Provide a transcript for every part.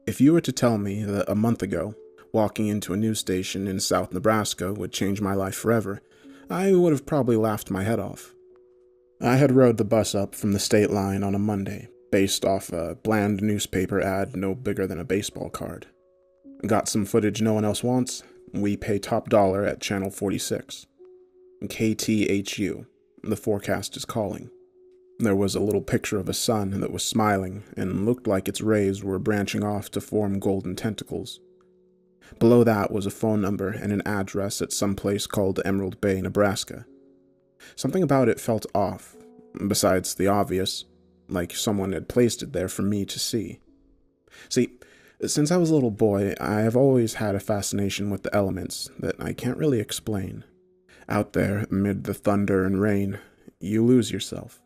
If you were to tell me that a month ago, walking into a news station in South Nebraska would change my life forever, I would have probably laughed my head off. I had rode the bus up from the state line on a Monday, based off a bland newspaper ad no bigger than a baseball card. Got some footage no one else wants? We pay top dollar at Channel 46. KTHU. The forecast is calling. There was a little picture of a sun that was smiling and looked like its rays were branching off to form golden tentacles. Below that was a phone number and an address at some place called Emerald Bay, Nebraska. Something about it felt off, besides the obvious, like someone had placed it there for me to see. See, since I was a little boy, I have always had a fascination with the elements that I can't really explain. Out there, amid the thunder and rain, you lose yourself.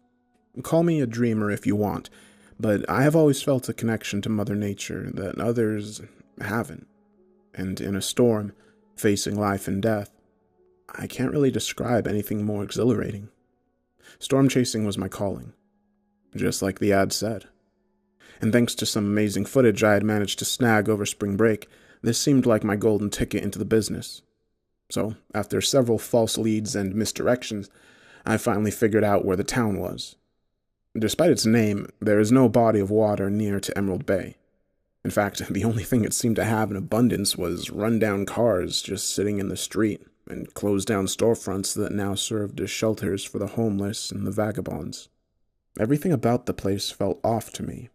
Call me a dreamer if you want, but I have always felt a connection to Mother Nature that others haven't. And in a storm, facing life and death, I can't really describe anything more exhilarating. Storm chasing was my calling, just like the ad said. And thanks to some amazing footage I had managed to snag over spring break, this seemed like my golden ticket into the business. So, after several false leads and misdirections, I finally figured out where the town was. Despite its name, there is no body of water near to Emerald Bay. In fact, the only thing it seemed to have in abundance was run-down cars just sitting in the street, and closed-down storefronts that now served as shelters for the homeless and the vagabonds. Everything about the place felt off to me,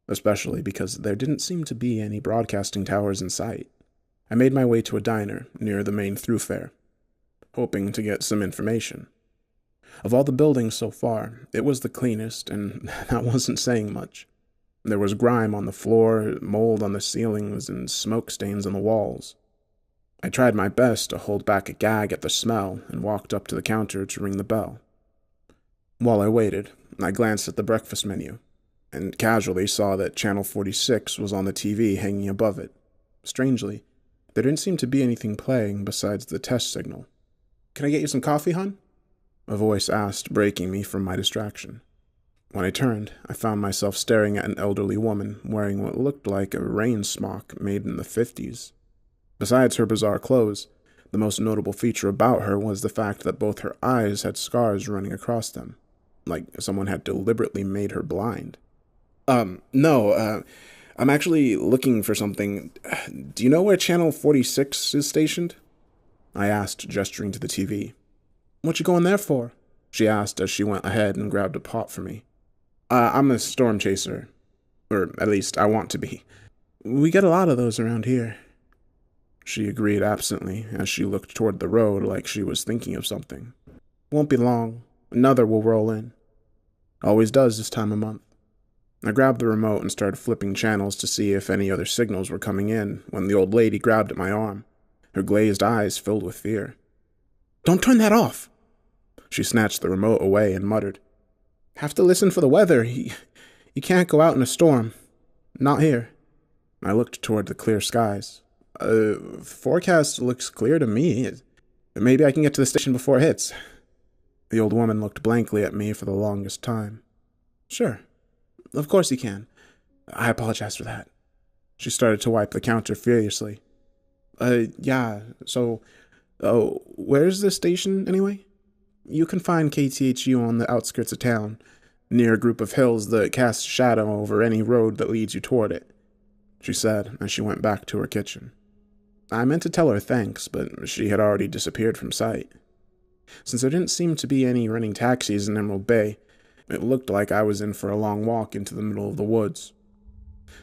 especially because there didn't seem to be any broadcasting towers in sight. I made my way to a diner near the main thoroughfare, hoping to get some information. Of all the buildings so far, it was the cleanest, and that wasn't saying much. There was grime on the floor, mold on the ceilings, and smoke stains on the walls. I tried my best to hold back a gag at the smell and walked up to the counter to ring the bell. While I waited, I glanced at the breakfast menu, and casually saw that Channel 46 was on the TV hanging above it. Strangely, there didn't seem to be anything playing besides the test signal. "Can I get you some coffee, hon?" a voice asked, breaking me from my distraction. When I turned, I found myself staring at an elderly woman wearing what looked like a rain smock made in the 50s. Besides her bizarre clothes, the most notable feature about her was the fact that both her eyes had scars running across them, like someone had deliberately made her blind. No, I'm actually looking for something. Do you know where Channel 46 is stationed?" I asked, gesturing to the TV. "What you going there for?" she asked as she went ahead and grabbed a pot for me. I'm a storm chaser. Or at least I want to be. We get a lot of those around here." She agreed absently as she looked toward the road like she was thinking of something. "Won't be long. Another will roll in. Always does this time of month." I grabbed the remote and started flipping channels to see if any other signals were coming in when the old lady grabbed at my arm, her glazed eyes filled with fear. "Don't turn that off!" She snatched the remote away and muttered, "Have to listen for the weather. You can't go out in a storm. Not here." I looked toward the clear skies. Forecast looks clear to me. Maybe I can get to the station before it hits." The old woman looked blankly at me for the longest time. "Sure. Of course you can. I apologize for that." She started to wipe the counter furiously. Yeah, so, where's the station, anyway?" "You can find KTHU on the outskirts of town, near a group of hills that cast shadow over any road that leads you toward it," she said as she went back to her kitchen. I meant to tell her thanks, but she had already disappeared from sight. Since there didn't seem to be any running taxis in Emerald Bay, it looked like I was in for a long walk into the middle of the woods.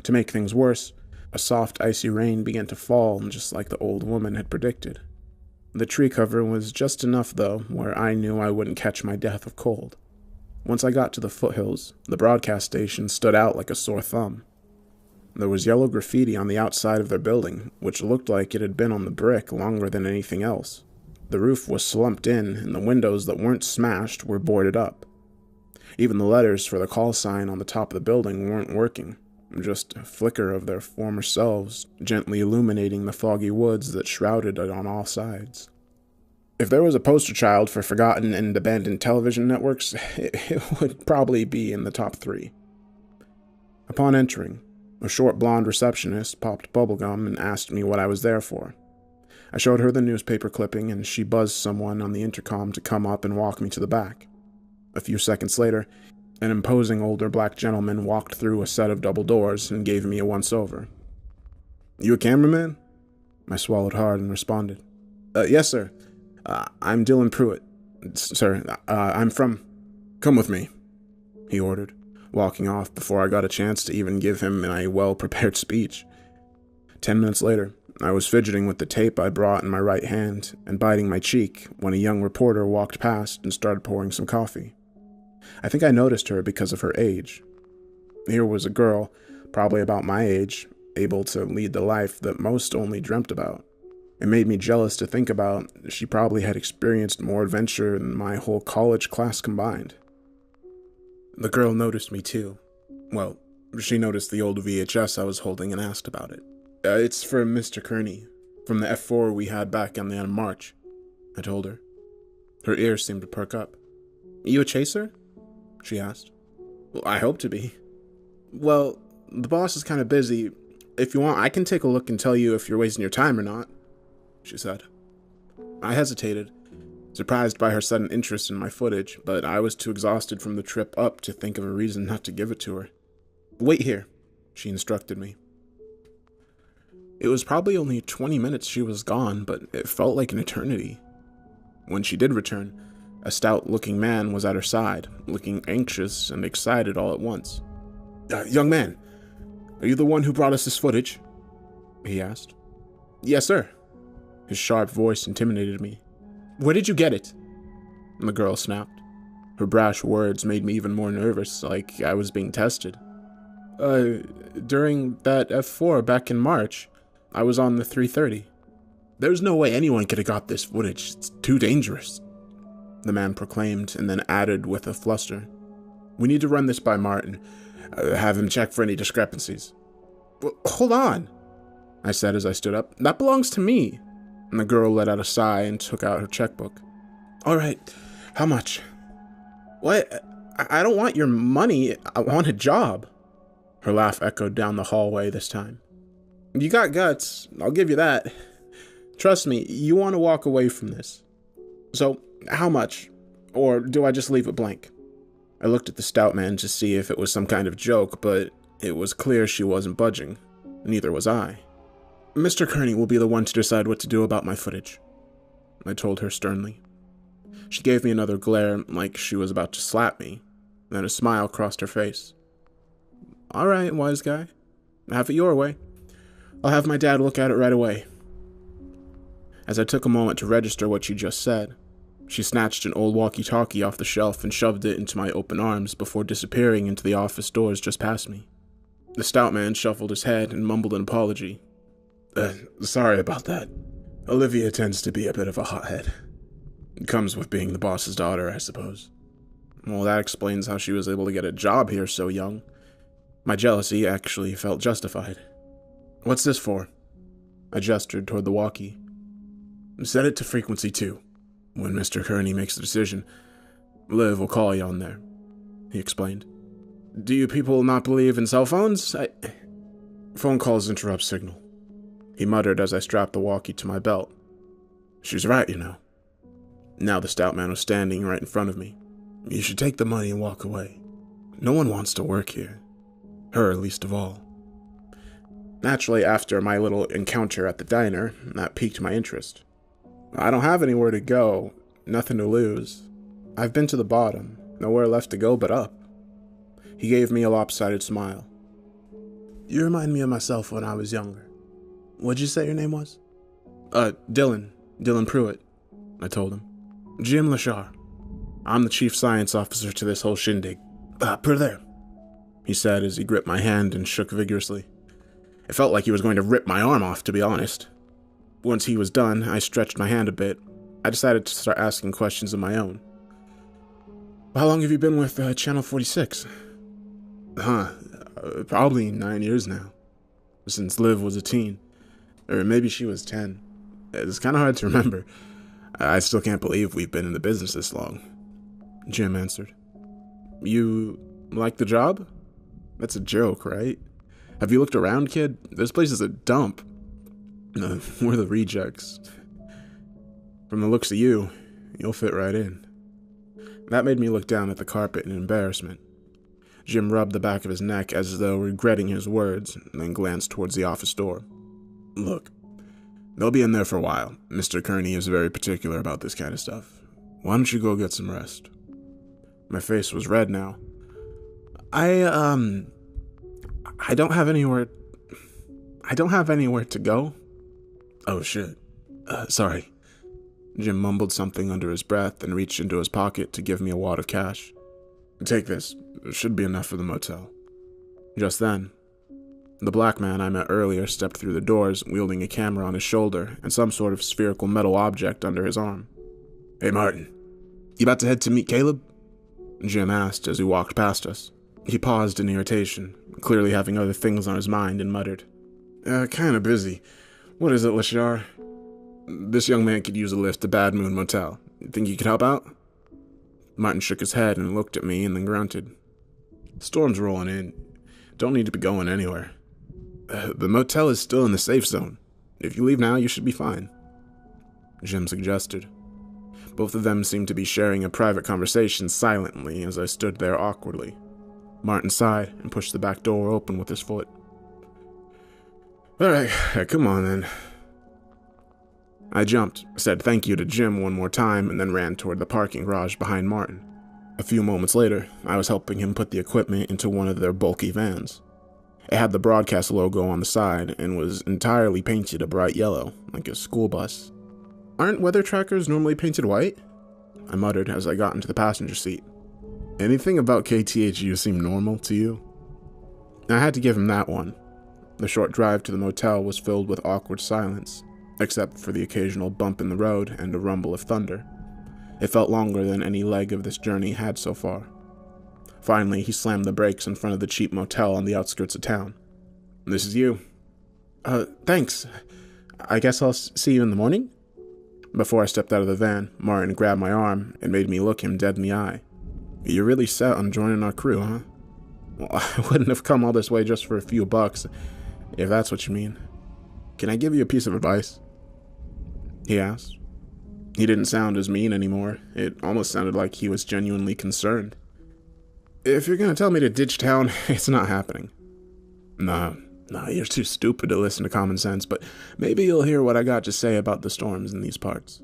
To make things worse, a soft, icy rain began to fall, just like the old woman had predicted. The tree cover was just enough, though, where I knew I wouldn't catch my death of cold. Once I got to the foothills, the broadcast station stood out like a sore thumb. There was yellow graffiti on the outside of their building, which looked like it had been on the brick longer than anything else. The roof was slumped in, and the windows that weren't smashed were boarded up. Even the letters for the call sign on the top of the building weren't working, just a flicker of their former selves, gently illuminating the foggy woods that shrouded it on all sides. If there was a poster child for forgotten and abandoned television networks, it would probably be in the top 3. Upon entering, A short blonde receptionist popped bubblegum and asked me what I was there for. I showed her the newspaper clipping, and she buzzed someone on the intercom to come up and walk me to the back. A few seconds later, an imposing older black gentleman walked through a set of double doors and gave me a once-over. "You a cameraman?" I swallowed hard and responded. Yes, sir. I'm Dylan Pruitt. Sir, I'm from..." "Come with me," he ordered, walking off before I got a chance to even give him my well-prepared speech. 10 minutes later, I was fidgeting with the tape I brought in my right hand and biting my cheek when a young reporter walked past and started pouring some coffee. I think I noticed her because of her age. Here was a girl, probably about my age, able to lead the life that most only dreamt about. It made me jealous to think about she probably had experienced more adventure than my whole college class combined. The girl noticed me too. Well, she noticed the old VHS I was holding and asked about it. It's for Mr. Kearney, from the F4 we had back on the end of March," I told her. Her ears seemed to perk up. "You a chaser?" she asked. "Well, I hope to be." "Well, the boss is kind of busy. If you want, I can take a look and tell you if you're wasting your time or not," she said. I hesitated, surprised by her sudden interest in my footage, but I was too exhausted from the trip up to think of a reason not to give it to her. "Wait here," she instructed me. It was probably only 20 minutes she was gone, but it felt like an eternity. When she did return, a stout-looking man was at her side, looking anxious and excited all at once. Young man, are you the one who brought us this footage?" he asked. "Yes, sir." His sharp voice intimidated me. "Where did you get it?" The girl snapped. Her brash words made me even more nervous, like I was being tested. During that F4 back in March, I was on the 330. "There's no way anyone could have got this footage. It's too dangerous," the man proclaimed, and then added with a fluster. "We need to run this by Martin. Have him check for any discrepancies." "Well, hold on," I said as I stood up. "That belongs to me." And the girl let out a sigh and took out her checkbook. "All right, how much?" "What? I don't want your money. I want a job." Her laugh echoed down the hallway this time. "You got guts, I'll give you that. Trust me, you want to walk away from this. So, how much? Or do I just leave it blank?" I looked at the stout man to see if it was some kind of joke, but it was clear she wasn't budging. Neither was I. "Mr. Kearney will be the one to decide what to do about my footage," I told her sternly. She gave me another glare like she was about to slap me, then a smile crossed her face. "All right, wise guy. Have it your way. I'll have my dad look at it right away." As I took a moment to register what she just said, she snatched an old walkie-talkie off the shelf and shoved it into my open arms before disappearing into the office doors just past me. The stout man shuffled his head and mumbled an apology. Sorry about that. Olivia tends to be a bit of a hothead. It comes with being the boss's daughter, I suppose." Well, that explains how she was able to get a job here so young. My jealousy actually felt justified. "What's this for?" I gestured toward the walkie. "Set it to frequency 2. When Mr. Kearney makes the decision, Liv will call you on there," he explained. "Do you people not believe in cell phones? Phone calls interrupt signal," he muttered as I strapped the walkie to my belt. "She's right, you know." Now the stout man was standing right in front of me. "You should take the money and walk away. No one wants to work here. Her least of all." Naturally, after my little encounter at the diner, that piqued my interest. I don't have anywhere to go, nothing to lose. I've been to the bottom, nowhere left to go but up. He gave me a lopsided smile. "You remind me of myself when I was younger. What'd you say your name was?" Dylan Pruitt," I told him. "Jim Lashar. I'm the chief science officer to this whole shindig." Put her there," he said as he gripped my hand and shook vigorously. It felt like he was going to rip my arm off, to be honest. Once he was done, I stretched my hand a bit. I decided to start asking questions of my own. "How long have you been with Channel 46? Probably 9 years now. Since Liv was a teen. Or maybe she was 10. It's kind of hard to remember. I still can't believe we've been in the business this long," Jim answered. "You like the job? That's a joke, right?" Have you looked around, kid? This place is a dump. We're the rejects. From the looks of you, you'll fit right in. That made me look down at the carpet in embarrassment. Jim rubbed the back of his neck as though regretting his words, and then glanced towards the office door. Look, they'll be in there for a while. Mr. Kearney is very particular about this kind of stuff. Why don't you go get some rest? My face was red now. I don't have anywhere to go. Oh, shit. Sorry. Jim mumbled something under his breath and reached into his pocket to give me a wad of cash. Take this. It should be enough for the motel. Just then, the black man I met earlier stepped through the doors, wielding a camera on his shoulder and some sort of spherical metal object under his arm. Hey, Martin. You about to head to meet Caleb? Jim asked as he walked past us. He paused in irritation, clearly having other things on his mind, and muttered, Kinda busy. What is it, Lashar? This young man could use a lift to Bad Moon Motel. Think you could help out? Martin shook his head and looked at me and then grunted. Storm's rolling in. Don't need to be going anywhere. The motel is still in the safe zone. If you leave now, you should be fine. Jim suggested. Both of them seemed to be sharing a private conversation silently as I stood there awkwardly. Martin sighed and pushed the back door open with his foot. All right, come on then. I jumped, said thank you to Jim one more time, and then ran toward the parking garage behind Martin. A few moments later, I was helping him put the equipment into one of their bulky vans. It had the broadcast logo on the side and was entirely painted a bright yellow, like a school bus. Aren't weather trackers normally painted white? I muttered as I got into the passenger seat. Anything about KTHU seem normal to you? I had to give him that one. The short drive to the motel was filled with awkward silence, except for the occasional bump in the road and a rumble of thunder. It felt longer than any leg of this journey had so far. Finally, he slammed the brakes in front of the cheap motel on the outskirts of town. This is you. Thanks. I guess I'll see you in the morning? Before I stepped out of the van, Martin grabbed my arm and made me look him dead in the eye. You're really set on joining our crew, huh? Well, I wouldn't have come all this way just for a few bucks, if that's what you mean. Can I give you a piece of advice? He asked. He didn't sound as mean anymore. It almost sounded like he was genuinely concerned. If you're gonna tell me to ditch town, it's not happening. No, you're too stupid to listen to common sense, but maybe you'll hear what I got to say about the storms in these parts.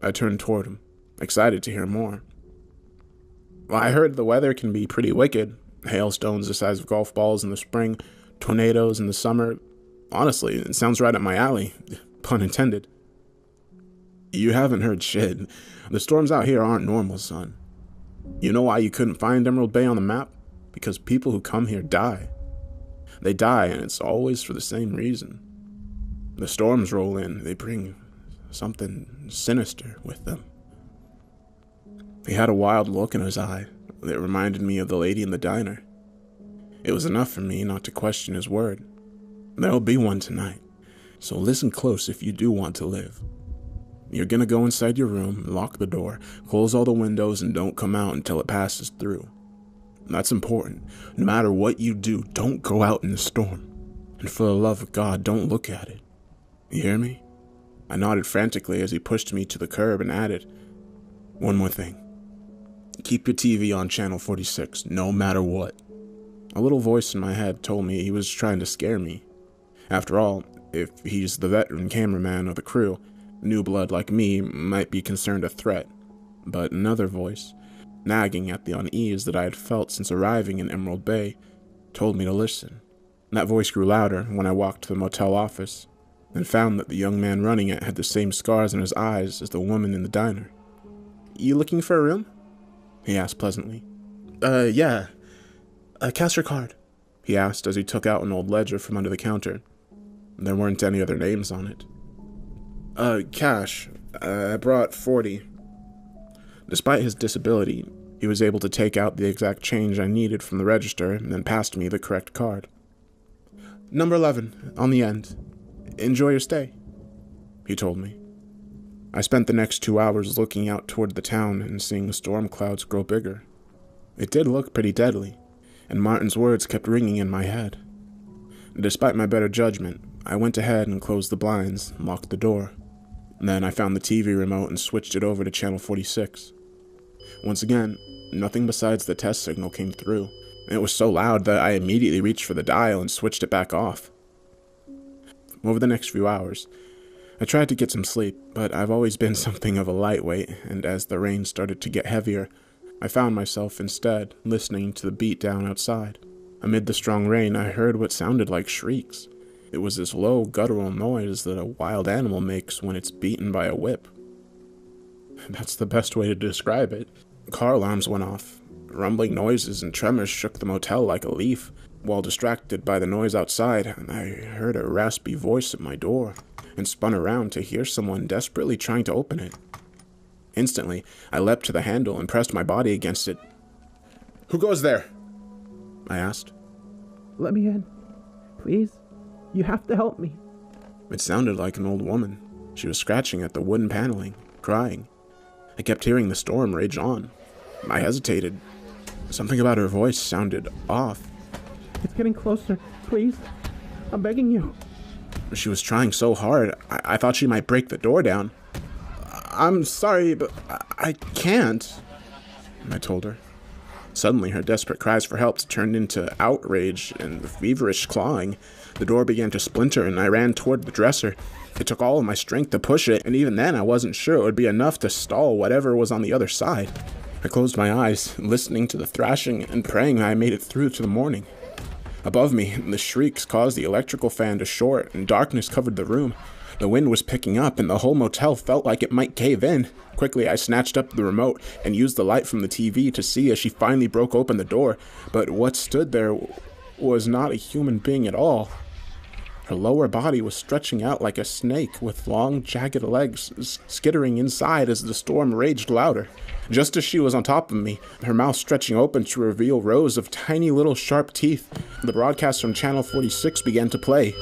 I turned toward him, excited to hear more. Well, I heard the weather can be pretty wicked. Hailstones the size of golf balls in the spring, tornadoes in the summer. Honestly, it sounds right up my alley, pun intended. You haven't heard shit. The storms out here aren't normal, son. You know why you couldn't find Emerald Bay on the map? Because people who come here die. They die, and it's always for the same reason. The storms roll in. They bring something sinister with them. He had a wild look in his eye that reminded me of the lady in the diner. It was enough for me not to question his word. There'll be one tonight, so listen close if you do want to live. You're gonna go inside your room, lock the door, close all the windows, and don't come out until it passes through. That's important. No matter what you do, don't go out in the storm. And for the love of God, don't look at it. You hear me? I nodded frantically as he pushed me to the curb and added, one more thing. Keep your TV on channel 46, no matter what. A little voice in my head told me he was trying to scare me. After all, if he's the veteran cameraman of the crew, new blood like me might be considered a threat. But another voice, nagging at the unease that I had felt since arriving in Emerald Bay, told me to listen. That voice grew louder when I walked to the motel office, and found that the young man running it had the same scars on his eyes as the woman in the diner. You looking for a room? He asked pleasantly. Yeah. Cast your card, he asked as he took out an old ledger from under the counter. There weren't any other names on it. Cash. I brought 40. Despite his disability, he was able to take out the exact change I needed from the register and then passed me the correct card. Number 11, on the end. Enjoy your stay, he told me. I spent the next 2 hours looking out toward the town and seeing the storm clouds grow bigger. It did look pretty deadly, and Martin's words kept ringing in my head. Despite my better judgment, I went ahead and closed the blinds and locked the door. Then I found the TV remote and switched it over to channel 46. Once again, nothing besides the test signal came through, and it was so loud that I immediately reached for the dial and switched it back off. Over the next few hours, I tried to get some sleep, but I've always been something of a lightweight, and as the rain started to get heavier, I found myself instead listening to the beat down outside. Amid the strong rain, I heard what sounded like shrieks. It was this low, guttural noise that a wild animal makes when it's beaten by a whip. That's the best way to describe it. Car alarms went off. Rumbling noises and tremors shook the motel like a leaf. While distracted by the noise outside, I heard a raspy voice at my door and spun around to hear someone desperately trying to open it. Instantly, I leapt to the handle and pressed my body against it. "Who goes there?" I asked. "Let me in. Please. You have to help me." It sounded like an old woman. She was scratching at the wooden paneling, crying. I kept hearing the storm rage on. I hesitated. Something about her voice sounded off. "It's getting closer. Please. I'm begging you." She was trying so hard, I thought she might break the door down. "I'm sorry, but I can't," I told her. Suddenly, her desperate cries for help turned into outrage and feverish clawing. The door began to splinter, and I ran toward the dresser. It took all of my strength to push it, and even then I wasn't sure it would be enough to stall whatever was on the other side. I closed my eyes, listening to the thrashing and praying I made it through to the morning. Above me, the shrieks caused the electrical fan to short, and darkness covered the room. The wind was picking up, and the whole motel felt like it might cave in. Quickly, I snatched up the remote and used the light from the TV to see as she finally broke open the door. But what stood there was not a human being at all. Her lower body was stretching out like a snake, with long, jagged legs skittering inside as the storm raged louder. Just as she was on top of me, her mouth stretching open to reveal rows of tiny little sharp teeth, the broadcast from Channel 46 began to play.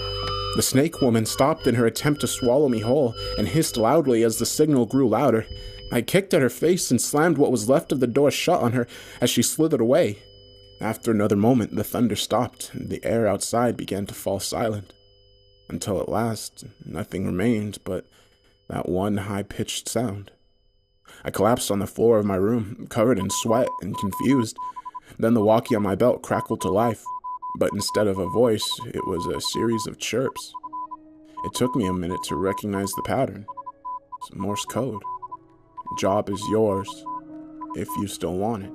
The snake woman stopped in her attempt to swallow me whole and hissed loudly as the signal grew louder. I kicked at her face and slammed what was left of the door shut on her as she slithered away. After another moment, the thunder stopped and the air outside began to fall silent. Until at last, nothing remained but that one high-pitched sound. I collapsed on the floor of my room, covered in sweat and confused. Then the walkie on my belt crackled to life, but instead of a voice, it was a series of chirps. It took me a minute to recognize the pattern. It's Morse code. Job is yours, if you still want it.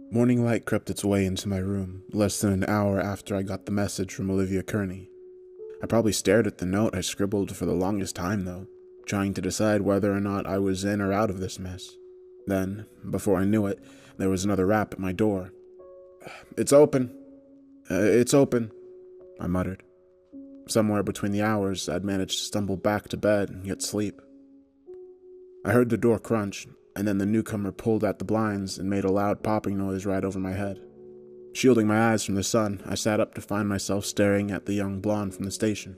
Morning light crept its way into my room, less than an hour after I got the message from Olivia Kearney. I probably stared at the note I scribbled for the longest time, though, trying to decide whether or not I was in or out of this mess. Then, before I knew it, there was another rap at my door. It's open. It's open," I muttered. Somewhere between the hours, I'd managed to stumble back to bed and get sleep. I heard the door crunch, and then the newcomer pulled at the blinds and made a loud popping noise right over my head. Shielding my eyes from the sun, I sat up to find myself staring at the young blonde from the station.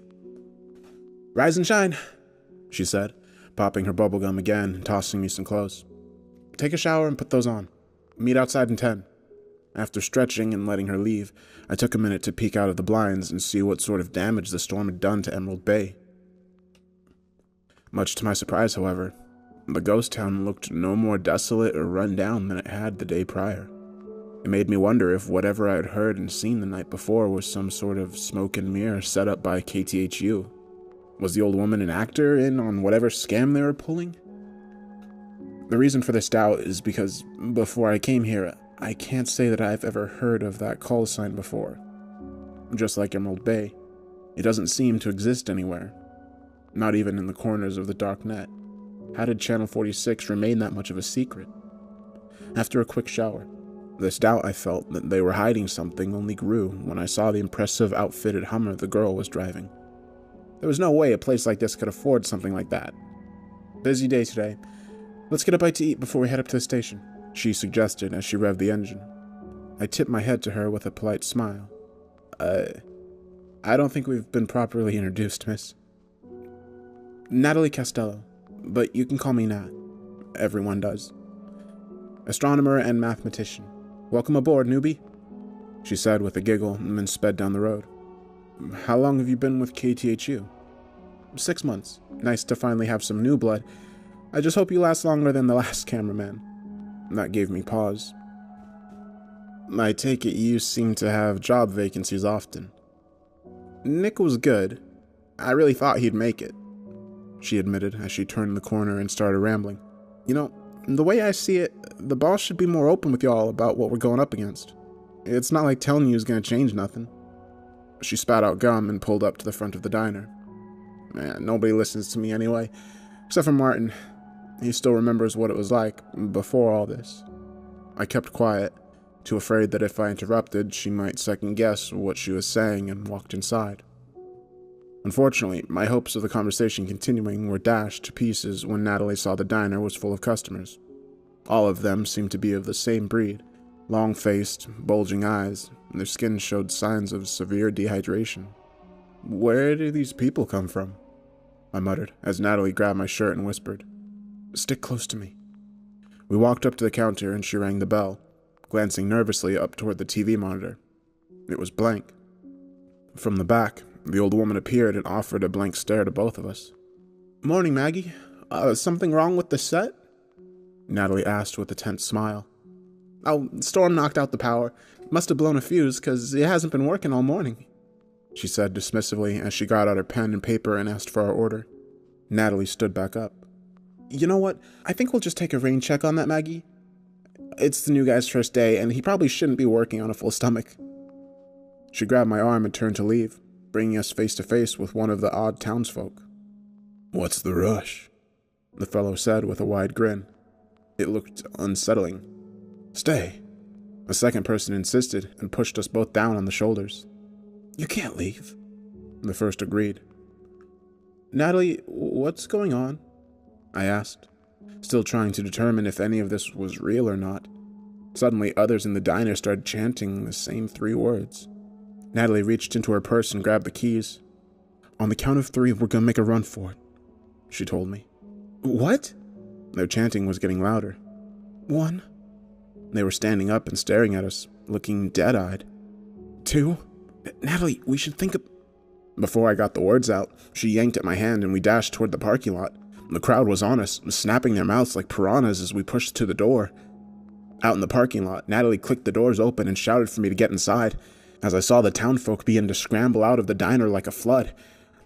"Rise and shine," she said, popping her bubblegum again and tossing me some clothes. "Take a shower and put those on. Meet outside in 10. After stretching and letting her leave, I took a minute to peek out of the blinds and see what sort of damage the storm had done to Emerald Bay. Much to my surprise, however, the ghost town looked no more desolate or run down than it had the day prior. It made me wonder if whatever I had heard and seen the night before was some sort of smoke and mirror set up by KTHU. Was the old woman an actor in on whatever scam they were pulling? The reason for this doubt is because before I came here, I can't say that I've ever heard of that call sign before. Just like Emerald Bay, it doesn't seem to exist anywhere, not even in the corners of the dark net. How did Channel 46 remain that much of a secret? after a quick shower. This doubt I felt that they were hiding something only grew when I saw the impressive outfitted Hummer the girl was driving. There was no way a place like this could afford something like that. Busy day today. Let's get a bite to eat before we head up to the station, she suggested as she revved the engine. I tipped my head to her with a polite smile. I don't think we've been properly introduced, miss. Natalie Costello, but you can call me Nat. Everyone does. Astronomer and mathematician. Welcome aboard, newbie, she said with a giggle and then sped down the road. How long have you been with KTHU? 6 months. Nice to finally have some new blood. I just hope you last longer than the last cameraman. That gave me pause. I take it you seem to have job vacancies often. Nick was good. I really thought he'd make it, she admitted as she turned the corner and started rambling. You know, the way I see it, the boss should be more open with y'all about what we're going up against. It's not like telling you is going to change nothing. She spat out gum and pulled up to the front of the diner. Man, nobody listens to me anyway, except for Martin. He still remembers what it was like before all this. I kept quiet, too afraid that if I interrupted, she might second-guess what she was saying, and walked inside. Unfortunately, my hopes of the conversation continuing were dashed to pieces when Natalie saw the diner was full of customers. All of them seemed to be of the same breed, long-faced, bulging eyes, and their skin showed signs of severe dehydration. Where do these people come from? I muttered, as Natalie grabbed my shirt and whispered, Stick close to me. We walked up to the counter and she rang the bell, glancing nervously up toward the TV monitor. It was blank. From the back, the old woman appeared and offered a blank stare to both of us. Morning, Maggie. Something wrong with the set? Natalie asked with a tense smile. Oh, storm knocked out the power. Must have blown a fuse, 'cause it hasn't been working all morning, she said dismissively as she got out her pen and paper and asked for our order. Natalie stood back up. You know what? I think we'll just take a rain check on that, Maggie. It's the new guy's first day, and he probably shouldn't be working on a full stomach. She grabbed my arm and turned to leave, bringing us face to face with one of the odd townsfolk. What's the rush? The fellow said with a wide grin. It looked unsettling. Stay. A second person insisted and pushed us both down on the shoulders. You can't leave. The first agreed. Natalie, what's going on? I asked, still trying to determine if any of this was real or not. Suddenly, others in the diner started chanting the same 3 words. Natalie reached into her purse and grabbed the keys. On the count of 3, we're gonna make a run for it, she told me. What? Their chanting was getting louder. 1. They were standing up and staring at us, looking dead-eyed. 2. Natalie, we should think of... Before I got the words out, she yanked at my hand and we dashed toward the parking lot. The crowd was on us, snapping their mouths like piranhas as we pushed to the door. Out in the parking lot, Natalie clicked the doors open and shouted for me to get inside. As I saw the townfolk begin to scramble out of the diner like a flood.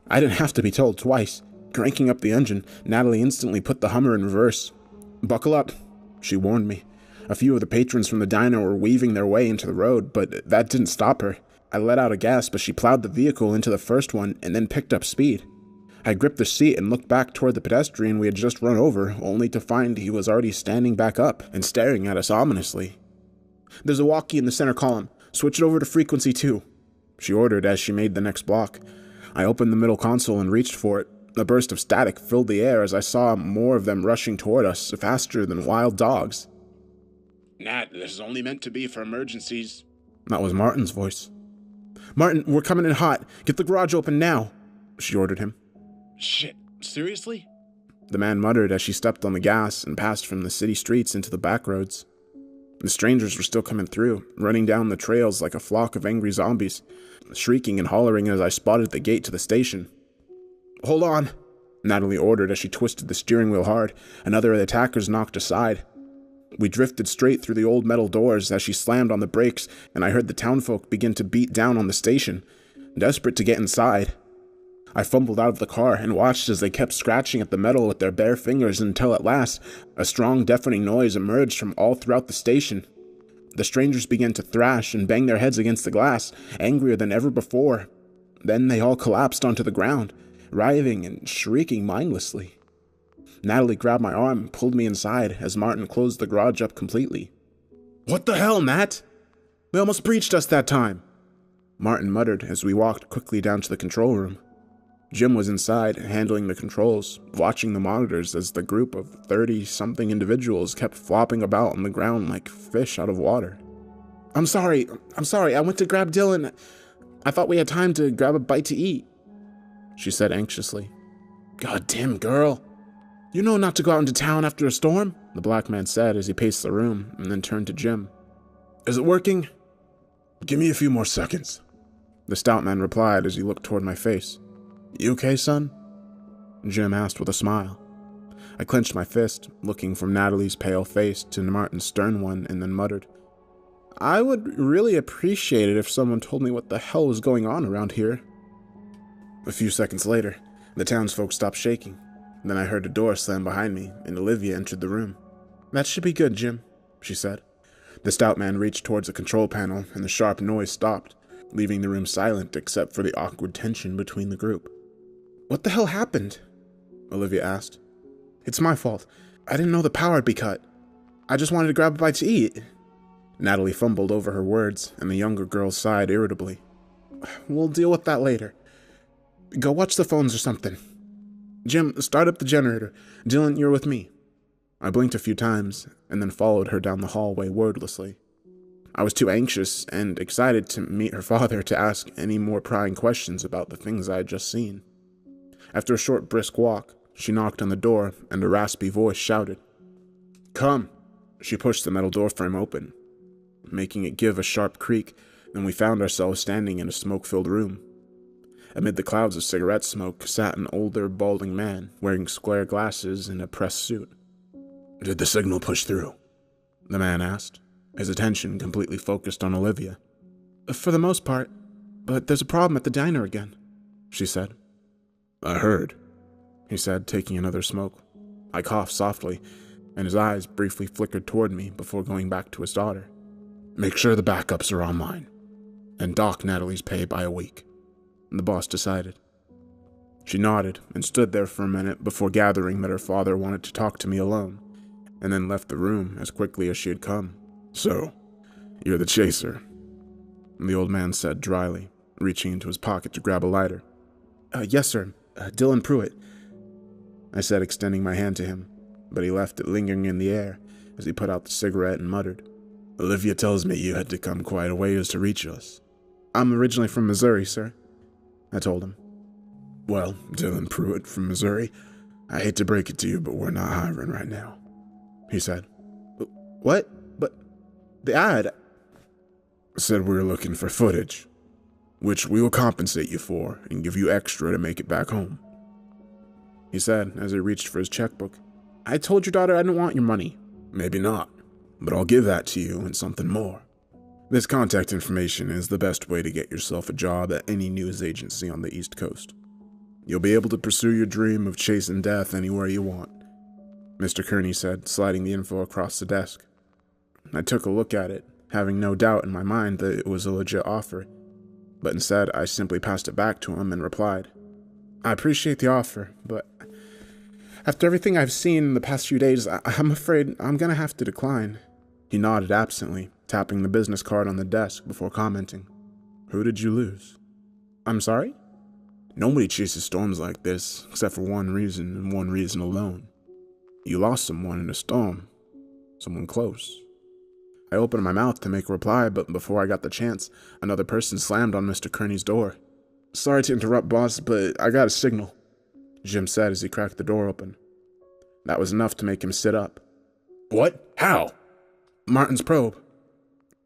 I didn't have to be told twice. Cranking up the engine, Natalie instantly put the Hummer in reverse. Buckle up, she warned me. A few of the patrons from the diner were weaving their way into the road, but that didn't stop her. I let out a gasp as she plowed the vehicle into the first one and then picked up speed. I gripped the seat and looked back toward the pedestrian we had just run over, only to find he was already standing back up and staring at us ominously. There's a walkie in the center column. Switch it over to frequency 2, she ordered as she made the next block. I opened the middle console and reached for it. A burst of static filled the air as I saw more of them rushing toward us, faster than wild dogs. Nat, this is only meant to be for emergencies. That was Martin's voice. Martin, we're coming in hot. Get the garage open now, she ordered him. Shit, seriously? The man muttered as she stepped on the gas and passed from the city streets into the back roads. The strangers were still coming through, running down the trails like a flock of angry zombies, shrieking and hollering as I spotted the gate to the station. Hold on, Natalie ordered as she twisted the steering wheel hard. Another of the attackers knocked aside. We drifted straight through the old metal doors as she slammed on the brakes, and I heard the townfolk begin to beat down on the station, desperate to get inside. I fumbled out of the car and watched as they kept scratching at the metal with their bare fingers until at last, a strong deafening noise emerged from all throughout the station. The strangers began to thrash and bang their heads against the glass, angrier than ever before. Then they all collapsed onto the ground, writhing and shrieking mindlessly. Natalie grabbed my arm and pulled me inside as Martin closed the garage up completely. "What the hell, Nat? They almost breached us that time," Martin muttered as we walked quickly down to the control room. Jim was inside, handling the controls, watching the monitors as the group of 30-something individuals kept flopping about on the ground like fish out of water. I'm sorry, I went to grab Dylan. I thought we had time to grab a bite to eat," she said anxiously. "Goddamn girl. You know not to go out into town after a storm," the black man said as he paced the room and then turned to Jim. "Is it working?" "Give me a few more seconds," the stout man replied as he looked toward my face. "You okay, son?" Jim asked with a smile. I clenched my fist, looking from Natalie's pale face to Martin's stern one, and then muttered, "I would really appreciate it if someone told me what the hell was going on around here." A few seconds later, the townsfolk stopped shaking. Then I heard a door slam behind me, and Olivia entered the room. "That should be good, Jim," she said. The stout man reached towards the control panel, and the sharp noise stopped, leaving the room silent except for the awkward tension between the group. "What the hell happened?" Olivia asked. "It's my fault. I didn't know the power would be cut. I just wanted to grab a bite to eat." Natalie fumbled over her words, and the younger girl sighed irritably. "We'll deal with that later. Go watch the phones or something. Jim, start up the generator. Dylan, you're with me." I blinked a few times, and then followed her down the hallway wordlessly. I was too anxious and excited to meet her father to ask any more prying questions about the things I had just seen. After a short brisk walk, she knocked on the door, and a raspy voice shouted, "Come." She pushed the metal doorframe open, making it give a sharp creak, and we found ourselves standing in a smoke-filled room. Amid the clouds of cigarette smoke sat an older, balding man, wearing square glasses and a pressed suit. "Did the signal push through?" the man asked, his attention completely focused on Olivia. "For the most part, but there's a problem at the diner again," she said. "I heard," he said, taking another smoke. I coughed softly, and his eyes briefly flickered toward me before going back to his daughter. "Make sure the backups are online, and dock Natalie's pay by a week," the boss decided. She nodded and stood there for a minute before gathering that her father wanted to talk to me alone, and then left the room as quickly as she had come. "So, you're the chaser," the old man said dryly, reaching into his pocket to grab a lighter. Yes, sir. Dylan Pruitt," I said, extending my hand to him, but he left it lingering in the air as he put out the cigarette and muttered, "Olivia tells me you had to come quite a ways to reach us." "I'm originally from Missouri, sir," I told him. "Well, Dylan Pruitt from Missouri, I hate to break it to you, but we're not hiring right now," he said. "What? But the ad..." "Said we were looking for footage, which we will compensate you for and give you extra to make it back home," he said as he reached for his checkbook. "I told your daughter I didn't want your money." "Maybe not, but I'll give that to you and something more. This contact information is the best way to get yourself a job at any news agency on the East Coast. You'll be able to pursue your dream of chasing death anywhere you want," Mr. Kearney said, sliding the info across the desk. I took a look at it, having no doubt in my mind that it was a legit offer, but instead I simply passed it back to him and replied, "I appreciate the offer, but after everything I've seen in the past few days, I'm afraid I'm gonna have to decline." He nodded absently, tapping the business card on the desk before commenting, "Who did you lose?" "I'm sorry?" "Nobody chases storms like this, except for one reason and one reason alone. You lost someone in a storm. Someone close." I opened my mouth to make a reply, but before I got the chance, another person slammed on Mr. Kearney's door. "Sorry to interrupt, boss, but I got a signal," Jim said as he cracked the door open. That was enough to make him sit up. "What? How?" "Martin's probe.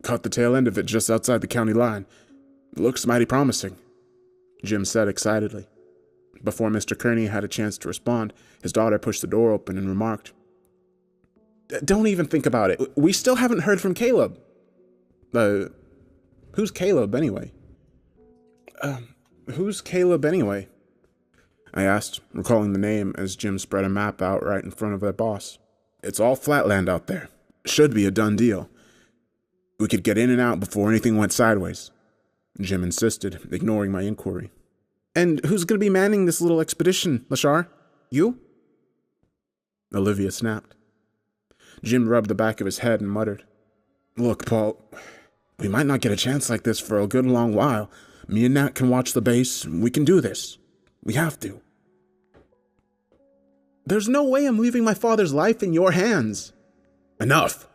Caught the tail end of it just outside the county line. Looks mighty promising," Jim said excitedly. Before Mr. Kearney had a chance to respond, his daughter pushed the door open and remarked, "Don't even think about it. We still haven't heard from Caleb." Who's Caleb anyway?" Who's Caleb anyway?" I asked, recalling the name as Jim spread a map out right in front of their boss. "It's all flatland out there. Should be a done deal. We could get in and out before anything went sideways," Jim insisted, ignoring my inquiry. "And who's going to be manning this little expedition, Lashar? You?" Olivia snapped. Jim rubbed the back of his head and muttered, "Look, Paul, we might not get a chance like this for a good long while. Me and Nat can watch the base. We can do this. We have to." "There's no way I'm leaving my father's life in your hands." "Enough,"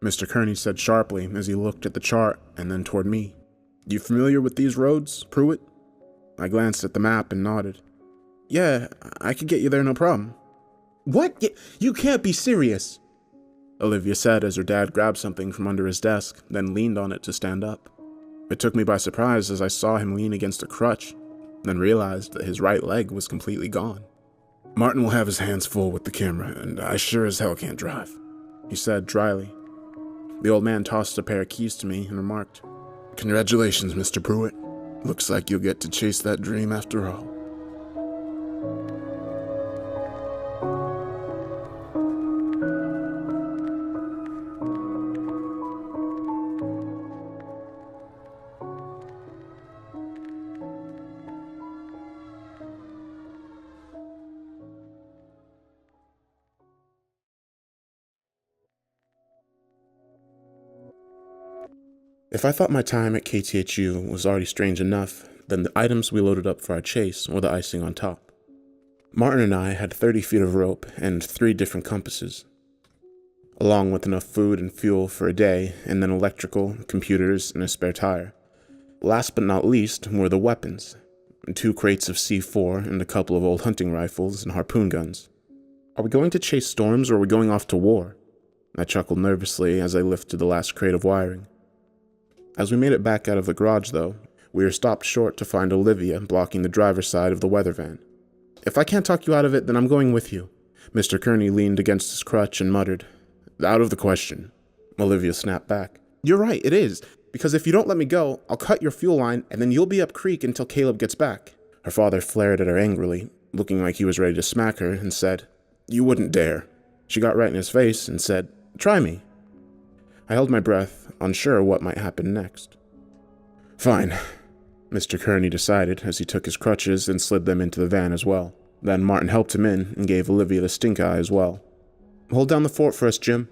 Mr. Kearney said sharply as he looked at the chart and then toward me. "You familiar with these roads, Pruitt?" I glanced at the map and nodded. "Yeah, I could get you there no problem." "What? You can't be serious," Olivia said as her dad grabbed something from under his desk, then leaned on it to stand up. It took me by surprise as I saw him lean against a crutch, then realized that his right leg was completely gone. "Martin will have his hands full with the camera, and I sure as hell can't drive," he said dryly. The old man tossed a pair of keys to me and remarked, "Congratulations, Mr. Pruitt. Looks like you'll get to chase that dream after all." If I thought my time at KTHU was already strange enough, then the items we loaded up for our chase were the icing on top. Martin and I had 30 feet of rope and 3 different compasses, along with enough food and fuel for a day, and then electrical, computers, and a spare tire. Last but not least were the weapons, 2 crates of C4 and a couple of old hunting rifles and harpoon guns. Are we going to chase storms or are we going off to war? I chuckled nervously as I lifted the last crate of wiring. As we made it back out of the garage, though, we were stopped short to find Olivia blocking the driver's side of the weather van. "If I can't talk you out of it, then I'm going with you." Mr. Kearney leaned against his crutch and muttered, "Out of the question." Olivia snapped back, "You're right, it is, because if you don't let me go, I'll cut your fuel line and then you'll be up creek until Caleb gets back." Her father flared at her angrily, looking like he was ready to smack her, and said, "You wouldn't dare." She got right in his face and said, "Try me." I held my breath, unsure what might happen next. "Fine," Mr. Kearney decided as he took his crutches and slid them into the van as well. Then Martin helped him in and gave Olivia the stink eye as well. "Hold down the fort for us, Jim."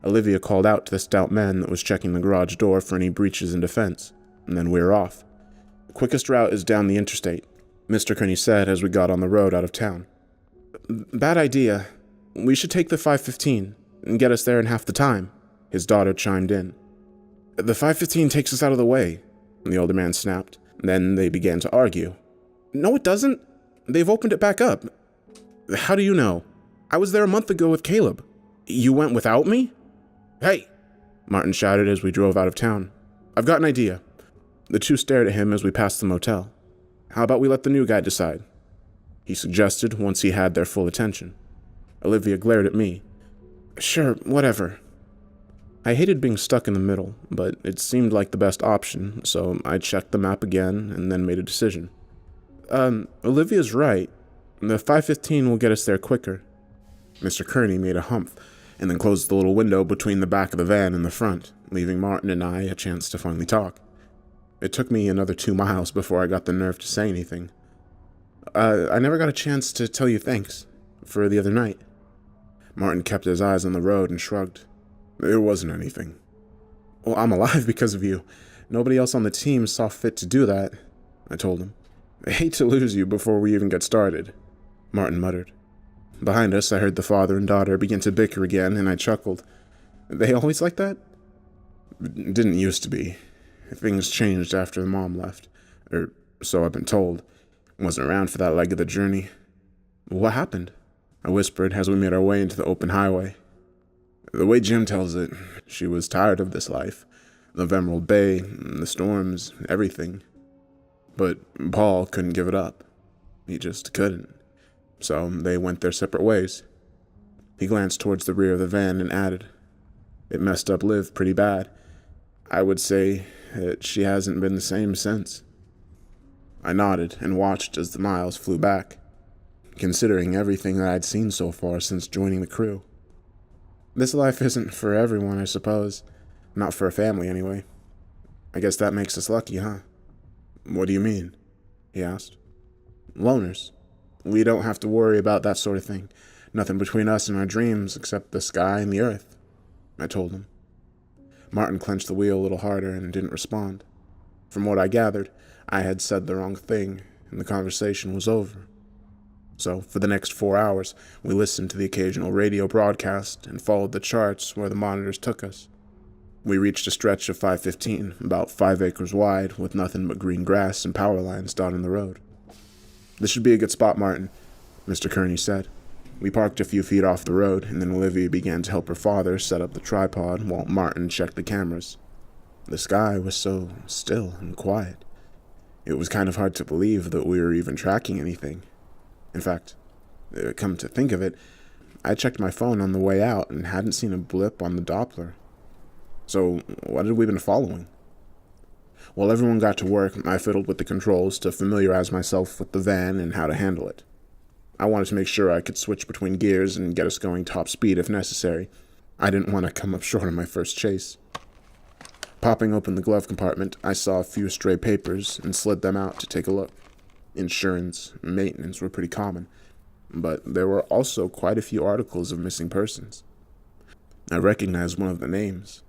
Olivia called out to the stout man that was checking the garage door for any breaches in defense, and then we were off. "The quickest route is down the interstate," Mr. Kearney said as we got on the road out of town. "Bad idea. We should take the 515 and get us there in half the time," his daughter chimed in. "The 515 takes us out of the way," the older man snapped. Then they began to argue. "No, it doesn't. They've opened it back up." "How do you know? I was there a month ago with Caleb." "You went without me?" "Hey!" Martin shouted as we drove out of town. "I've got an idea." The two stared at him as we passed the motel. "How about we let the new guy decide?" he suggested once he had their full attention. Olivia glared at me. "Sure, whatever." I hated being stuck in the middle, but it seemed like the best option, so I checked the map again and then made a decision. Olivia's right. The 515 will get us there quicker." Mr. Kearney made a humph and then closed the little window between the back of the van and the front, leaving Martin and I a chance to finally talk. It took me another 2 miles before I got the nerve to say anything. I never got a chance to tell you thanks for the other night." Martin kept his eyes on the road and shrugged. "It wasn't anything." "Well, I'm alive because of you. Nobody else on the team saw fit to do that," I told him. "I hate to lose you before we even get started," Martin muttered. Behind us, I heard the father and daughter begin to bicker again, and I chuckled. "They always like that?" "Didn't used to be. Things changed after the mom left. Or so I've been told. Wasn't around for that leg of the journey." "What happened?" I whispered as we made our way into the open highway. "The way Jim tells it, she was tired of this life. The Emerald Bay, the storms, everything. But Paul couldn't give it up. He just couldn't. So they went their separate ways." He glanced towards the rear of the van and added, "It messed up Liv pretty bad. I would say that she hasn't been the same since." I nodded and watched as the miles flew back, considering everything that I'd seen so far since joining the crew. This life isn't for everyone, I suppose. Not for a family, anyway. I guess that makes us lucky, huh? "What do you mean?" he asked. "Loners. We don't have to worry about that sort of thing. Nothing between us and our dreams except the sky and the earth, I told him. Martin clenched the wheel a little harder and didn't respond. From what I gathered, I had said the wrong thing, and the conversation was over. So, for the next 4 hours, we listened to the occasional radio broadcast and followed the charts where the monitors took us. We reached a stretch of 515, about 5 acres wide, with nothing but green grass and power lines dotting the road. "This should be a good spot, Martin," Mr. Kearney said. We parked a few feet off the road, and then Olivia began to help her father set up the tripod while Martin checked the cameras. The sky was so still and quiet. It was kind of hard to believe that we were even tracking anything. In fact, come to think of it, I checked my phone on the way out and hadn't seen a blip on the Doppler. So, what had we been following? While everyone got to work, I fiddled with the controls to familiarize myself with the van and how to handle it. I wanted to make sure I could switch between gears and get us going top speed if necessary. I didn't want to come up short on my first chase. Popping open the glove compartment, I saw a few stray papers and slid them out to take a look. Insurance and maintenance were pretty common, but there were also quite a few articles of missing persons. I recognized one of the names.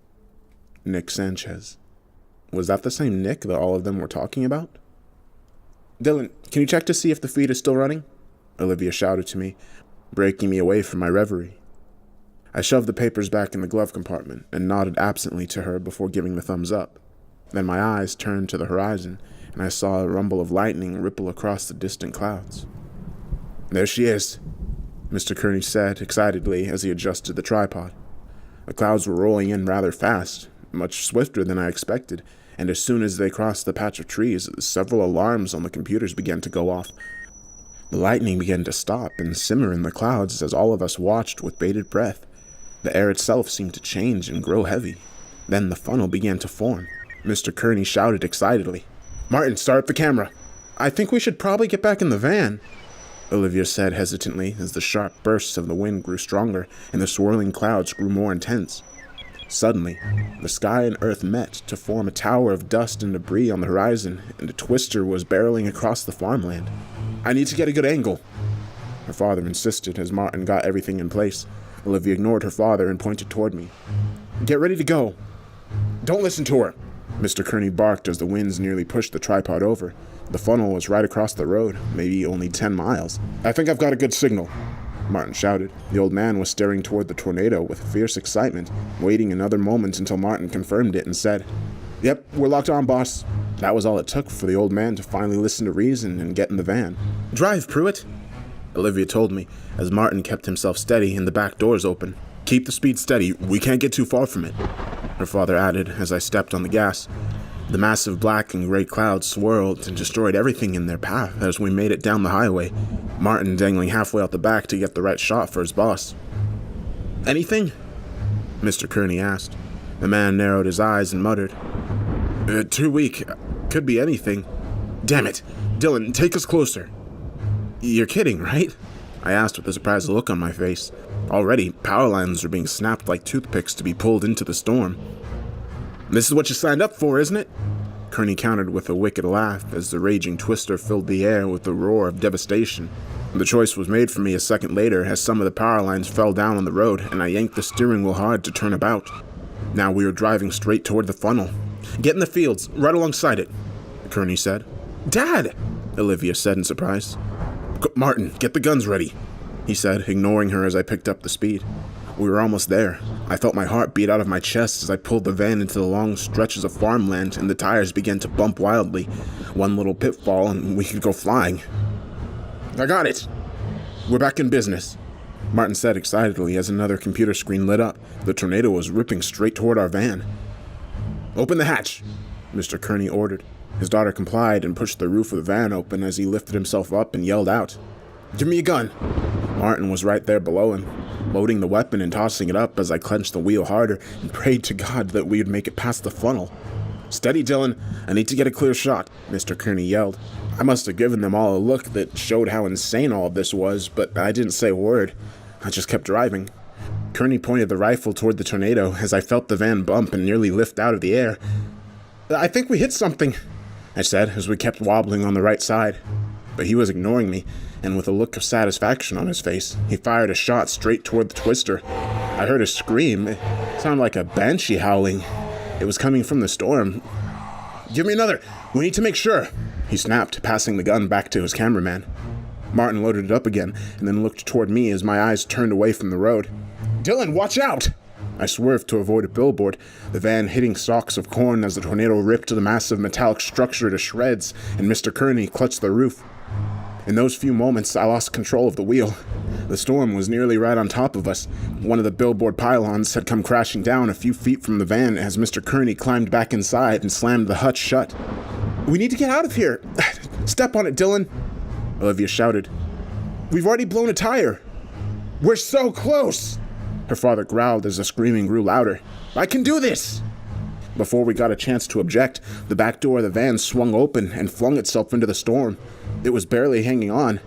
Nick Sanchez. Was that the same Nick that all of them were talking about? "Dylan, can you check to see if the feed is still running?" Olivia shouted to me, breaking me away from my reverie. I shoved the papers back in the glove compartment and nodded absently to her before giving the thumbs up. Then my eyes turned to the horizon, and I saw a rumble of lightning ripple across the distant clouds. "There she is," Mr. Kearney said excitedly as he adjusted the tripod. The clouds were rolling in rather fast, much swifter than I expected, and as soon as they crossed the patch of trees, several alarms on the computers began to go off. The lightning began to stop and simmer in the clouds as all of us watched with bated breath. The air itself seemed to change and grow heavy. Then the funnel began to form. Mr. Kearney shouted excitedly, "Martin, start up the camera." "I think we should probably get back in the van," Olivia said hesitantly as the sharp bursts of the wind grew stronger and the swirling clouds grew more intense. Suddenly, the sky and earth met to form a tower of dust and debris on the horizon, and a twister was barreling across the farmland. "I need to get a good angle," her father insisted as Martin got everything in place. Olivia ignored her father and pointed toward me. "Get ready to go." "Don't listen to her," Mr. Kearney barked as the winds nearly pushed the tripod over. The funnel was right across the road, maybe only 10 miles. "I think I've got a good signal," Martin shouted. The old man was staring toward the tornado with fierce excitement, waiting another moment until Martin confirmed it and said, "Yep, we're locked on, boss." That was all it took for the old man to finally listen to reason and get in the van. "Drive, Pruitt," Olivia told me, as Martin kept himself steady and the back doors open. "Keep the speed steady, we can't get too far from it," her father added as I stepped on the gas. The massive black and gray clouds swirled and destroyed everything in their path as we made it down the highway, Martin dangling halfway out the back to get the right shot for his boss. "Anything?" Mr. Kearney asked. The man narrowed his eyes and muttered, "Too weak. Could be anything." "Damn it. Dylan, take us closer." "You're kidding, right?" I asked with a surprised look on my face. Already, power lines were being snapped like toothpicks to be pulled into the storm. "This is what you signed up for, isn't it?" Kearney countered with a wicked laugh as the raging twister filled the air with the roar of devastation. The choice was made for me a second later as some of the power lines fell down on the road and I yanked the steering wheel hard to turn about. Now we were driving straight toward the funnel. "Get in the fields, right alongside it," Kearney said. "Dad!" Olivia said in surprise. "Martin, get the guns ready," he said, ignoring her as I picked up the speed. We were almost there. I felt my heart beat out of my chest as I pulled the van into the long stretches of farmland and the tires began to bump wildly. One little pitfall and we could go flying. "I got it. We're back in business," Martin said excitedly as another computer screen lit up. The tornado was ripping straight toward our van. "Open the hatch," Mr. Kearney ordered. His daughter complied and pushed the roof of the van open as he lifted himself up and yelled out, "Give me a gun." Martin was right there below him, loading the weapon and tossing it up as I clenched the wheel harder and prayed to God that we would make it past the funnel. "Steady, Dylan. I need to get a clear shot," Mr. Kearney yelled. I must have given them all a look that showed how insane all of this was, but I didn't say a word. I just kept driving. Kearney pointed the rifle toward the tornado as I felt the van bump and nearly lift out of the air. "I think we hit something," I said as we kept wobbling on the right side. But he was ignoring me, and with a look of satisfaction on his face, he fired a shot straight toward the twister. I heard a scream. It sounded like a banshee howling. It was coming from the storm. "Give me another. We need to make sure," he snapped, passing the gun back to his cameraman. Martin loaded it up again, and then looked toward me as my eyes turned away from the road. "Dylan, watch out!" I swerved to avoid a billboard, the van hitting stalks of corn as the tornado ripped the massive metallic structure to shreds, and Mr. Kearney clutched the roof. In those few moments, I lost control of the wheel. The storm was nearly right on top of us. One of the billboard pylons had come crashing down a few feet from the van as Mr. Kearney climbed back inside and slammed the hutch shut. "We need to get out of here! Step on it, Dylan!" Olivia shouted. "We've already blown a tire!" "We're so close!" Her father growled as the screaming grew louder. "I can do this!" Before we got a chance to object, the back door of the van swung open and flung itself into the storm. It was barely hanging on.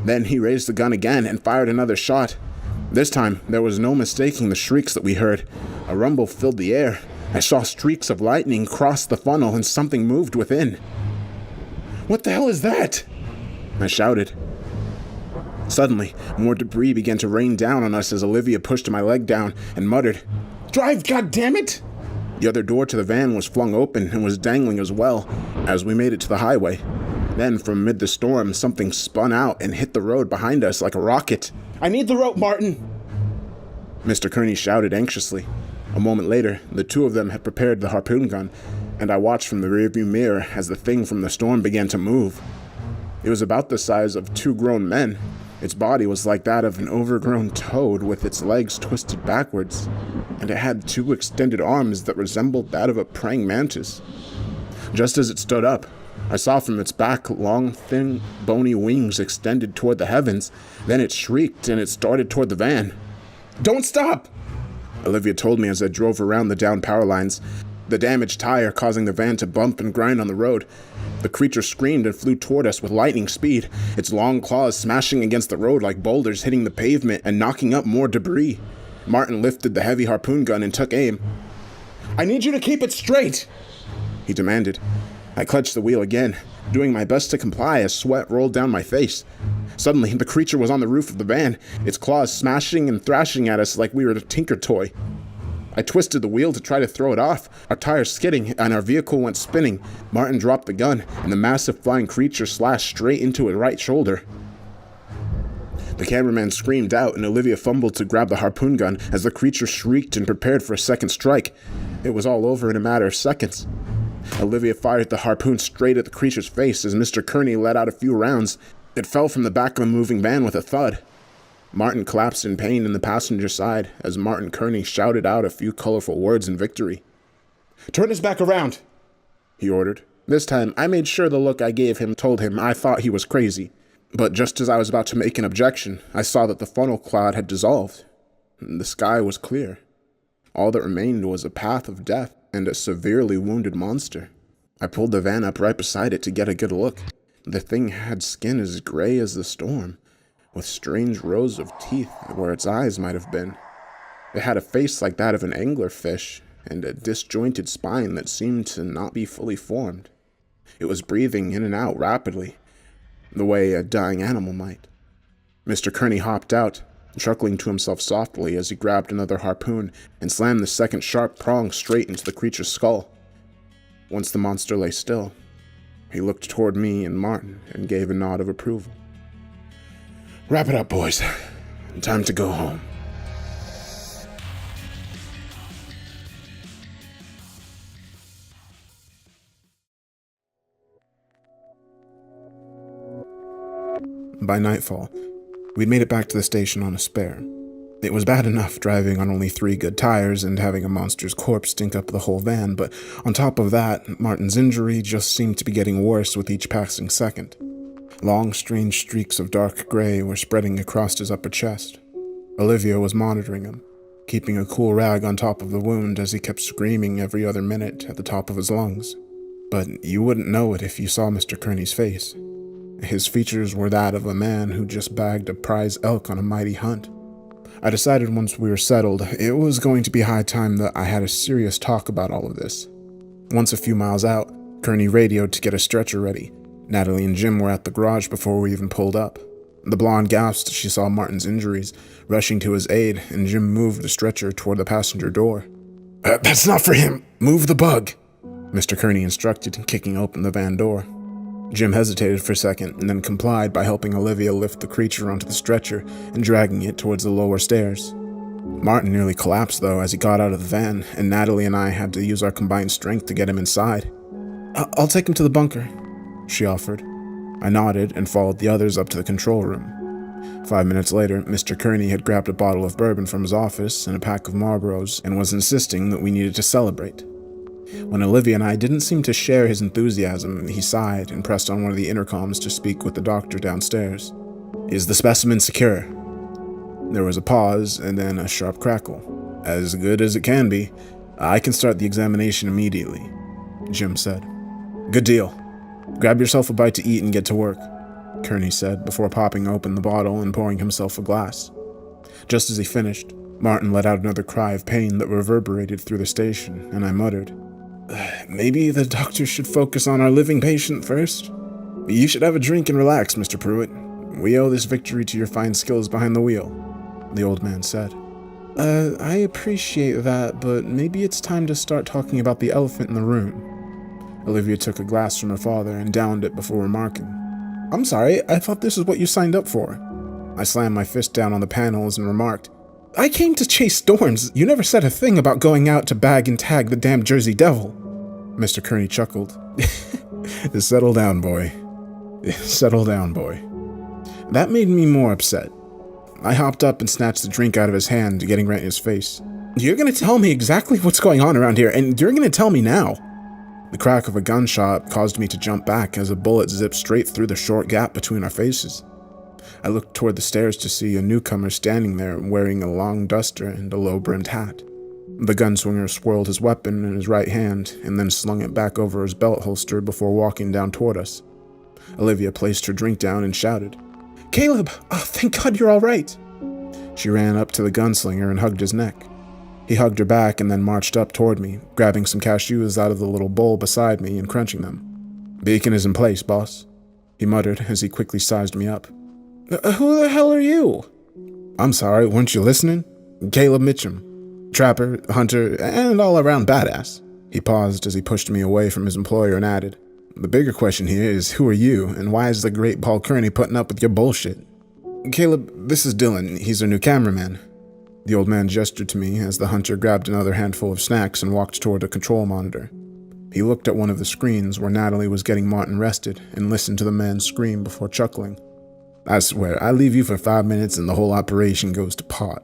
Then he raised the gun again and fired another shot. This time, there was no mistaking the shrieks that we heard. A rumble filled the air. I saw streaks of lightning cross the funnel and something moved within. "What the hell is that?" I shouted. Suddenly, more debris began to rain down on us as Olivia pushed my leg down and muttered, "Drive, goddammit!" The other door to the van was flung open and was dangling as well as we made it to the highway. Then, from mid the storm, something spun out and hit the road behind us like a rocket. "I need the rope, Martin!" Mr. Kearney shouted anxiously. A moment later, the two of them had prepared the harpoon gun, and I watched from the rearview mirror as the thing from the storm began to move. It was about the size of two grown men. Its body was like that of an overgrown toad with its legs twisted backwards, and it had two extended arms that resembled that of a praying mantis. Just as it stood up, I saw from its back long, thin, bony wings extended toward the heavens. Then it shrieked and it started toward the van. "Don't stop!" Olivia told me as I drove around the down power lines, the damaged tire causing the van to bump and grind on the road. The creature screamed and flew toward us with lightning speed, its long claws smashing against the road like boulders hitting the pavement and knocking up more debris. Martin lifted the heavy harpoon gun and took aim. "I need you to keep it straight," he demanded. I clutched the wheel again, doing my best to comply as sweat rolled down my face. Suddenly, the creature was on the roof of the van, its claws smashing and thrashing at us like we were a tinker toy. I twisted the wheel to try to throw it off, our tires skidding, and our vehicle went spinning. Martin dropped the gun, and the massive flying creature slashed straight into his right shoulder. The cameraman screamed out, and Olivia fumbled to grab the harpoon gun as the creature shrieked and prepared for a second strike. It was all over in a matter of seconds. Olivia fired the harpoon straight at the creature's face as Mr. Kearney let out a few rounds. It fell from the back of the moving van with a thud. Martin collapsed in pain in the passenger side as Martin Kearney shouted out a few colorful words in victory. "Turn us back around," he ordered. This time, I made sure the look I gave him told him I thought he was crazy. But just as I was about to make an objection, I saw that the funnel cloud had dissolved. The sky was clear. All that remained was a path of death and a severely wounded monster. I pulled the van up right beside it to get a good look. The thing had skin as gray as the storm, with strange rows of teeth where its eyes might have been. It had a face like that of an anglerfish, and a disjointed spine that seemed to not be fully formed. It was breathing in and out rapidly, the way a dying animal might. Mr. Kearney hopped out, chuckling to himself softly as he grabbed another harpoon and slammed the second sharp prong straight into the creature's skull. Once the monster lay still, he looked toward me and Martin and gave a nod of approval. "Wrap it up, boys. Time to go home." By nightfall, we'd made it back to the station on a spare. It was bad enough driving on only 3 good tires and having a monster's corpse stink up the whole van, but on top of that, Martin's injury just seemed to be getting worse with each passing second. Long, strange streaks of dark gray were spreading across his upper chest. Olivia was monitoring him, keeping a cool rag on top of the wound as he kept screaming every other minute at the top of his lungs. But you wouldn't know it if you saw Mr. Kearney's face. His features were that of a man who just bagged a prize elk on a mighty hunt. I decided once we were settled, it was going to be high time that I had a serious talk about all of this. Once a few miles out, Kearney radioed to get a stretcher ready. Natalie and Jim were at the garage before we even pulled up. The blonde gasped as she saw Martin's injuries, rushing to his aid, and Jim moved the stretcher toward the passenger door. That's not for him! Move the bug! Mr. Kearney instructed, kicking open the van door. Jim hesitated for a second and then complied by helping Olivia lift the creature onto the stretcher and dragging it towards the lower stairs. Martin nearly collapsed, though, as he got out of the van, and Natalie and I had to use our combined strength to get him inside. I'll take him to the bunker, she offered. I nodded and followed the others up to the control room. 5 minutes later, Mr. Kearney had grabbed a bottle of bourbon from his office and a pack of Marlboros and was insisting that we needed to celebrate. When Olivia and I didn't seem to share his enthusiasm, he sighed and pressed on one of the intercoms to speak with the doctor downstairs. Is the specimen secure? There was a pause and then a sharp crackle. As good as it can be. I can start the examination immediately, Jim said. Good deal. Grab yourself a bite to eat and get to work, Kearney said before popping open the bottle and pouring himself a glass. Just as he finished, Martin let out another cry of pain that reverberated through the station, and I muttered, Maybe the doctor should focus on our living patient first. You should have a drink and relax, Mr. Pruitt. We owe this victory to your fine skills behind the wheel, the old man said. I appreciate that, but maybe it's time to start talking about the elephant in the room. Olivia took a glass from her father and downed it before remarking, I'm sorry, I thought this is what you signed up for. I slammed my fist down on the panels and remarked, I came to chase storms. You never said a thing about going out to bag and tag the damn Jersey Devil. Mr. Kearney chuckled. Settle down, boy. Settle down, boy. That made me more upset. I hopped up and snatched the drink out of his hand, getting right in his face. You're going to tell me exactly what's going on around here, and you're going to tell me now. The crack of a gunshot caused me to jump back as a bullet zipped straight through the short gap between our faces. I looked toward the stairs to see a newcomer standing there wearing a long duster and a low-brimmed hat. The gunswinger swirled his weapon in his right hand and then slung it back over his belt holster before walking down toward us. Olivia placed her drink down and shouted, Caleb! Oh, thank God you're all right! She ran up to the gunslinger and hugged his neck. He hugged her back and then marched up toward me, grabbing some cashews out of the little bowl beside me and crunching them. Beacon is in place, boss, he muttered as he quickly sized me up. Who the hell are you? I'm sorry, weren't you listening? Caleb Mitchum. Trapper, hunter, and all-around badass. He paused as he pushed me away from his employer and added, The bigger question here is who are you, and why is the great Paul Kearney putting up with your bullshit? Caleb, this is Dylan. He's our new cameraman. The old man gestured to me as the hunter grabbed another handful of snacks and walked toward a control monitor. He looked at one of the screens where Natalie was getting Martin rested and listened to the man scream before chuckling. I swear, I leave you for 5 minutes and the whole operation goes to pot,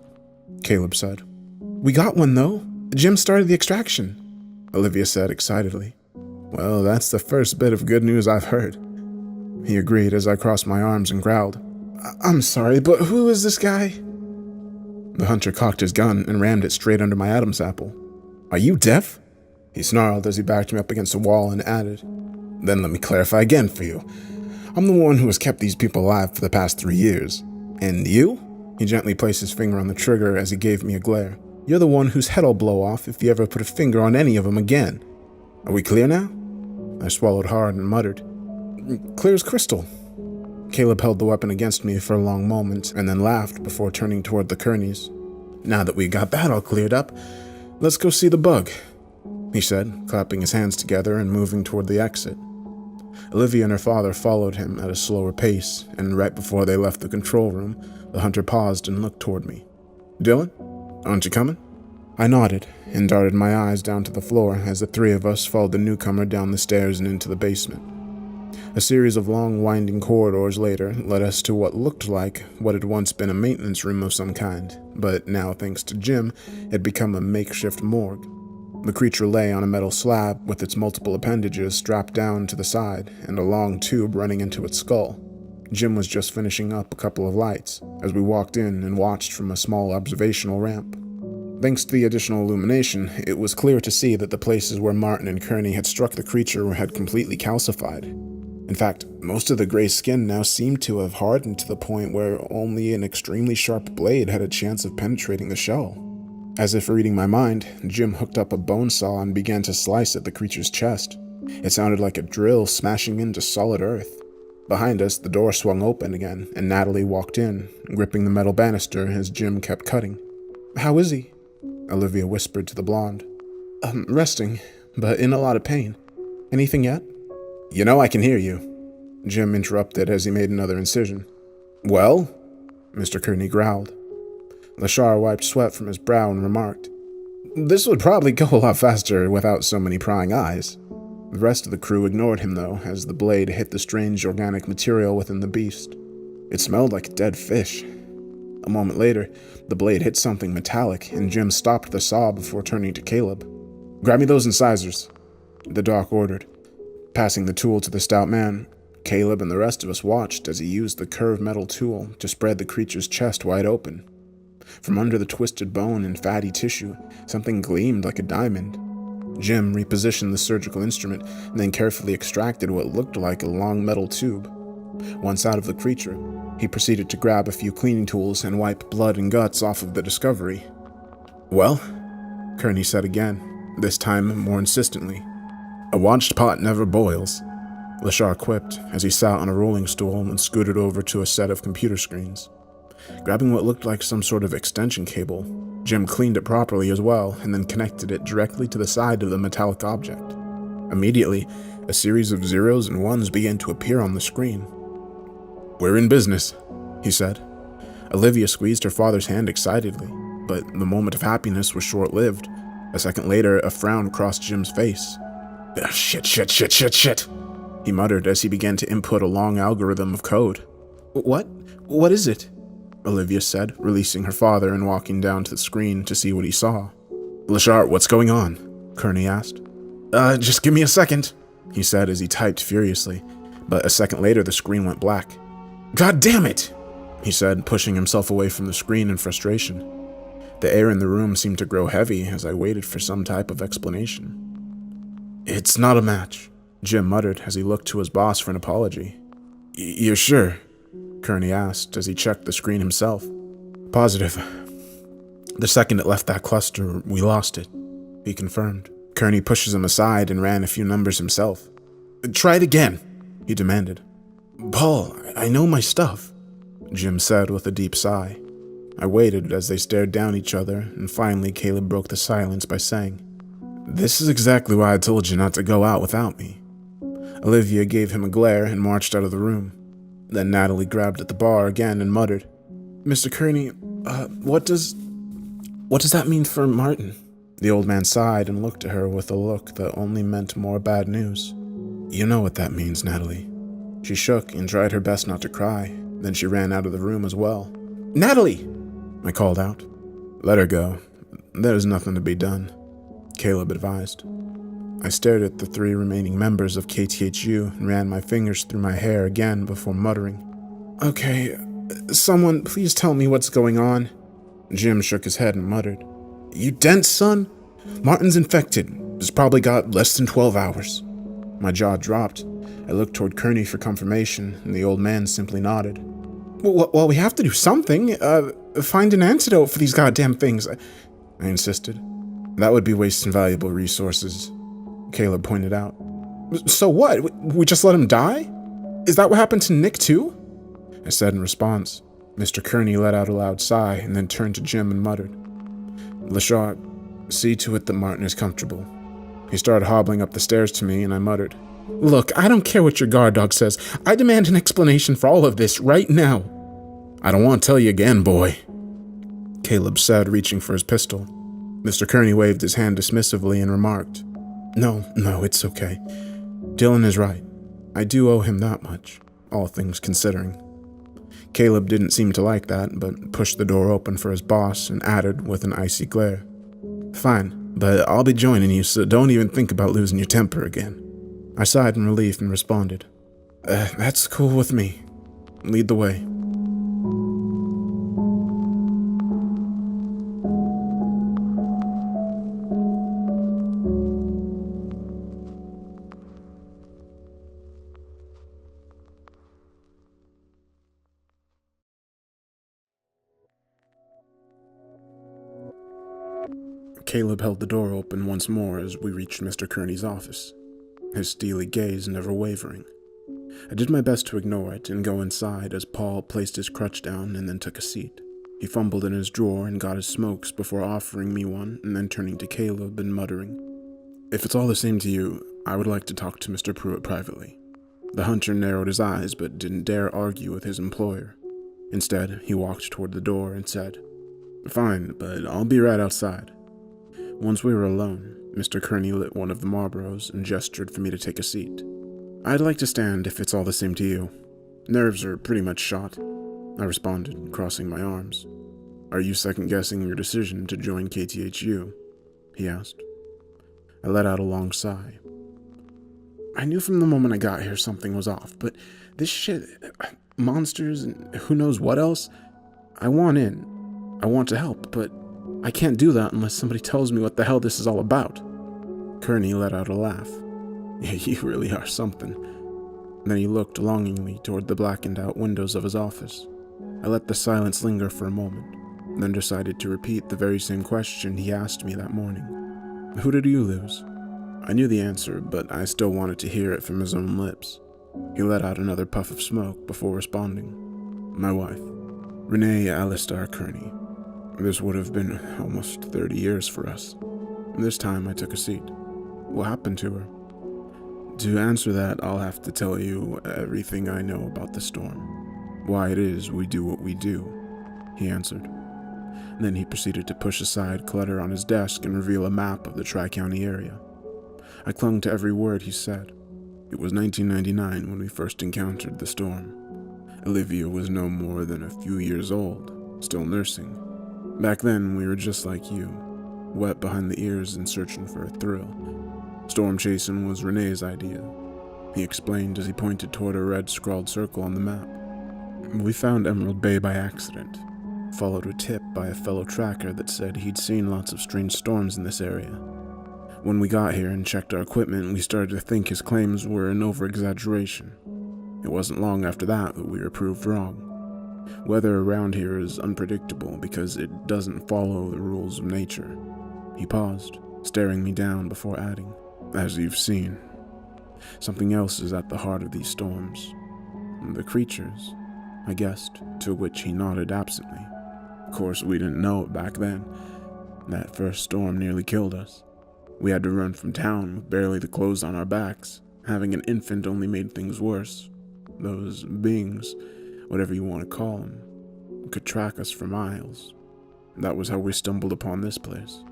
Caleb said. We got one, though. Jim started the extraction, Olivia said excitedly. Well, that's the first bit of good news I've heard. He agreed as I crossed my arms and growled, I'm sorry, but who is this guy? The hunter cocked his gun and rammed it straight under my Adam's apple. Are you deaf? He snarled as he backed me up against the wall and added, Then let me clarify again for you. I'm the one who has kept these people alive for the past 3 years. And you? He gently placed his finger on the trigger as he gave me a glare. You're the one whose head'll blow off if you ever put a finger on any of them again. Are we clear now? I swallowed hard and muttered, Clear as crystal. Caleb held the weapon against me for a long moment and then laughed before turning toward the Kearneys. Now that we got that all cleared up, let's go see the bug, he said, clapping his hands together and moving toward the exit. Olivia and her father followed him at a slower pace, and right before they left the control room, the hunter paused and looked toward me. Dylan, aren't you coming? I nodded and darted my eyes down to the floor as the three of us followed the newcomer down the stairs and into the basement. A series of long, winding corridors later led us to what looked like what had once been a maintenance room of some kind, but now, thanks to Jim, had become a makeshift morgue. The creature lay on a metal slab with its multiple appendages strapped down to the side and a long tube running into its skull. Jim was just finishing up a couple of lights as we walked in and watched from a small observational ramp. Thanks to the additional illumination, it was clear to see that the places where Martin and Kearney had struck the creature had completely calcified. In fact, most of the gray skin now seemed to have hardened to the point where only an extremely sharp blade had a chance of penetrating the shell. As if reading my mind, Jim hooked up a bone saw and began to slice at the creature's chest. It sounded like a drill smashing into solid earth. Behind us, the door swung open again, and Natalie walked in, gripping the metal banister as Jim kept cutting. "How is he?" Olivia whispered to the blonde. Resting, but in a lot of pain. Anything yet?" "You know I can hear you," Jim interrupted as he made another incision. "Well?" Mr. Kearney growled. Lashar wiped sweat from his brow and remarked, "This would probably go a lot faster without so many prying eyes." The rest of the crew ignored him, though, as the blade hit the strange organic material within the beast. It smelled like a dead fish. A moment later, the blade hit something metallic, and Jim stopped the saw before turning to Caleb. "Grab me those incisors," the doc ordered. Passing the tool to the stout man, Caleb and the rest of us watched as he used the curved metal tool to spread the creature's chest wide open. From under the twisted bone and fatty tissue, something gleamed like a diamond. Jim repositioned the surgical instrument and then carefully extracted what looked like a long metal tube. Once out of the creature, he proceeded to grab a few cleaning tools and wipe blood and guts off of the discovery. "Well?" Kearney said again, this time more insistently. "A watched pot never boils," Lashar quipped as he sat on a rolling stool and scooted over to a set of computer screens. Grabbing what looked like some sort of extension cable, Jim cleaned it properly as well and then connected it directly to the side of the metallic object. Immediately, a series of zeros and ones began to appear on the screen. "We're in business," he said. Olivia squeezed her father's hand excitedly, but the moment of happiness was short-lived. A second later, a frown crossed Jim's face. Shit, he muttered as he began to input a long algorithm of code. What is it?" Olivia said, releasing her father and walking down to the screen to see what he saw. "Lashar, what's going on?" Kearney asked. Just give me a second," he said as he typed furiously, but a second later the screen went black. "God damn it," he said, pushing himself away from the screen in frustration. The air in the room seemed to grow heavy as I waited for some type of explanation. "It's not a match," Jim muttered as he looked to his boss for an apology. "You're sure?" Kearney asked as he checked the screen himself. "Positive. The second it left that cluster, we lost it," he confirmed. Kearney pushes him aside and ran a few numbers himself. "Try it again," he demanded. "Paul, I know my stuff," Jim said with a deep sigh. I waited as they stared down each other, and finally Caleb broke the silence by saying, "This is exactly why I told you not to go out without me." Olivia gave him a glare and marched out of the room. Then Natalie grabbed at the bar again and muttered, "Mr. Kearney, what does that mean for Martin?" The old man sighed and looked at her with a look that only meant more bad news. "You know what that means, Natalie." She shook and tried her best not to cry. Then she ran out of the room as well. "Natalie!" I called out. "Let her go. There's nothing to be done," Caleb advised. I stared at the 3 remaining members of KTHU and ran my fingers through my hair again before muttering, "Okay, someone please tell me what's going on." Jim shook his head and muttered, "You dense, son? Martin's infected. He's probably got less than 12 hours. My jaw dropped. I looked toward Kearney for confirmation, and the old man simply nodded. Well, we have to do something. Find an antidote for these goddamn things," I insisted. "That would be wasting valuable resources," Caleb pointed out. "So what? We just let him die? Is that what happened to Nick too?" I said in response. Mr. Kearney let out a loud sigh and then turned to Jim and muttered, "Lashar, see to it that Martin is comfortable." He started hobbling up the stairs to me and I muttered, "Look, I don't care what your guard dog says. I demand an explanation for all of this right now." "I don't want to tell you again, boy," Caleb said, reaching for his pistol. Mr. Kearney waved his hand dismissively and remarked, No, it's okay. Dylan is right. I do owe him that much, all things considering." Caleb didn't seem to like that, but pushed the door open for his boss and added with an icy glare, "Fine, but I'll be joining you, so don't even think about losing your temper again." I sighed in relief and responded, "That's cool with me. Lead the way." Caleb held the door open once more as we reached Mr. Kearney's office, his steely gaze never wavering. I did my best to ignore it and go inside as Paul placed his crutch down and then took a seat. He fumbled in his drawer and got his smokes before offering me one and then turning to Caleb and muttering, "If it's all the same to you, I would like to talk to Mr. Pruitt privately." The hunter narrowed his eyes but didn't dare argue with his employer. Instead, he walked toward the door and said, "Fine, but I'll be right outside." Once we were alone, Mr. Kearney lit one of the Marlboros and gestured for me to take a seat. "I'd like to stand if it's all the same to you. Nerves are pretty much shot," I responded, crossing my arms. "Are you second-guessing your decision to join KTHU?" he asked. I let out a long sigh. I knew from the moment I got here something was off, but this shit, monsters and who knows what else, I want in. I want to help, but I can't do that unless somebody tells me what the hell this is all about. Kearney let out a laugh. "Yeah, you really are something." Then he looked longingly toward the blackened-out windows of his office. I let the silence linger for a moment, then decided to repeat the very same question he asked me that morning. "Who did you lose?" I knew the answer, but I still wanted to hear it from his own lips. He let out another puff of smoke before responding. "My wife, Renee Alistair Kearney. This would have been almost 30 years for us." This time I took a seat. "What happened to her?" "To answer that, I'll have to tell you everything I know about the storm. Why it is we do what we do," he answered. Then he proceeded to push aside clutter on his desk and reveal a map of the Tri-County area. I clung to every word he said. It was 1999 when we first encountered the storm. Olivia was no more than a few years old, still nursing. Back then, we were just like you, wet behind the ears and searching for a thrill. Storm chasing was Renee's idea, he explained as he pointed toward a red scrawled circle on the map. We found Emerald Bay by accident, followed a tip by a fellow tracker that said he'd seen lots of strange storms in this area. When we got here and checked our equipment, we started to think his claims were an over-exaggeration. It wasn't long after that we were proved wrong. Weather around here is unpredictable because it doesn't follow the rules of nature." He paused, staring me down before adding, "As you've seen, something else is at the heart of these storms. The creatures, I guessed, to which he nodded absently. Of course, we didn't know it back then. That first storm nearly killed us. We had to run from town with barely the clothes on our backs. Having an infant only made things worse. Those beings, whatever you want to call them, could track us for miles. That was how we stumbled upon this place."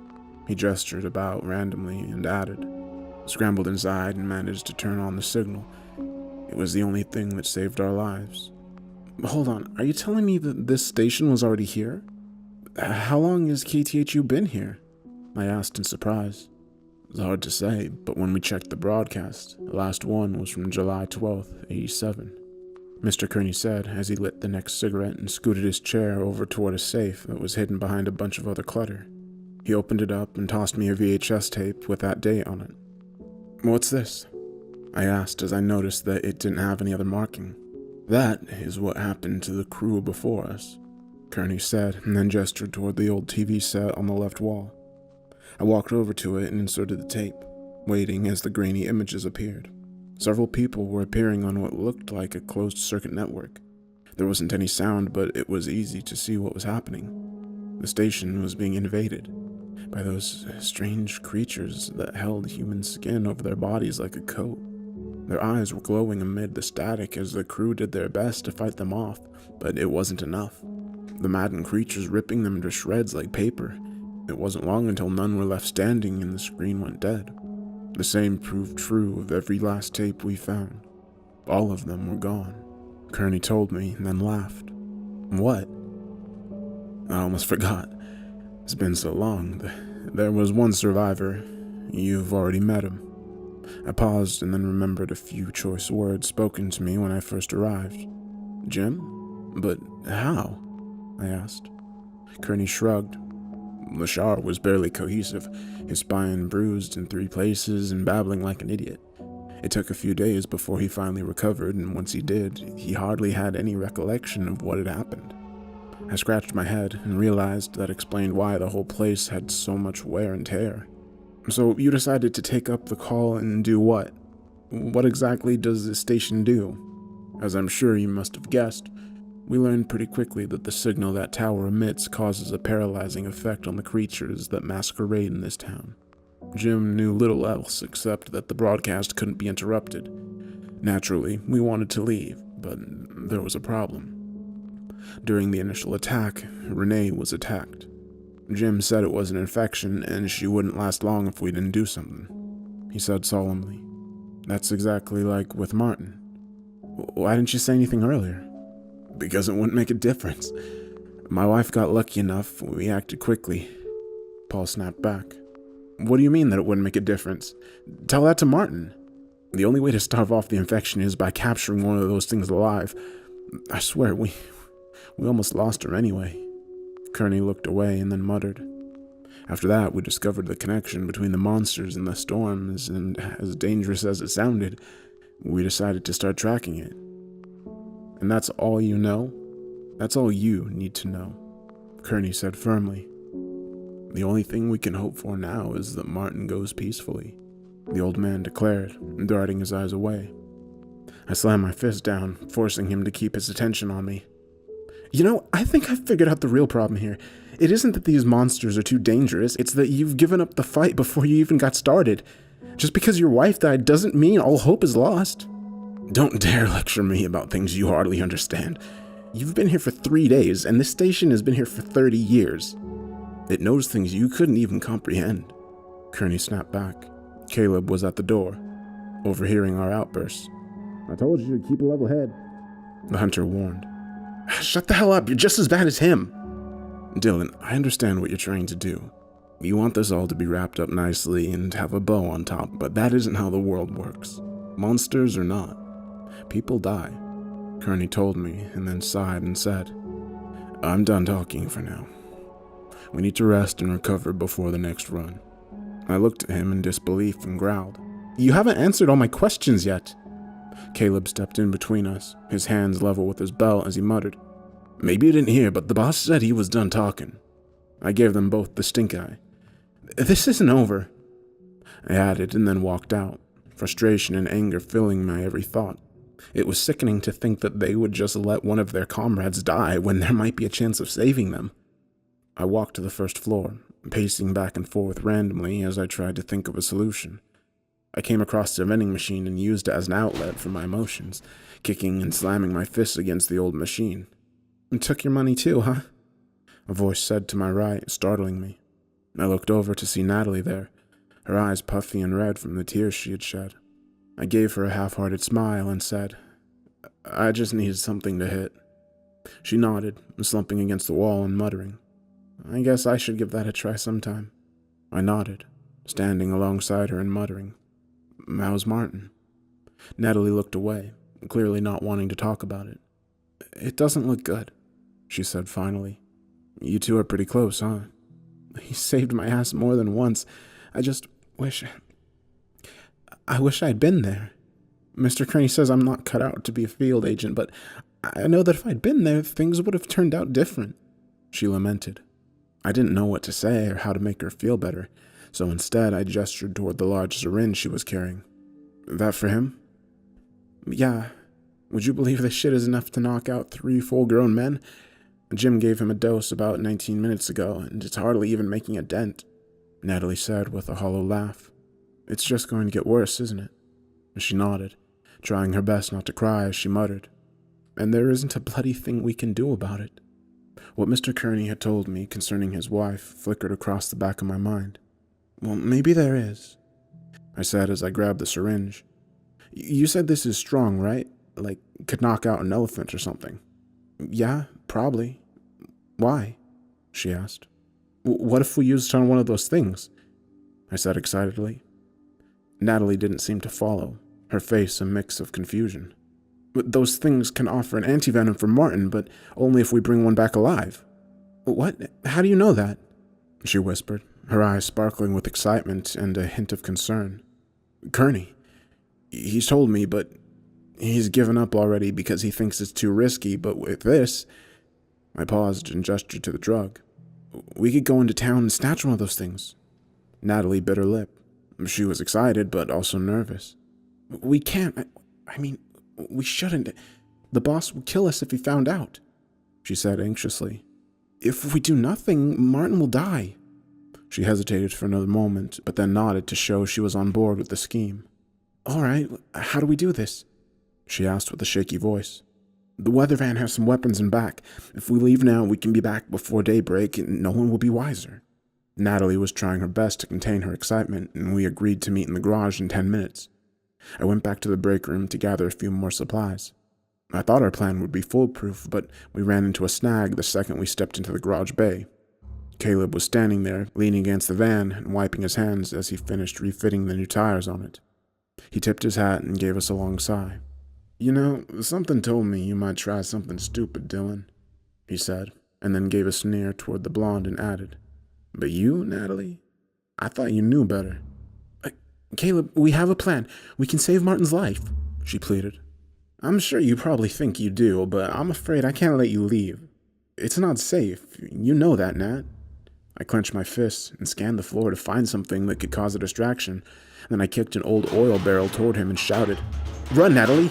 He gestured about randomly and added, "Scrambled inside and managed to turn on the signal. It was the only thing that saved our lives." "Hold on, are you telling me that this station was already here? How long has KTHU been here?" I asked in surprise. It's hard to say, but when we checked the broadcast, the last one was from July 12th, 87. Mr. Kearney said as he lit the next cigarette and scooted his chair over toward a safe that was hidden behind a bunch of other clutter. He opened it up and tossed me a VHS tape with that date on it. "What's this?" I asked as I noticed that it didn't have any other marking. "That is what happened to the crew before us," Kearney said, and then gestured toward the old TV set on the left wall. I walked over to it and inserted the tape, waiting as the grainy images appeared. Several people were appearing on what looked like a closed-circuit network. There wasn't any sound, but it was easy to see what was happening. The station was being invaded by those strange creatures that held human skin over their bodies like a coat. Their eyes were glowing amid the static as the crew did their best to fight them off, but it wasn't enough. The maddened creatures ripping them to shreds like paper. It wasn't long until none were left standing and the screen went dead. The same proved true of every last tape we found. All of them were gone. Kearney told me and then laughed. "What?" "I almost forgot. It's been so long. There was one survivor. You've already met him." I paused and then remembered a few choice words spoken to me when I first arrived. "Jim? But how?" I asked. Kearney shrugged. Lashar was barely cohesive, his spine bruised in 3 places and babbling like an idiot. It took a few days before he finally recovered, and once he did, he hardly had any recollection of what had happened. I scratched my head and realized that explained why the whole place had so much wear and tear. "So you decided to take up the call and do what? What exactly does this station do?" As I'm sure you must have guessed, we learned pretty quickly that the signal that tower emits causes a paralyzing effect on the creatures that masquerade in this town. Jim knew little else except that the broadcast couldn't be interrupted. Naturally, we wanted to leave, but there was a problem. During the initial attack, Renee was attacked. Jim said it was an infection and she wouldn't last long if we didn't do something. He said solemnly, "That's exactly like with Martin. Why didn't you say anything earlier?" "Because it wouldn't make a difference. My wife got lucky enough, we acted quickly." Paul snapped back. "What do you mean that it wouldn't make a difference? Tell that to Martin." "The only way to starve off the infection is by capturing one of those things alive. I swear, we almost lost her anyway." Kearney looked away and then muttered. "After that, we discovered the connection between the monsters and the storms, and as dangerous as it sounded, we decided to start tracking it." "And that's all you know? That's all you need to know," Kearney said firmly. "The only thing we can hope for now is that Martin goes peacefully," the old man declared, darting his eyes away. I slammed my fist down, forcing him to keep his attention on me. "You know, I think I've figured out the real problem here. It isn't that these monsters are too dangerous, it's that you've given up the fight before you even got started. Just because your wife died doesn't mean all hope is lost." "Don't dare lecture me about things you hardly understand. You've been here for 3 days, and this station has been here for 30 years. It knows things you couldn't even comprehend." Kearney snapped back. Caleb was at the door, overhearing our outbursts. "I told you to keep a level head," the hunter warned. "Shut the hell up, you're just as bad as him." "Dylan, I understand what you're trying to do. You want this all to be wrapped up nicely and have a bow on top, but that isn't how the world works. Monsters or not, people die," Kearney told me, and then sighed and said, "I'm done talking for now. We need to rest and recover before the next run." I looked at him in disbelief and growled, "You haven't answered all my questions yet." Caleb stepped in between us, his hands level with his belt as he muttered, "Maybe you didn't hear, but the boss said he was done talking." I gave them both the stink eye. "This isn't over," I added, and then walked out, frustration and anger filling my every thought. It was sickening to think that they would just let one of their comrades die when there might be a chance of saving them. I walked to the first floor, pacing back and forth randomly as I tried to think of a solution. I came across the vending machine and used it as an outlet for my emotions, kicking and slamming my fists against the old machine. "And took your money too, huh?" a voice said to my right, startling me. I looked over to see Natalie there, her eyes puffy and red from the tears she had shed. I gave her a half-hearted smile and said, "I just needed something to hit." She nodded, slumping against the wall and muttering, "I guess I should give that a try sometime." I nodded, standing alongside her and muttering, "How's Martin?" Natalie looked away, clearly not wanting to talk about it. "It doesn't look good," she said finally. "You two are pretty close, huh?" "He saved my ass more than once. I just wish I'd been there. Mr. Kearney says I'm not cut out to be a field agent, but I know that if I'd been there, things would have turned out different," she lamented. I didn't know what to say or how to make her feel better, so instead I gestured toward the large syringe she was carrying. "That for him?" "Yeah. Would you believe this shit is enough to knock out 3 full-grown men? Jim gave him a dose about 19 minutes ago, and it's hardly even making a dent," Natalie said with a hollow laugh. "It's just going to get worse, isn't it?" She nodded, trying her best not to cry as she muttered, "And there isn't a bloody thing we can do about it." What Mr. Kearney had told me concerning his wife flickered across the back of my mind. "Well, maybe there is," I said as I grabbed the syringe. "You said this is strong, right? Like, could knock out an elephant or something." "Yeah, probably. Why?" she asked. "What if we used it on one of those things?" I said excitedly. Natalie didn't seem to follow, her face a mix of confusion. "Those things can offer an antivenom for Martin, but only if we bring one back alive." "What? How do you know that?" she whispered, her eyes sparkling with excitement and a hint of concern. "Kearney. He's told me, but he's given up already because he thinks it's too risky, but with this..." I paused and gestured to the drug. "We could go into town and snatch one of those things." Natalie bit her lip. She was excited, but also nervous. "We can't. I mean, we shouldn't. The boss would kill us if he found out, she said anxiously. If we do nothing, Martin will die. She hesitated for another moment, but then nodded to show she was on board with the scheme. All right, how do we do this? She asked with a shaky voice. The weather van has some weapons in back. If we leave now, we can be back before daybreak and no one will be wiser. Natalie was trying her best to contain her excitement, and we agreed to meet in the garage in 10 minutes. I went back to the break room to gather a few more supplies. I thought our plan would be foolproof, but we ran into a snag the second we stepped into the garage bay. Caleb was standing there, leaning against the van and wiping his hands as he finished refitting the new tires on it. He tipped his hat and gave us a long sigh. You know, something told me you might try something stupid, Dylan, he said, and then gave a sneer toward the blonde and added, But you, Natalie? I thought you knew better. Caleb, we have a plan. We can save Martin's life, she pleaded. I'm sure you probably think you do, but I'm afraid I can't let you leave. It's not safe. You know that, Nat. I clenched my fists and scanned the floor to find something that could cause a distraction. Then I kicked an old oil barrel toward him and shouted, Run, Natalie!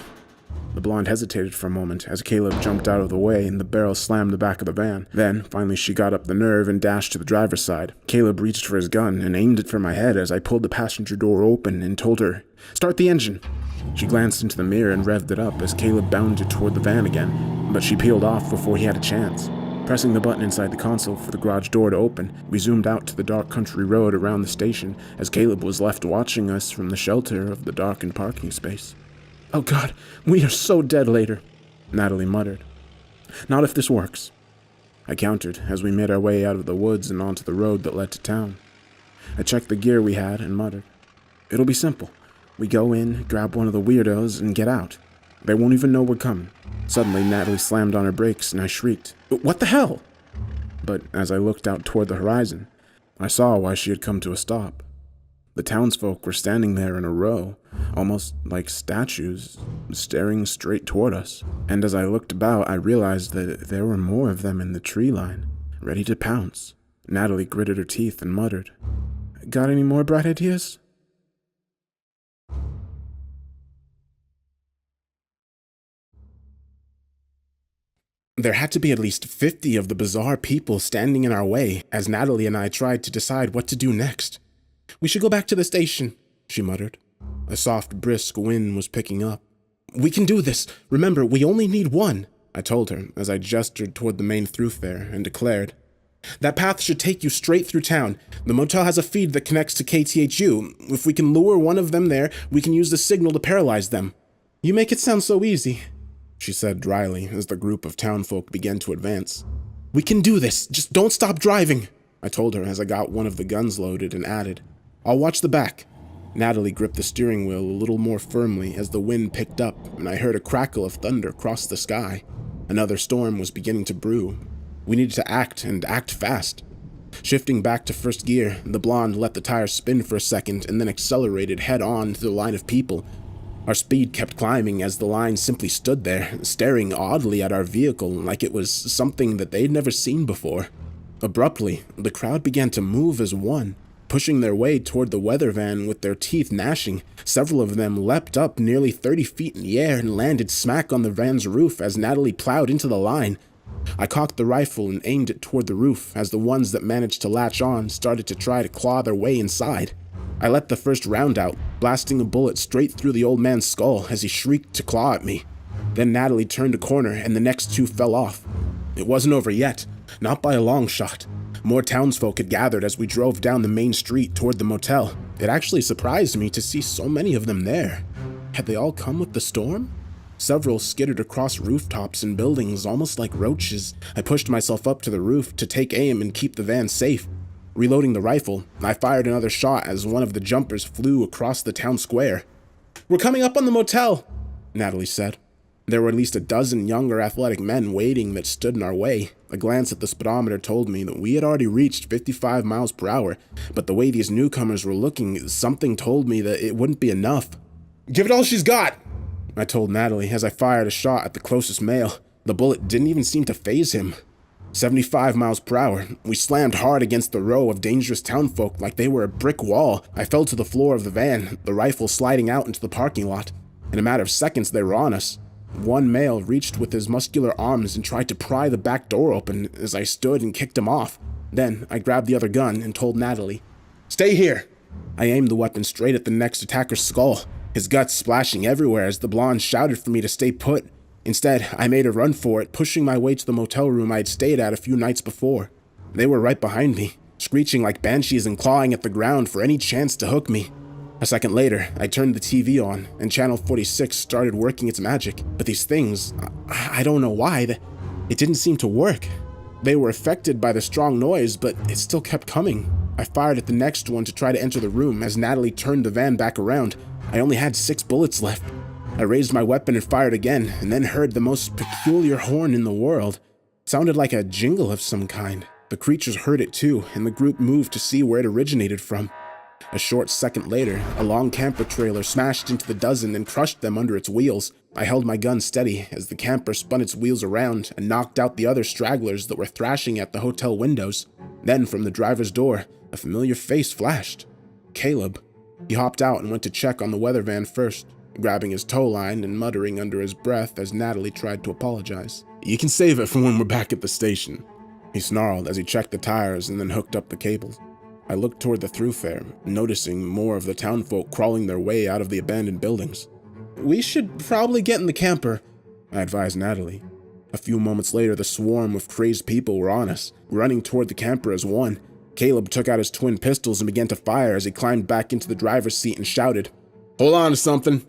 The blonde hesitated for a moment as Caleb jumped out of the way and the barrel slammed the back of the van. Then, finally, she got up the nerve and dashed to the driver's side. Caleb reached for his gun and aimed it for my head as I pulled the passenger door open and told her, Start the engine! She glanced into the mirror and revved it up as Caleb bounded toward the van again, but she peeled off before he had a chance. Pressing the button inside the console for the garage door to open, we zoomed out to the dark country road around the station as Caleb was left watching us from the shelter of the darkened parking space. Oh God, we are so dead later, Natalie muttered. Not if this works, I countered as we made our way out of the woods and onto the road that led to town. I checked the gear we had and muttered. It'll be simple. We go in, grab one of the weirdos, and get out. They won't even know we're coming. Suddenly, Natalie slammed on her brakes, and I shrieked, What the hell? But as I looked out toward the horizon, I saw why she had come to a stop. The townsfolk were standing there in a row, almost like statues, staring straight toward us. And as I looked about, I realized that there were more of them in the tree line, ready to pounce. Natalie gritted her teeth and muttered, Got any more bright ideas? There had to be at least 50 of the bizarre people standing in our way as Natalie and I tried to decide what to do next. We should go back to the station, she muttered. A soft, brisk wind was picking up. We can do this. Remember, we only need one, I told her as I gestured toward the main thoroughfare and declared. That path should take you straight through town. The motel has a feed that connects to KTHU. If we can lure one of them there, we can use the signal to paralyze them. You make it sound so easy, she said dryly as the group of townfolk began to advance. We can do this. Just don't stop driving, I told her as I got one of the guns loaded and added. I'll watch the back. Natalie gripped the steering wheel a little more firmly as the wind picked up and I heard a crackle of thunder cross the sky. Another storm was beginning to brew. We needed to act and act fast. Shifting back to first gear, the blonde let the tires spin for a second and then accelerated head-on to the line of people. Our speed kept climbing as the line simply stood there, staring oddly at our vehicle like it was something that they'd never seen before. Abruptly, the crowd began to move as one, pushing their way toward the weather van with their teeth gnashing. Several of them leapt up nearly 30 feet in the air and landed smack on the van's roof as Natalie plowed into the line. I cocked the rifle and aimed it toward the roof as the ones that managed to latch on started to try to claw their way inside. I let the first round out, blasting a bullet straight through the old man's skull as he shrieked to claw at me. Then Natalie turned a corner and the next two fell off. It wasn't over yet, not by a long shot. More townsfolk had gathered as we drove down the main street toward the motel. It actually surprised me to see so many of them there. Had they all come with the storm? Several skittered across rooftops and buildings almost like roaches. I pushed myself up to the roof to take aim and keep the van safe. Reloading the rifle, I fired another shot as one of the jumpers flew across the town square. We're coming up on the motel, Natalie said. There were at least a dozen younger athletic men waiting that stood in our way. A glance at the speedometer told me that we had already reached 55 miles per hour, but the way these newcomers were looking, something told me that it wouldn't be enough. Give it all she's got, I told Natalie as I fired a shot at the closest male. The bullet didn't even seem to faze him. 75 miles per hour. We slammed hard against the row of dangerous townfolk like they were a brick wall. I fell to the floor of the van, the rifle sliding out into the parking lot. In a matter of seconds, they were on us. One male reached with his muscular arms and tried to pry the back door open as I stood and kicked him off. Then I grabbed the other gun and told Natalie, "Stay here." I aimed the weapon straight at the next attacker's skull, his guts splashing everywhere as the blonde shouted for me to stay put. Instead, I made a run for it, pushing my way to the motel room I'd stayed at a few nights before. They were right behind me, screeching like banshees and clawing at the ground for any chance to hook me. A second later, I turned the TV on, and Channel 46 started working its magic. But these things, I don't know why, it didn't seem to work. They were affected by the strong noise, but it still kept coming. I fired at the next one to try to enter the room as Natalie turned the van back around. I only had 6 bullets left. I raised my weapon and fired again, and then heard the most peculiar horn in the world. It sounded like a jingle of some kind. The creatures heard it too, and the group moved to see where it originated from. A short second later, a long camper trailer smashed into the dozen and crushed them under its wheels. I held my gun steady as the camper spun its wheels around and knocked out the other stragglers that were thrashing at the hotel windows. Then, from the driver's door, a familiar face flashed. Caleb. He hopped out and went to check on the weather van first, grabbing his tow line and muttering under his breath as Natalie tried to apologize. "You can save it for when we're back at the station," he snarled as he checked the tires and then hooked up the cables. I looked toward the thoroughfare, noticing more of the townfolk crawling their way out of the abandoned buildings. "We should probably get in the camper," I advised Natalie. A few moments later, the swarm of crazed people were on us, running toward the camper as one. Caleb took out his twin pistols and began to fire as he climbed back into the driver's seat and shouted, "Hold on to something."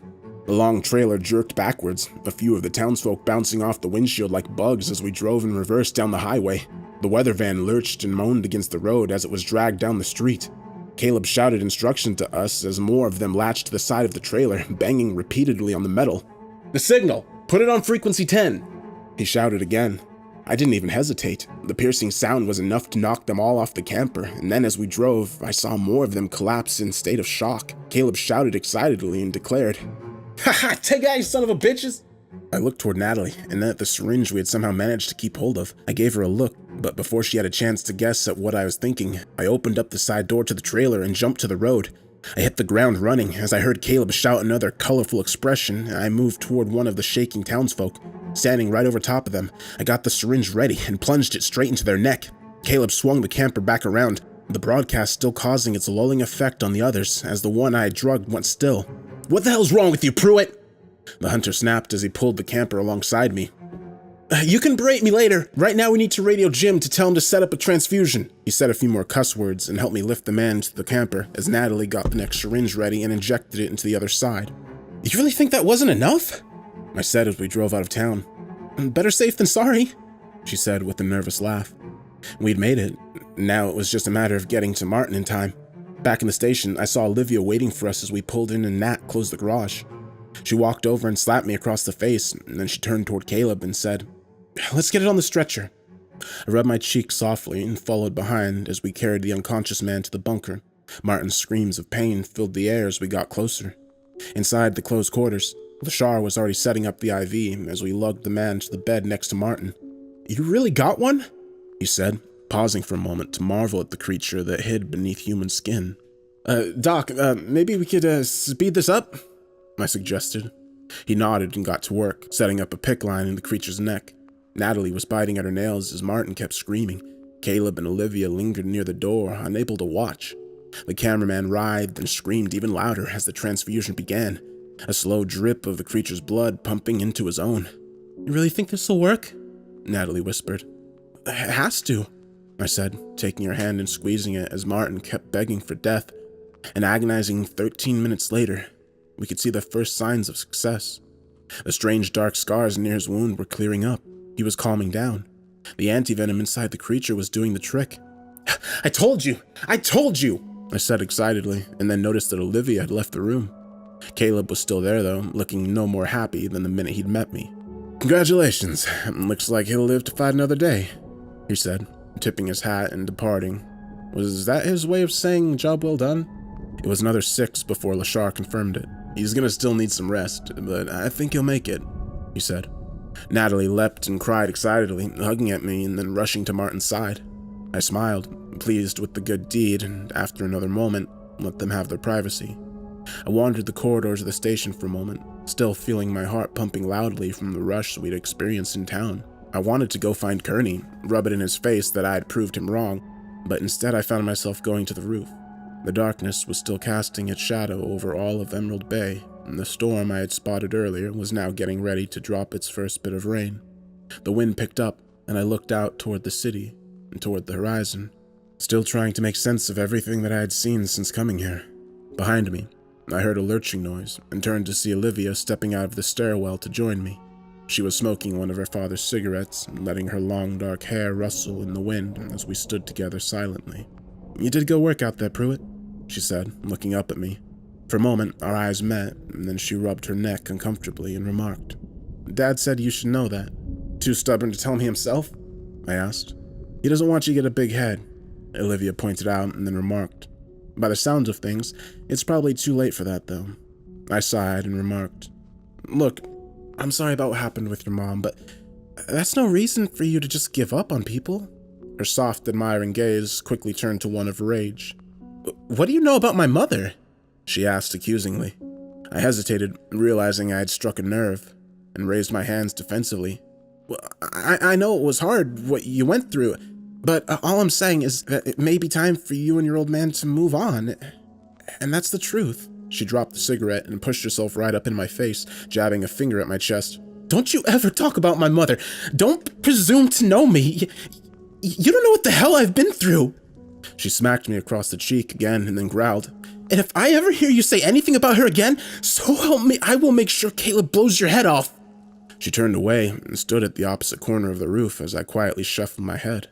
The long trailer jerked backwards, a few of the townsfolk bouncing off the windshield like bugs as we drove in reverse down the highway. The weather van lurched and moaned against the road as it was dragged down the street. Caleb shouted instruction to us as more of them latched to the side of the trailer, banging repeatedly on the metal. "The signal! Put it on frequency 10!" He shouted again. I didn't even hesitate. The piercing sound was enough to knock them all off the camper, and then as we drove, I saw more of them collapse in state of shock. Caleb shouted excitedly and declared, "Ha ha! Take out, you son of a bitches!" I looked toward Natalie, and then at the syringe we had somehow managed to keep hold of. I gave her a look, but before she had a chance to guess at what I was thinking, I opened up the side door to the trailer and jumped to the road. I hit the ground running as I heard Caleb shout another colorful expression, and I moved toward one of the shaking townsfolk. Standing right over top of them, I got the syringe ready and plunged it straight into their neck. Caleb swung the camper back around, the broadcast still causing its lulling effect on the others as the one I had drugged went still. "What the hell's wrong with you, Pruitt?" The hunter snapped as he pulled the camper alongside me. "You can berate me later. Right now we need to radio Jim to tell him to set up a transfusion." He said a few more cuss words and helped me lift the man to the camper as Natalie got the next syringe ready and injected it into the other side. "You really think that wasn't enough?" I said as we drove out of town. "Better safe than sorry," she said with a nervous laugh. We'd made it. Now it was just a matter of getting to Martin in time. Back in the station, I saw Olivia waiting for us as we pulled in and Nat closed the garage. She walked over and slapped me across the face, and then she turned toward Caleb and said, "Let's get it on the stretcher." I rubbed my cheek softly and followed behind as we carried the unconscious man to the bunker. Martin's screams of pain filled the air as we got closer. Inside the closed quarters, Lashar was already setting up the IV as we lugged the man to the bed next to Martin. "You really got one?" he said, pausing for a moment to marvel at the creature that hid beneath human skin. Doc, maybe we could speed this up?" I suggested. He nodded and got to work, setting up a pick line in the creature's neck. Natalie was biting at her nails as Martin kept screaming. Caleb and Olivia lingered near the door, unable to watch. The cameraman writhed and screamed even louder as the transfusion began, a slow drip of the creature's blood pumping into his own. "You really think this'll work?" Natalie whispered. "It has to," I said, taking her hand and squeezing it as Martin kept begging for death. An agonizing 13 minutes later, we could see the first signs of success. The strange dark scars near his wound were clearing up. He was calming down. The antivenom inside the creature was doing the trick. I told you! I said excitedly, and then noticed that Olivia had left the room. Caleb was still there, though, looking no more happy than the minute he'd met me. "Congratulations. Looks like he'll live to fight another day," he said, tipping his hat and departing. Was that his way of saying job well done? It was another 6 before Lashar confirmed it. "He's gonna still need some rest, but I think he'll make it," he said. Natalie leapt and cried excitedly, hugging at me and then rushing to Martin's side. I smiled, pleased with the good deed, and after another moment, let them have their privacy. I wandered the corridors of the station for a moment, still feeling my heart pumping loudly from the rush we'd experienced in town. I wanted to go find Kearney, rub it in his face that I had proved him wrong, but instead I found myself going to the roof. The darkness was still casting its shadow over all of Emerald Bay, and the storm I had spotted earlier was now getting ready to drop its first bit of rain. The wind picked up, and I looked out toward the city and toward the horizon, still trying to make sense of everything that I had seen since coming here. Behind me, I heard a lurching noise and turned to see Olivia stepping out of the stairwell to join me. She was smoking one of her father's cigarettes and letting her long dark hair rustle in the wind as we stood together silently. "You did good work out there, Pruitt," she said, looking up at me. For a moment, our eyes met, and then she rubbed her neck uncomfortably and remarked, "Dad said you should know that." "Too stubborn to tell me himself?" I asked. "He doesn't want you to get a big head," Olivia pointed out and then remarked. "By the sounds of things, it's probably too late for that, though." I sighed and remarked, "Look, I'm sorry about what happened with your mom, but that's no reason for you to just give up on people." Her soft, admiring gaze quickly turned to one of rage. "What do you know about my mother?" she asked accusingly. I hesitated, realizing I had struck a nerve, and raised my hands defensively. "Well, I know it was hard, what you went through, but all I'm saying is that it may be time for you and your old man to move on, and that's the truth." She dropped the cigarette and pushed herself right up in my face, jabbing a finger at my chest. "Don't you ever talk about my mother. Don't presume to know me. You don't know what the hell I've been through." She smacked me across the cheek again and then growled, "And if I ever hear you say anything about her again, so help me, I will make sure Caleb blows your head off." She turned away and stood at the opposite corner of the roof as I quietly shuffled my head.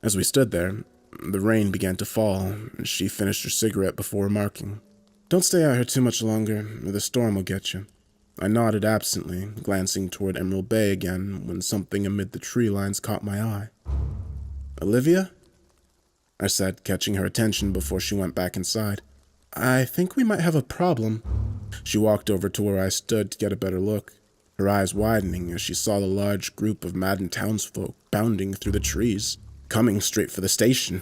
As we stood there, the rain began to fall, and she finished her cigarette before remarking, "Don't stay out here too much longer, or the storm will get you." I nodded absently, glancing toward Emerald Bay again when something amid the tree lines caught my eye. "Olivia?" I said, catching her attention before she went back inside. "I think we might have a problem." She walked over to where I stood to get a better look, her eyes widening as she saw the large group of maddened townsfolk bounding through the trees, coming straight for the station.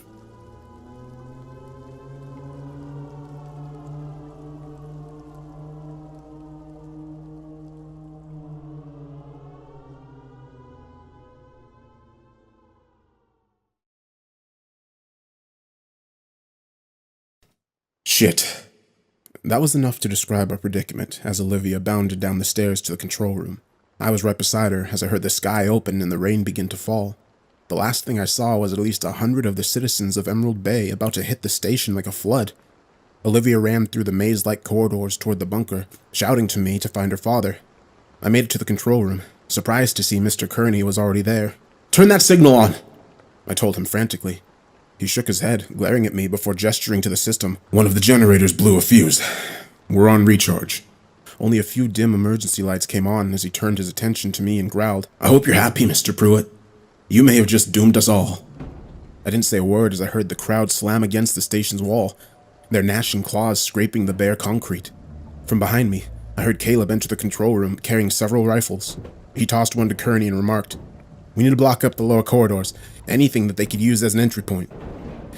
Shit. That was enough to describe our predicament as Olivia bounded down the stairs to the control room. I was right beside her as I heard the sky open and the rain begin to fall. The last thing I saw was at least 100 of the citizens of Emerald Bay about to hit the station like a flood. Olivia ran through the maze-like corridors toward the bunker, shouting to me to find her father. I made it to the control room, surprised to see Mr. Kearney was already there. "Turn that signal on!" I told him frantically. He shook his head, glaring at me before gesturing to the system. "One of the generators blew a fuse. We're on recharge." Only a few dim emergency lights came on as he turned his attention to me and growled, "I hope you're happy, Mr. Pruitt. You may have just doomed us all." I didn't say a word as I heard the crowd slam against the station's wall, their gnashing claws scraping the bare concrete. From behind me, I heard Caleb enter the control room carrying several rifles. He tossed one to Kearney and remarked, "We need to block up the lower corridors, anything that they could use as an entry point.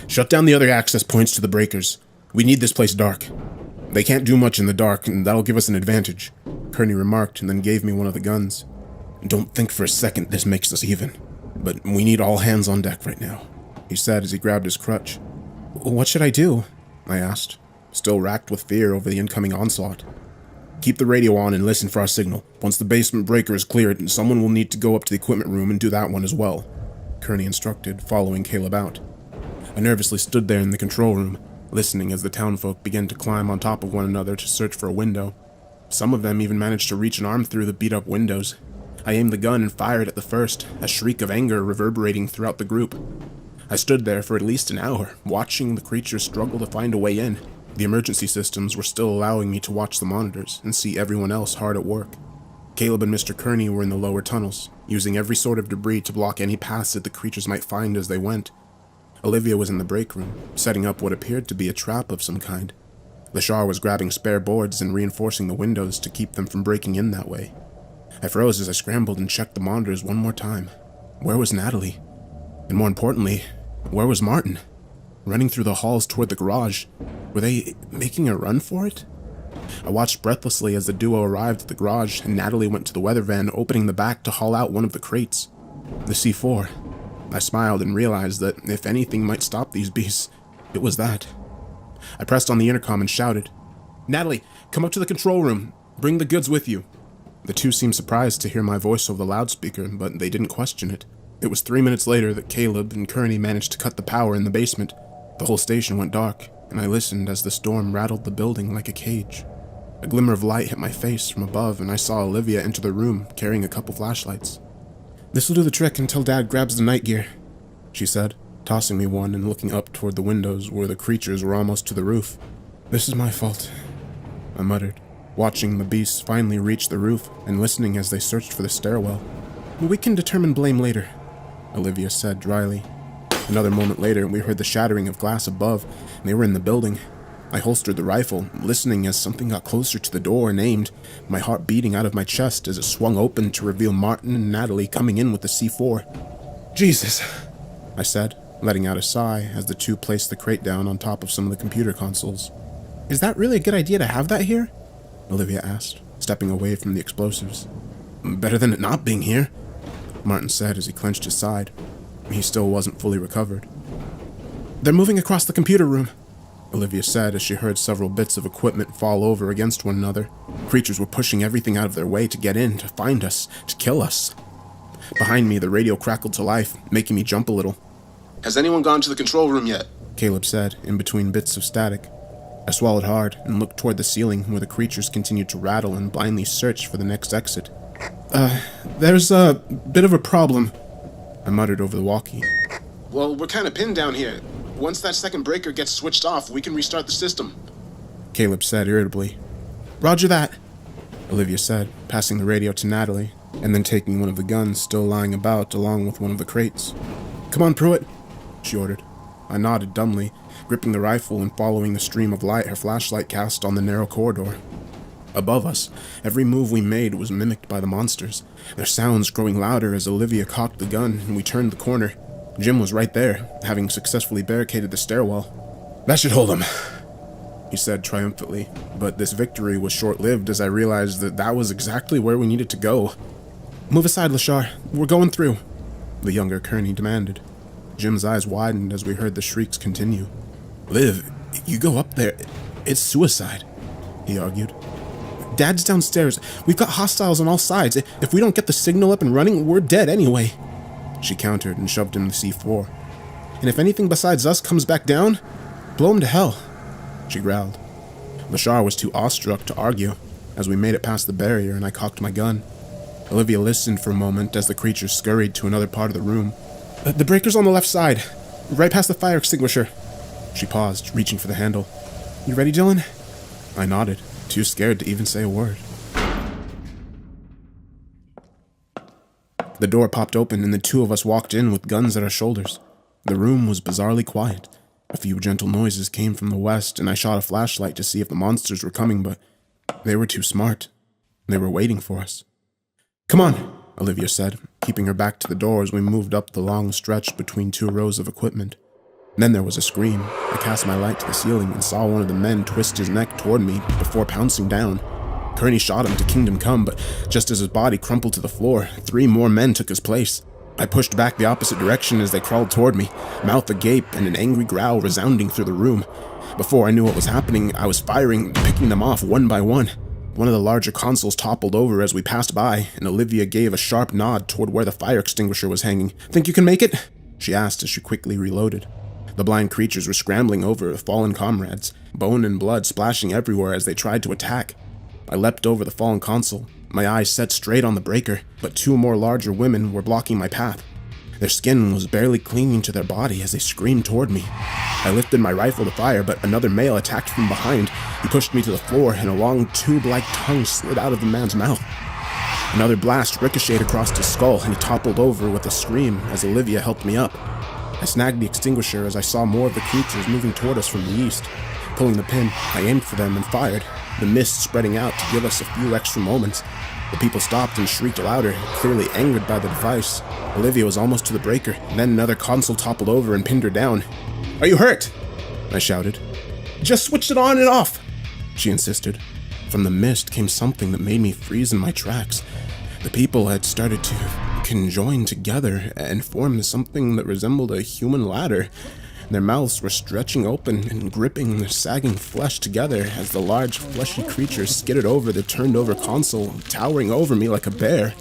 Shut down the other access points to the breakers. We need this place dark. They can't do much in the dark, and that'll give us an advantage," Kearney remarked and then gave me one of the guns. "Don't think for a second this makes us even, but we need all hands on deck right now," he said as he grabbed his crutch. "What should I do?" I asked, still racked with fear over the incoming onslaught. "Keep the radio on and listen for our signal. Once the basement breaker is cleared, someone will need to go up to the equipment room and do that one as well," Kearney instructed, following Caleb out. I nervously stood there in the control room, listening as the townfolk began to climb on top of one another to search for a window. Some of them even managed to reach an arm through the beat-up windows. I aimed the gun and fired at the first, a shriek of anger reverberating throughout the group. I stood there for at least an hour, watching the creatures struggle to find a way in. The emergency systems were still allowing me to watch the monitors and see everyone else hard at work. Caleb and Mr. Kearney were in the lower tunnels, using every sort of debris to block any paths that the creatures might find as they went. Olivia was in the break room, setting up what appeared to be a trap of some kind. Lashar was grabbing spare boards and reinforcing the windows to keep them from breaking in that way. I froze as I scrambled and checked the monitors one more time. Where was Natalie? And more importantly, where was Martin? Running through the halls toward the garage. Were they making a run for it? I watched breathlessly as the duo arrived at the garage and Natalie went to the weather van, opening the back to haul out one of the crates. The C4. I smiled and realized that if anything might stop these beasts, it was that. I pressed on the intercom and shouted, "Natalie, come up to the control room. Bring the goods with you." The two seemed surprised to hear my voice over the loudspeaker, but they didn't question it. It was 3 minutes later that Caleb and Kearney managed to cut the power in the basement. The whole station went dark, and I listened as the storm rattled the building like a cage. A glimmer of light hit my face from above, and I saw Olivia enter the room carrying a couple flashlights. "This'll do the trick until Dad grabs the night gear," she said, tossing me one and looking up toward the windows where the creatures were almost to the roof. "This is my fault," I muttered, watching the beasts finally reach the roof and listening as they searched for the stairwell. "We can determine blame later," Olivia said dryly. Another moment later, we heard the shattering of glass above, and they were in the building. I holstered the rifle, listening as something got closer to the door and aimed, my heart beating out of my chest as it swung open to reveal Martin and Natalie coming in with the C4. "Jesus," I said, letting out a sigh as the two placed the crate down on top of some of the computer consoles. "Is that really a good idea to have that here?" Olivia asked, stepping away from the explosives. "Better than it not being here," Martin said as he clenched his side. He still wasn't fully recovered. "They're moving across the computer room," Olivia said as she heard several bits of equipment fall over against one another. Creatures were pushing everything out of their way to get in, to find us, to kill us. Behind me, the radio crackled to life, making me jump a little. "Has anyone gone to the control room yet?" Caleb said, in between bits of static. I swallowed hard and looked toward the ceiling where the creatures continued to rattle and blindly search for the next exit. There's a bit of a problem," I muttered over the walkie. "Well, we're kind of pinned down here. Once that second breaker gets switched off, we can restart the system," Caleb said irritably. "Roger that," Olivia said, passing the radio to Natalie, and then taking one of the guns still lying about along with one of the crates. "Come on, Pruitt," she ordered. I nodded dumbly, gripping the rifle and following the stream of light her flashlight cast on the narrow corridor. Above us, every move we made was mimicked by the monsters, their sounds growing louder as Olivia cocked the gun and we turned the corner. Jim was right there, having successfully barricaded the stairwell. "That should hold him," he said triumphantly, but this victory was short-lived as I realized that was exactly where we needed to go. "Move aside, Lashar. We're going through," the younger Kearney demanded. Jim's eyes widened as we heard the shrieks continue. "Liv, you go up there. It's suicide," he argued. "Dad's downstairs. We've got hostiles on all sides. If we don't get the signal up and running, we're dead anyway," she countered and shoved in the C4. "And if anything besides us comes back down, blow him to hell," she growled. Lashar was too awestruck to argue as we made it past the barrier and I cocked my gun. Olivia listened for a moment as the creature scurried to another part of the room. The breaker's on the left side, right past the fire extinguisher." She paused, reaching for the handle. "You ready, Dylan?" I nodded, too scared to even say a word. The door popped open and the two of us walked in with guns at our shoulders. The room was bizarrely quiet. A few gentle noises came from the west and I shot a flashlight to see if the monsters were coming, but they were too smart. They were waiting for us. "Come on," Olivia said, keeping her back to the door as we moved up the long stretch between two rows of equipment. Then there was a scream. I cast my light to the ceiling and saw one of the men twist his neck toward me before pouncing down. Kearney shot him to kingdom come, but just as his body crumpled to the floor, 3 more men took his place. I pushed back the opposite direction as they crawled toward me, mouth agape and an angry growl resounding through the room. Before I knew what was happening, I was firing, picking them off one by one. One of the larger consoles toppled over as we passed by, and Olivia gave a sharp nod toward where the fire extinguisher was hanging. "Think you can make it?" she asked as she quickly reloaded. The blind creatures were scrambling over fallen comrades, bone and blood splashing everywhere as they tried to attack. I leapt over the fallen console, my eyes set straight on the breaker, but 2 more larger women were blocking my path. Their skin was barely clinging to their body as they screamed toward me. I lifted my rifle to fire, but another male attacked from behind. He pushed me to the floor, and a long tube-like tongue slid out of the man's mouth. Another blast ricocheted across his skull, and he toppled over with a scream as Olivia helped me up. I snagged the extinguisher as I saw more of the creatures moving toward us from the east. Pulling the pin, I aimed for them and fired, the mist spreading out to give us a few extra moments. The people stopped and shrieked louder, clearly angered by the device. Olivia was almost to the breaker, and then another console toppled over and pinned her down. "Are you hurt?" I shouted. "Just switched it on and off," she insisted. From the mist came something that made me freeze in my tracks. The people had started to conjoin together and form something that resembled a human ladder. Their mouths were stretching open and gripping their sagging flesh together as the large, fleshy creature skidded over the turned-over console, towering over me like a bear.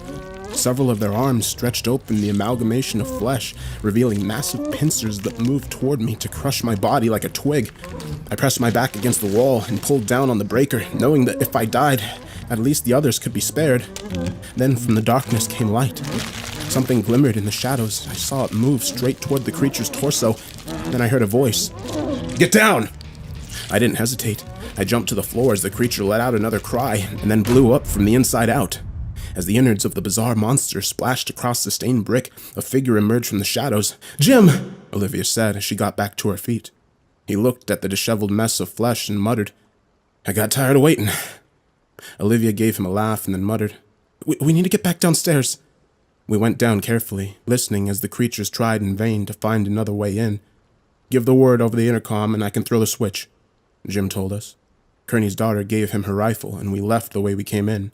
Several of their arms stretched open the amalgamation of flesh, revealing massive pincers that moved toward me to crush my body like a twig. I pressed my back against the wall and pulled down on the breaker, knowing that if I died, at least the others could be spared. Then from the darkness came light. Something glimmered in the shadows. I saw it move straight toward the creature's torso. Then I heard a voice. "Get down!" I didn't hesitate. I jumped to the floor as the creature let out another cry, and then blew up from the inside out. As the innards of the bizarre monster splashed across the stained brick, a figure emerged from the shadows. "Jim!" Olivia said as she got back to her feet. He looked at the disheveled mess of flesh and muttered, "I got tired of waiting." Olivia gave him a laugh and then muttered, We need to get back downstairs." We went down carefully, listening as the creatures tried in vain to find another way in. "Give the word over the intercom and I can throw the switch," Jim told us. Kearney's daughter gave him her rifle and we left the way we came in.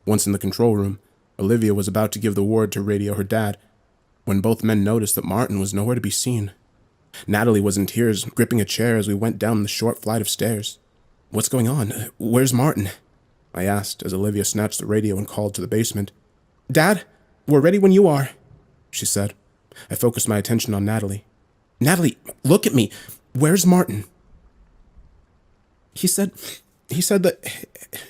Once in the control room, Olivia was about to give the word to radio her dad, when both men noticed that Martin was nowhere to be seen. Natalie was in tears, gripping a chair as we went down the short flight of stairs. "What's going on? Where's Martin?" I asked as Olivia snatched the radio and called to the basement. "Dad, we're ready when you are," she said. I focused my attention on Natalie. "Natalie, look at me. Where's Martin?" He said that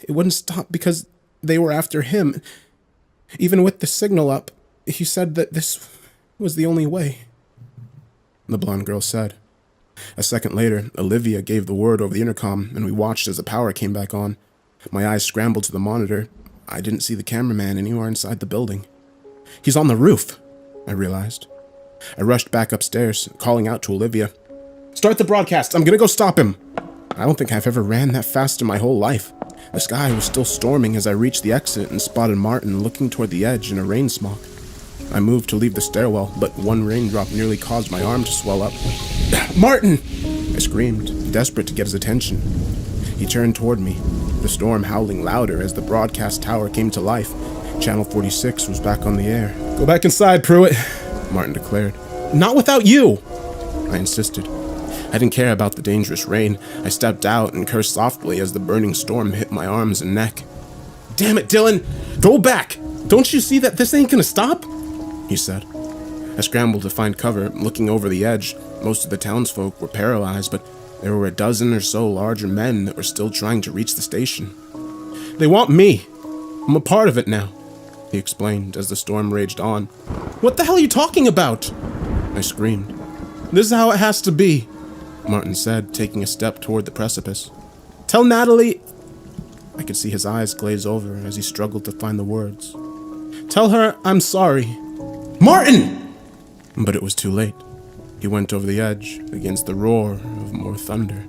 it wouldn't stop because they were after him. Even with the signal up, he said that this was the only way," the blonde girl said. A second later, Olivia gave the word over the intercom, and we watched as the power came back on. My eyes scrambled to the monitor. I didn't see the cameraman anywhere inside the building. "He's on the roof," I realized. I rushed back upstairs, calling out to Olivia. "Start the broadcast. I'm gonna go stop him." I don't think I've ever ran that fast in my whole life. The sky was still storming as I reached the exit and spotted Martin looking toward the edge in a rain smock. I moved to leave the stairwell, but one raindrop nearly caused my arm to swell up. "Martin!" I screamed, desperate to get his attention. He turned toward me, the storm howling louder as the broadcast tower came to life. Channel 46 was back on the air. "Go back inside, Pruitt," Martin declared. "Not without you," I insisted. I didn't care about the dangerous rain. I stepped out and cursed softly as the burning storm hit my arms and neck. "Damn it, Dylan! Go back! Don't you see that this ain't gonna stop?" he said. I scrambled to find cover, looking over the edge. Most of the townsfolk were paralyzed, but there were a dozen or so larger men that were still trying to reach the station. "They want me. I'm a part of it now," he explained as the storm raged on. "What the hell are you talking about?" I screamed. "This is how it has to be," Martin said, taking a step toward the precipice. "Tell Natalie..." I could see his eyes glaze over as he struggled to find the words. "Tell her I'm sorry." "Martin!" But it was too late. He went over the edge against the roar of more thunder.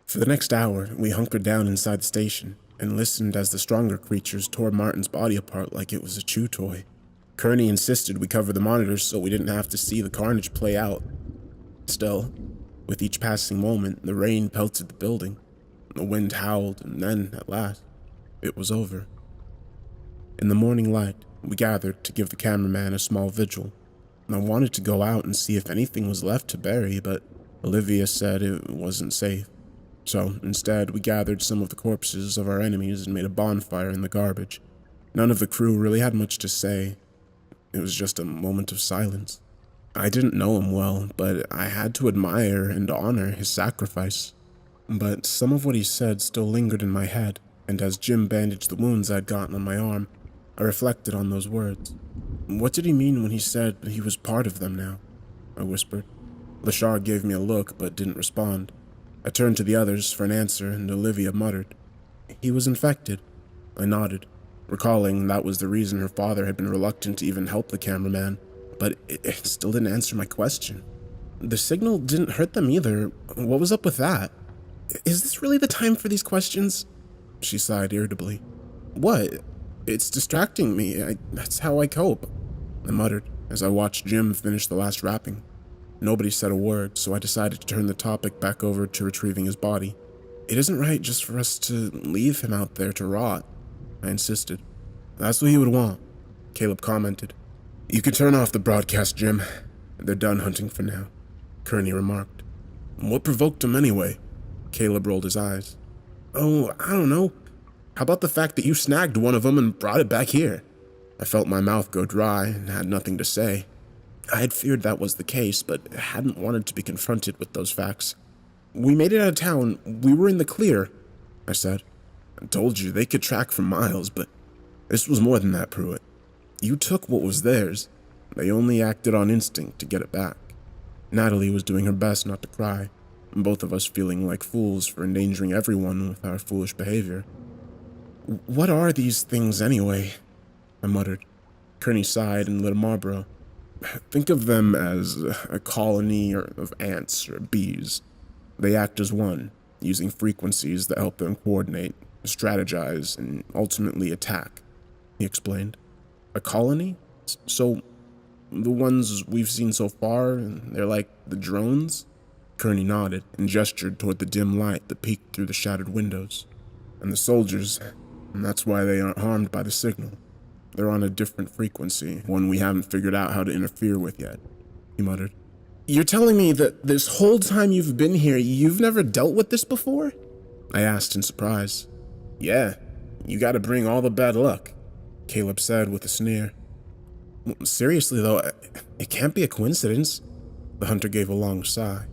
For the next hour, we hunkered down inside the station and listened as the stronger creatures tore Martin's body apart like it was a chew toy. Kearney insisted we cover the monitors so we didn't have to see the carnage play out. Still, with each passing moment, the rain pelted the building. The wind howled, and then, at last, it was over. In the morning light, we gathered to give the cameraman a small vigil. I wanted to go out and see if anything was left to bury, but Olivia said it wasn't safe. So, instead, we gathered some of the corpses of our enemies and made a bonfire in the garbage. None of the crew really had much to say. It was just a moment of silence. I didn't know him well, but I had to admire and honor his sacrifice. But some of what he said still lingered in my head, and as Jim bandaged the wounds I'd gotten on my arm, I reflected on those words. What did he mean when he said he was part of them now? I whispered. Lashar gave me a look, but didn't respond. I turned to the others for an answer, and Olivia muttered. He was infected. I nodded, recalling that was the reason her father had been reluctant to even help the cameraman, but it still didn't answer my question. The signal didn't hurt them either. What was up with that? Is this really the time for these questions? She sighed irritably. What? It's distracting me. That's how I cope, I muttered as I watched Jim finish the last wrapping. Nobody said a word, so I decided to turn the topic back over to retrieving his body. It isn't right just for us to leave him out there to rot, I insisted. That's what he would want, Caleb commented. You can turn off the broadcast, Jim. They're done hunting for now, Kearney remarked. What provoked him anyway? Caleb rolled his eyes. Oh, I don't know. How about the fact that you snagged one of them and brought it back here? I felt my mouth go dry and had nothing to say. I had feared that was the case, but hadn't wanted to be confronted with those facts. We made it out of town. We were in the clear, I said. I told you they could track for miles, but this was more than that, Pruitt. You took what was theirs. They only acted on instinct to get it back. Natalie was doing her best not to cry, both of us feeling like fools for endangering everyone with our foolish behavior. What are these things anyway? I muttered. Kearney sighed and lit a Marlboro. Think of them as a colony of ants or bees. They act as one, using frequencies that help them coordinate, strategize, and ultimately attack, he explained. A colony? So, the ones we've seen so far, they're like the drones? Kearney nodded and gestured toward the dim light that peeked through the shattered windows. And the soldiers, and that's why they aren't harmed by the signal. They're on a different frequency, one we haven't figured out how to interfere with yet, he muttered. You're telling me that this whole time you've been here, you've never dealt with this before? I asked in surprise. Yeah, you gotta bring all the bad luck, Caleb said with a sneer. Seriously though, it can't be a coincidence. The hunter gave a long sigh.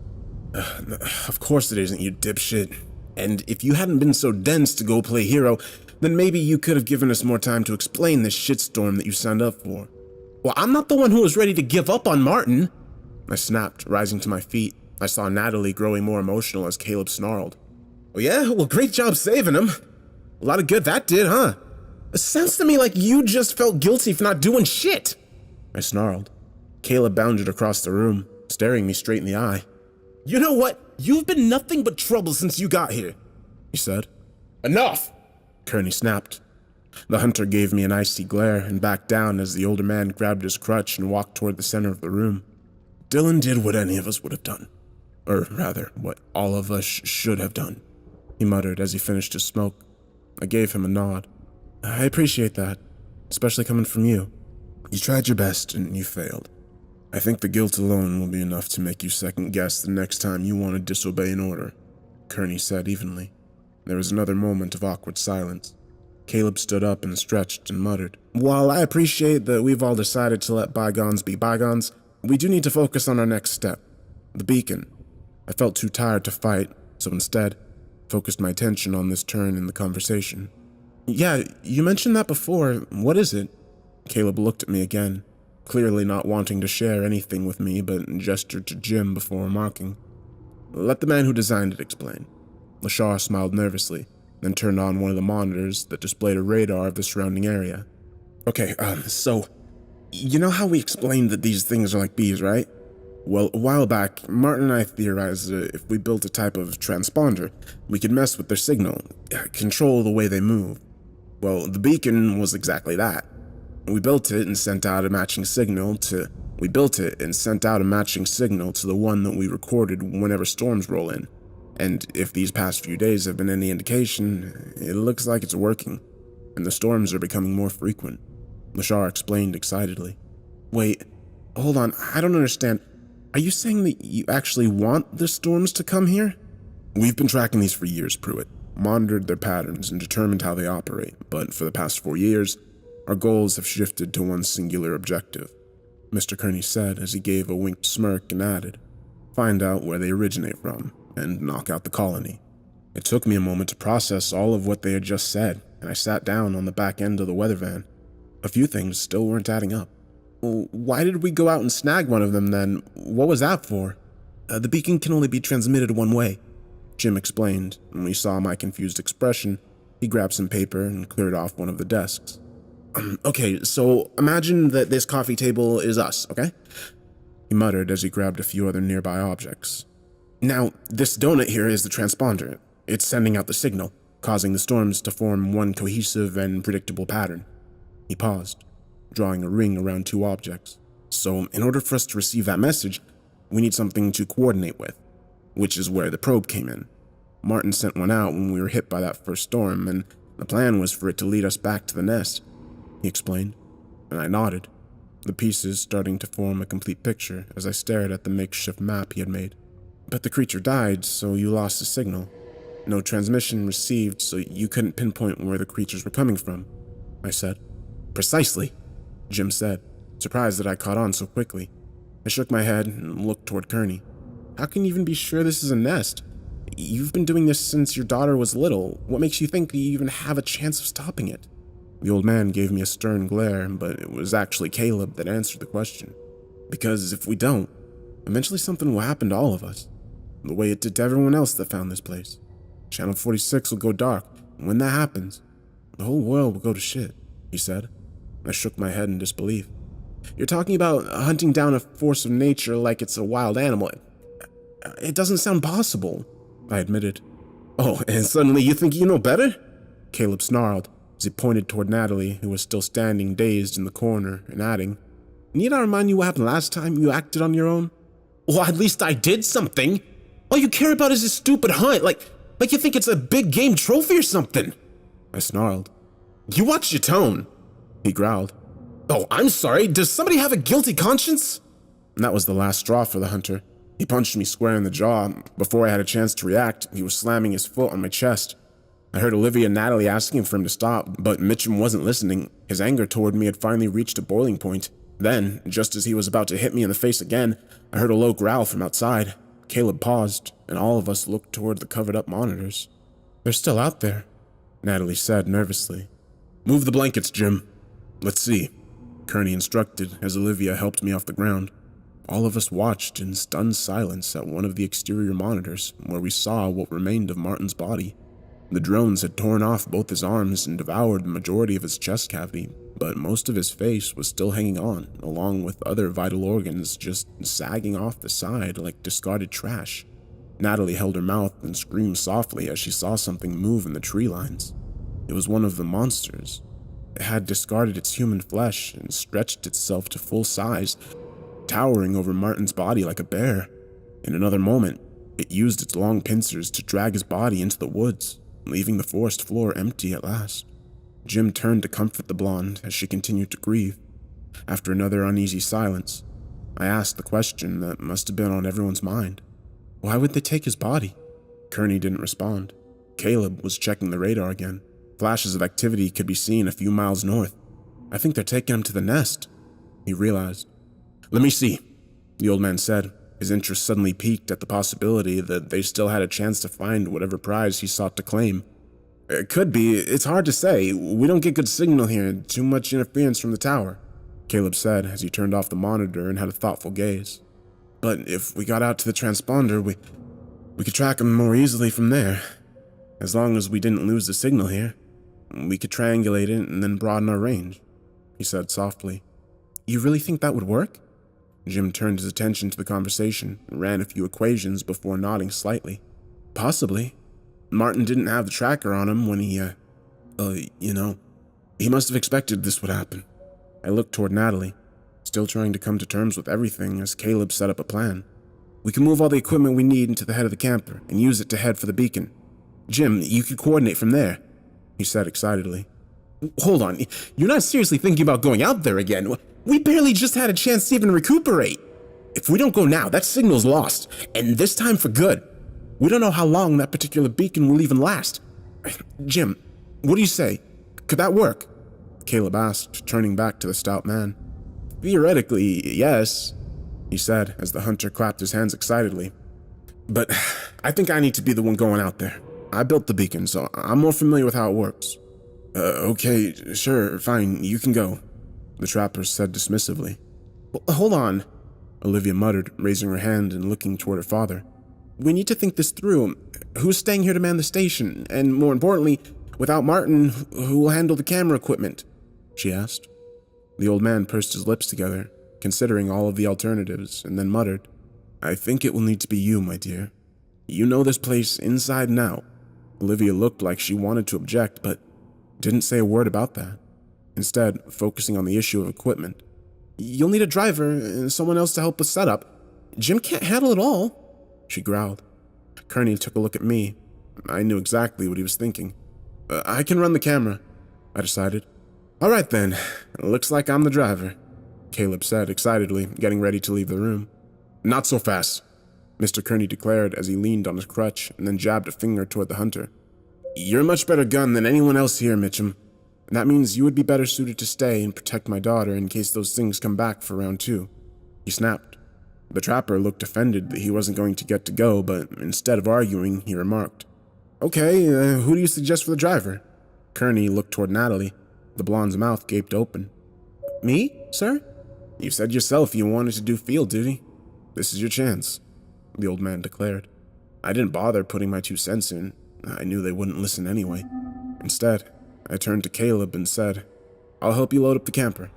Of course it isn't, you dipshit. And if you hadn't been so dense to go play hero, then maybe you could have given us more time to explain this shitstorm that you signed up for. Well, I'm not the one who was ready to give up on Martin, I snapped, rising to my feet. I saw Natalie growing more emotional as Caleb snarled. Oh yeah? Well, great job saving him. A lot of good that did, huh? It sounds to me like you just felt guilty for not doing shit, I snarled. Caleb bounded across the room, staring me straight in the eye. You know what? You've been nothing but trouble since you got here, he said. Enough, Kearney snapped. The hunter gave me an icy glare and backed down as the older man grabbed his crutch and walked toward the center of the room. Dylan did what any of us would have done. Or rather, what all of us should have done, he muttered as he finished his smoke. I gave him a nod. I appreciate that, especially coming from you. You tried your best and you failed. I think the guilt alone will be enough to make you second-guess the next time you want to disobey an order, Kearney said evenly. There was another moment of awkward silence. Caleb stood up and stretched and muttered, While I appreciate that we've all decided to let bygones be bygones, we do need to focus on our next step, the beacon. I felt too tired to fight, so instead, focused my attention on this turn in the conversation. Yeah, you mentioned that before. What is it? Caleb looked at me again, clearly not wanting to share anything with me, but gestured to Jim before remarking. Let the man who designed it explain. Lashar smiled nervously, then turned on one of the monitors that displayed a radar of the surrounding area. Okay, so, you know how we explained that these things are like bees, right? Well, a while back, Martin and I theorized that if we built a type of transponder, we could mess with their signal, control the way they move. Well, the beacon was exactly that. We built it and sent out a matching signal to the one that we recorded whenever storms roll in. And if these past few days have been any indication, it looks like it's working, and the storms are becoming more frequent, Lashar explained excitedly. Wait, hold on, I don't understand. Are you saying that you actually want the storms to come here? We've been tracking these for years, Pruitt, monitored their patterns and determined how they operate, but for the past 4 years, our goals have shifted to one singular objective, Mr. Kearney said as he gave a winked smirk and added, find out where they originate from and knock out the colony. It took me a moment to process all of what they had just said, and I sat down on the back end of the weather van. A few things still weren't adding up. Well, why did we go out and snag one of them then? What was that for? The beacon can only be transmitted one way, Jim explained. When we saw my confused expression, he grabbed some paper and cleared off one of the desks. Okay, so imagine that this coffee table is us, okay? He muttered as he grabbed a few other nearby objects. Now, this donut here is the transponder. It's sending out the signal, causing the storms to form one cohesive and predictable pattern. He paused, drawing a ring around two objects. So, in order for us to receive that message, we need something to coordinate with, which is where the probe came in. Martin sent one out when we were hit by that first storm, and the plan was for it to lead us back to the nest, he explained, and I nodded, the pieces starting to form a complete picture as I stared at the makeshift map he had made. But the creature died, so you lost the signal. No transmission received, so you couldn't pinpoint where the creatures were coming from, I said. Precisely, Jim said, surprised that I caught on so quickly. I shook my head and looked toward Kearney. How can you even be sure this is a nest? You've been doing this since your daughter was little. What makes you think that you even have a chance of stopping it? The old man gave me a stern glare, but it was actually Caleb that answered the question. Because if we don't, eventually something will happen to all of us, the way it did to everyone else that found this place. Channel 46 will go dark, and when that happens, the whole world will go to shit, he said. I shook my head in disbelief. You're talking about hunting down a force of nature like it's a wild animal. It doesn't sound possible, I admitted. Oh, and suddenly you think you know better? Caleb snarled as he pointed toward Natalie, who was still standing dazed in the corner, and adding, Need I remind you what happened last time you acted on your own? Well, at least I did something. All you care about is this stupid hunt, like you think it's a big game trophy or something. I snarled. You watch your tone, he growled. Oh, I'm sorry, does somebody have a guilty conscience? And that was the last straw for the hunter. He punched me square in the jaw. Before I had a chance to react, he was slamming his foot on my chest. I heard Olivia and Natalie asking for him to stop, but Mitchum wasn't listening. His anger toward me had finally reached a boiling point. Then, just as he was about to hit me in the face again, I heard a low growl from outside. Caleb paused, and all of us looked toward the covered-up monitors. They're still out there, Natalie said nervously. Move the blankets, Jim. Let's see, Kearney instructed as Olivia helped me off the ground. All of us watched in stunned silence at one of the exterior monitors, where we saw what remained of Martin's body. The drones had torn off both his arms and devoured the majority of his chest cavity, but most of his face was still hanging on, along with other vital organs just sagging off the side like discarded trash. Natalie held her mouth and screamed softly as she saw something move in the tree lines. It was one of the monsters. It had discarded its human flesh and stretched itself to full size, towering over Martin's body like a bear. In another moment, it used its long pincers to drag his body into the woods, leaving the forest floor empty at last. Jim turned to comfort the blonde as she continued to grieve. After another uneasy silence, I asked the question that must have been on everyone's mind. Why would they take his body? Kearney didn't respond. Caleb was checking the radar again. Flashes of activity could be seen a few miles north. I think they're taking him to the nest, he realized. Let me see, the old man said, his interest suddenly piqued at the possibility that they still had a chance to find whatever prize he sought to claim. It could be, it's hard to say. We don't get good signal here, too much interference from the tower, Caleb said as he turned off the monitor and had a thoughtful gaze. But if we got out to the transponder, we could track him more easily from there. As long as we didn't lose the signal here, we could triangulate it and then broaden our range, he said softly. You really think that would work? Jim turned his attention to the conversation and ran a few equations before nodding slightly. Possibly. Martin didn't have the tracker on him when he must have expected this would happen. I looked toward Natalie, still trying to come to terms with everything as Caleb set up a plan. We can move all the equipment we need into the head of the camper and use it to head for the beacon. Jim, you could coordinate from there, he said excitedly. Hold on, you're not seriously thinking about going out there again? We barely just had a chance to even recuperate. If we don't go now, that signal's lost, and this time for good. We don't know how long that particular beacon will even last. Jim, what do you say? Could that work? Caleb asked, turning back to the stout man. Theoretically, yes, he said as the hunter clapped his hands excitedly. But I think I need to be the one going out there. I built the beacon, so I'm more familiar with how it works. Okay, sure, fine, you can go, the trapper said dismissively. Hold on, Olivia muttered, raising her hand and looking toward her father. We need to think this through. Who's staying here to man the station? And more importantly, without Martin, who will handle the camera equipment? She asked. The old man pursed his lips together, considering all of the alternatives, and then muttered, I think it will need to be you, my dear. You know this place inside and out. Olivia looked like she wanted to object, but didn't say a word about that, instead focusing on the issue of equipment. "You'll need a driver and someone else to help with setup. Jim can't handle it all," she growled. Kearney took a look at me. I knew exactly what he was thinking. "I can run the camera," I decided. "All right then, looks like I'm the driver," Caleb said excitedly, getting ready to leave the room. "Not so fast," Mr. Kearney declared as he leaned on his crutch and then jabbed a finger toward the hunter. "You're a much better gun than anyone else here, Mitchum. That means you would be better suited to stay and protect my daughter in case those things come back for round 2. He snapped. The trapper looked offended that he wasn't going to get to go, but instead of arguing, he remarked, "Okay, who do you suggest for the driver?" Kearney looked toward Natalie. The blonde's mouth gaped open. "Me, sir? You said yourself you wanted to do field duty. This is your chance," the old man declared. I didn't bother putting my 2 cents in. I knew they wouldn't listen anyway. Instead, I turned to Caleb and said, "I'll help you load up the camper."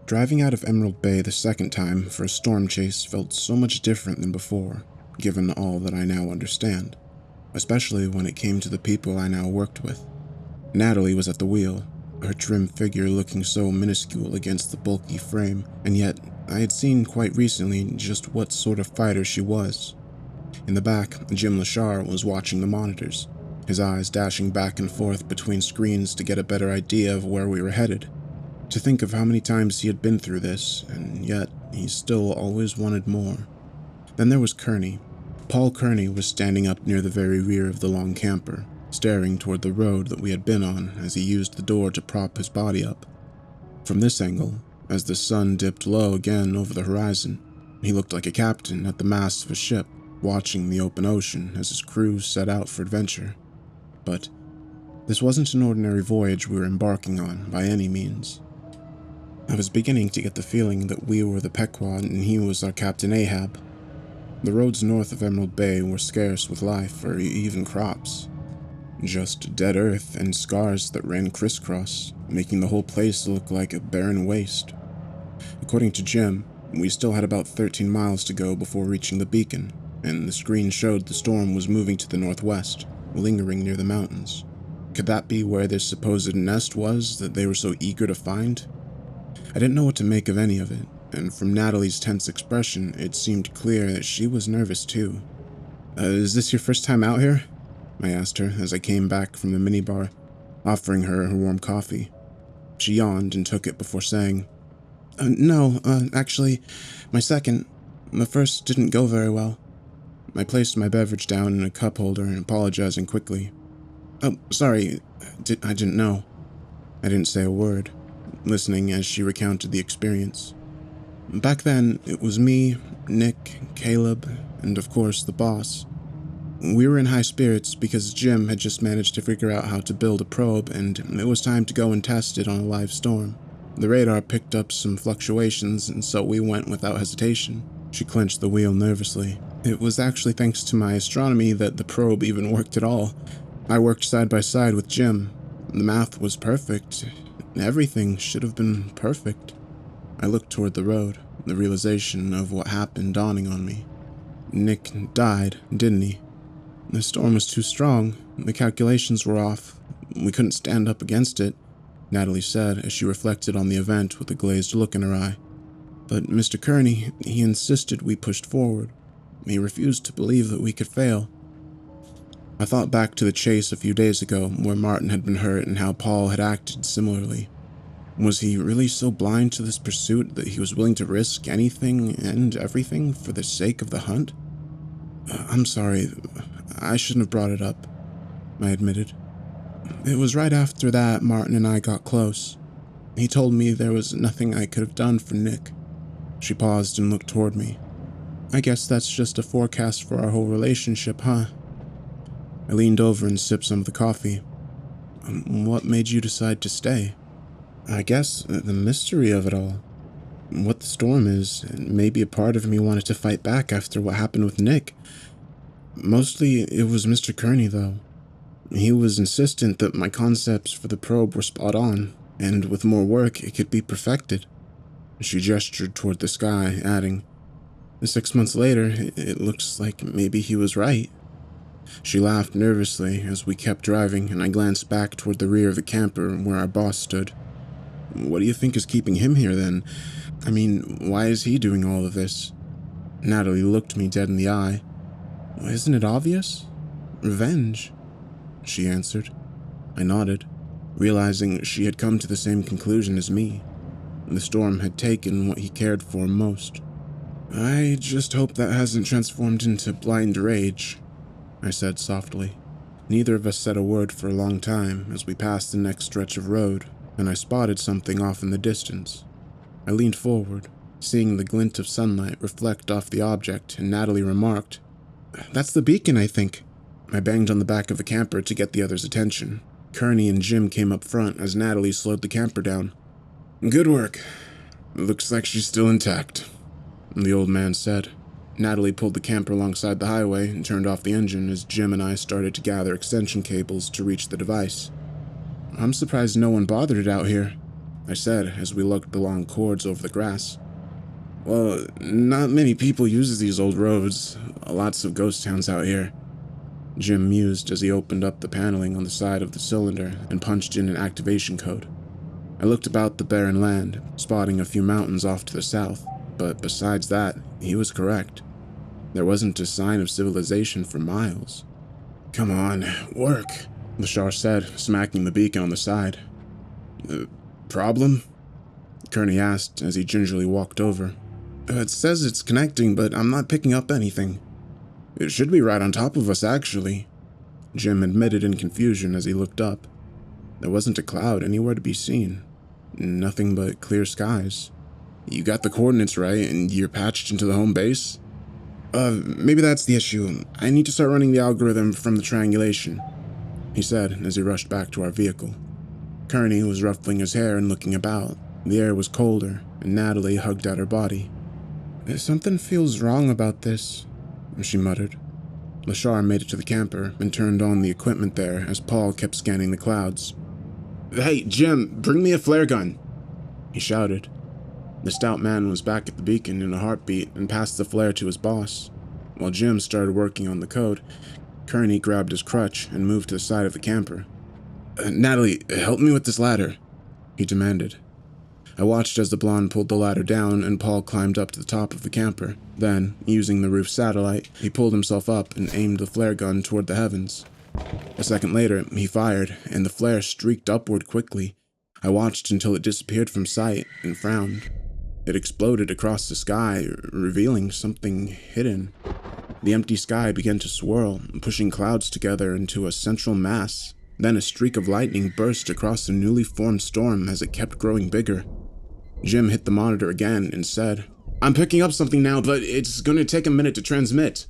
Driving out of Emerald Bay the second time for a storm chase felt so much different than before, given all that I now understand, especially when it came to the people I now worked with. Natalie was at the wheel, her trim figure looking so minuscule against the bulky frame, and yet I had seen quite recently just what sort of fighter she was. In the back, Jim Lashar was watching the monitors, his eyes dashing back and forth between screens to get a better idea of where we were headed. To think of how many times he had been through this, and yet he still always wanted more. Then there was Kearney. Paul Kearney was standing up near the very rear of the long camper, staring toward the road that we had been on as he used the door to prop his body up. From this angle, as the sun dipped low again over the horizon, he looked like a captain at the mast of a ship, watching the open ocean as his crew set out for adventure. But this wasn't an ordinary voyage we were embarking on by any means. I was beginning to get the feeling that we were the Pequod and he was our Captain Ahab. The roads north of Emerald Bay were scarce with life or even crops. Just dead earth and scars that ran crisscross, making the whole place look like a barren waste. According to Jim, we still had about 13 miles to go before reaching the beacon, and the screen showed the storm was moving to the northwest, lingering near the mountains. Could that be where this supposed nest was that they were so eager to find? I didn't know what to make of any of it, and from Natalie's tense expression, it seemed clear that she was nervous too. Is this your first time out here?" I asked her as I came back from the minibar, offering her warm coffee. She yawned and took it before saying, No, actually, my second. The first didn't go very well." I placed my beverage down in a cup holder and apologizing quickly. "Oh, sorry, I didn't know." I didn't say a word, listening as she recounted the experience. Back then, it was me, Nick, Caleb, and of course the boss. We were in high spirits because Jim had just managed to figure out how to build a probe, and it was time to go and test it on a live storm. The radar picked up some fluctuations, and so we went without hesitation. She clenched the wheel nervously. It was actually thanks to my astronomy that the probe even worked at all. I worked side by side with Jim. The math was perfect. Everything should have been perfect. I looked toward the road, the realization of what happened dawning on me. Nick died, didn't he? The storm was too strong. The calculations were off. We couldn't stand up against it, Natalie said as she reflected on the event with a glazed look in her eye. But Mr. Kearney, he insisted we pushed forward. He refused to believe that we could fail. I thought back to the chase a few days ago where Martin had been hurt and how Paul had acted similarly. Was he really so blind to this pursuit that he was willing to risk anything and everything for the sake of the hunt? I'm sorry, I shouldn't have brought it up, I admitted. It was right after that Martin and I got close. He told me there was nothing I could have done for Nick. She paused and looked toward me. I guess that's just a forecast for our whole relationship, huh? I leaned over and sipped some of the coffee. What made you decide to stay? I guess the mystery of it all. What the storm is, and maybe a part of me wanted to fight back after what happened with Nick. Mostly it was Mr. Kearney, though. He was insistent that my concepts for the probe were spot on, and with more work it could be perfected. She gestured toward the sky, adding, 6 months later, it looks like maybe he was right. She laughed nervously as we kept driving, and I glanced back toward the rear of the camper where our boss stood. What do you think is keeping him here, then? I mean, why is he doing all of this? Natalie looked me dead in the eye. Isn't it obvious? Revenge, she answered. I nodded, realizing she had come to the same conclusion as me. The storm had taken what he cared for most. I just hope that hasn't transformed into blind rage, I said softly. Neither of us said a word for a long time as we passed the next stretch of road, and I spotted something off in the distance. I leaned forward, seeing the glint of sunlight reflect off the object, and Natalie remarked, That's the beacon, I think. I banged on the back of the camper to get the others' attention. Kearney and Jim came up front as Natalie slowed the camper down. Good work. Looks like she's still intact, the old man said. Natalie pulled the camper alongside the highway and turned off the engine as Jim and I started to gather extension cables to reach the device. I'm surprised no one bothered it out here, I said as we lugged the long cords over the grass. Well, not many people use these old roads. Lots of ghost towns out here. Jim mused as he opened up the paneling on the side of the cylinder and punched in an activation code. I looked about the barren land, spotting a few mountains off to the south, but besides that, he was correct. There wasn't a sign of civilization for miles. Come on, work, Lashar said, smacking the beacon on the side. Problem? Kearney asked as he gingerly walked over. It says it's connecting, but I'm not picking up anything. It should be right on top of us, actually, Jim admitted in confusion as he looked up. There wasn't a cloud anywhere to be seen. Nothing but clear skies. You got the coordinates right, and you're patched into the home base? Maybe that's the issue. I need to start running the algorithm from the triangulation, he said as he rushed back to our vehicle. Kearney was ruffling his hair and looking about. The air was colder, and Natalie hugged at her body. Something feels wrong about this, she muttered. Lashar made it to the camper and turned on the equipment there as Paul kept scanning the clouds. Hey, Jim, bring me a flare gun, he shouted. The stout man was back at the beacon in a heartbeat and passed the flare to his boss. While Jim started working on the code, Kearney grabbed his crutch and moved to the side of the camper. Natalie, help me with this ladder, he demanded. I watched as the blonde pulled the ladder down and Paul climbed up to the top of the camper. Then, using the roof satellite, he pulled himself up and aimed the flare gun toward the heavens. A second later, he fired, and the flare streaked upward quickly. I watched until it disappeared from sight and frowned. It exploded across the sky, revealing something hidden. The empty sky began to swirl, pushing clouds together into a central mass. Then a streak of lightning burst across the newly formed storm as it kept growing bigger. Jim hit the monitor again and said, I'm picking up something now, but it's going to take a minute to transmit.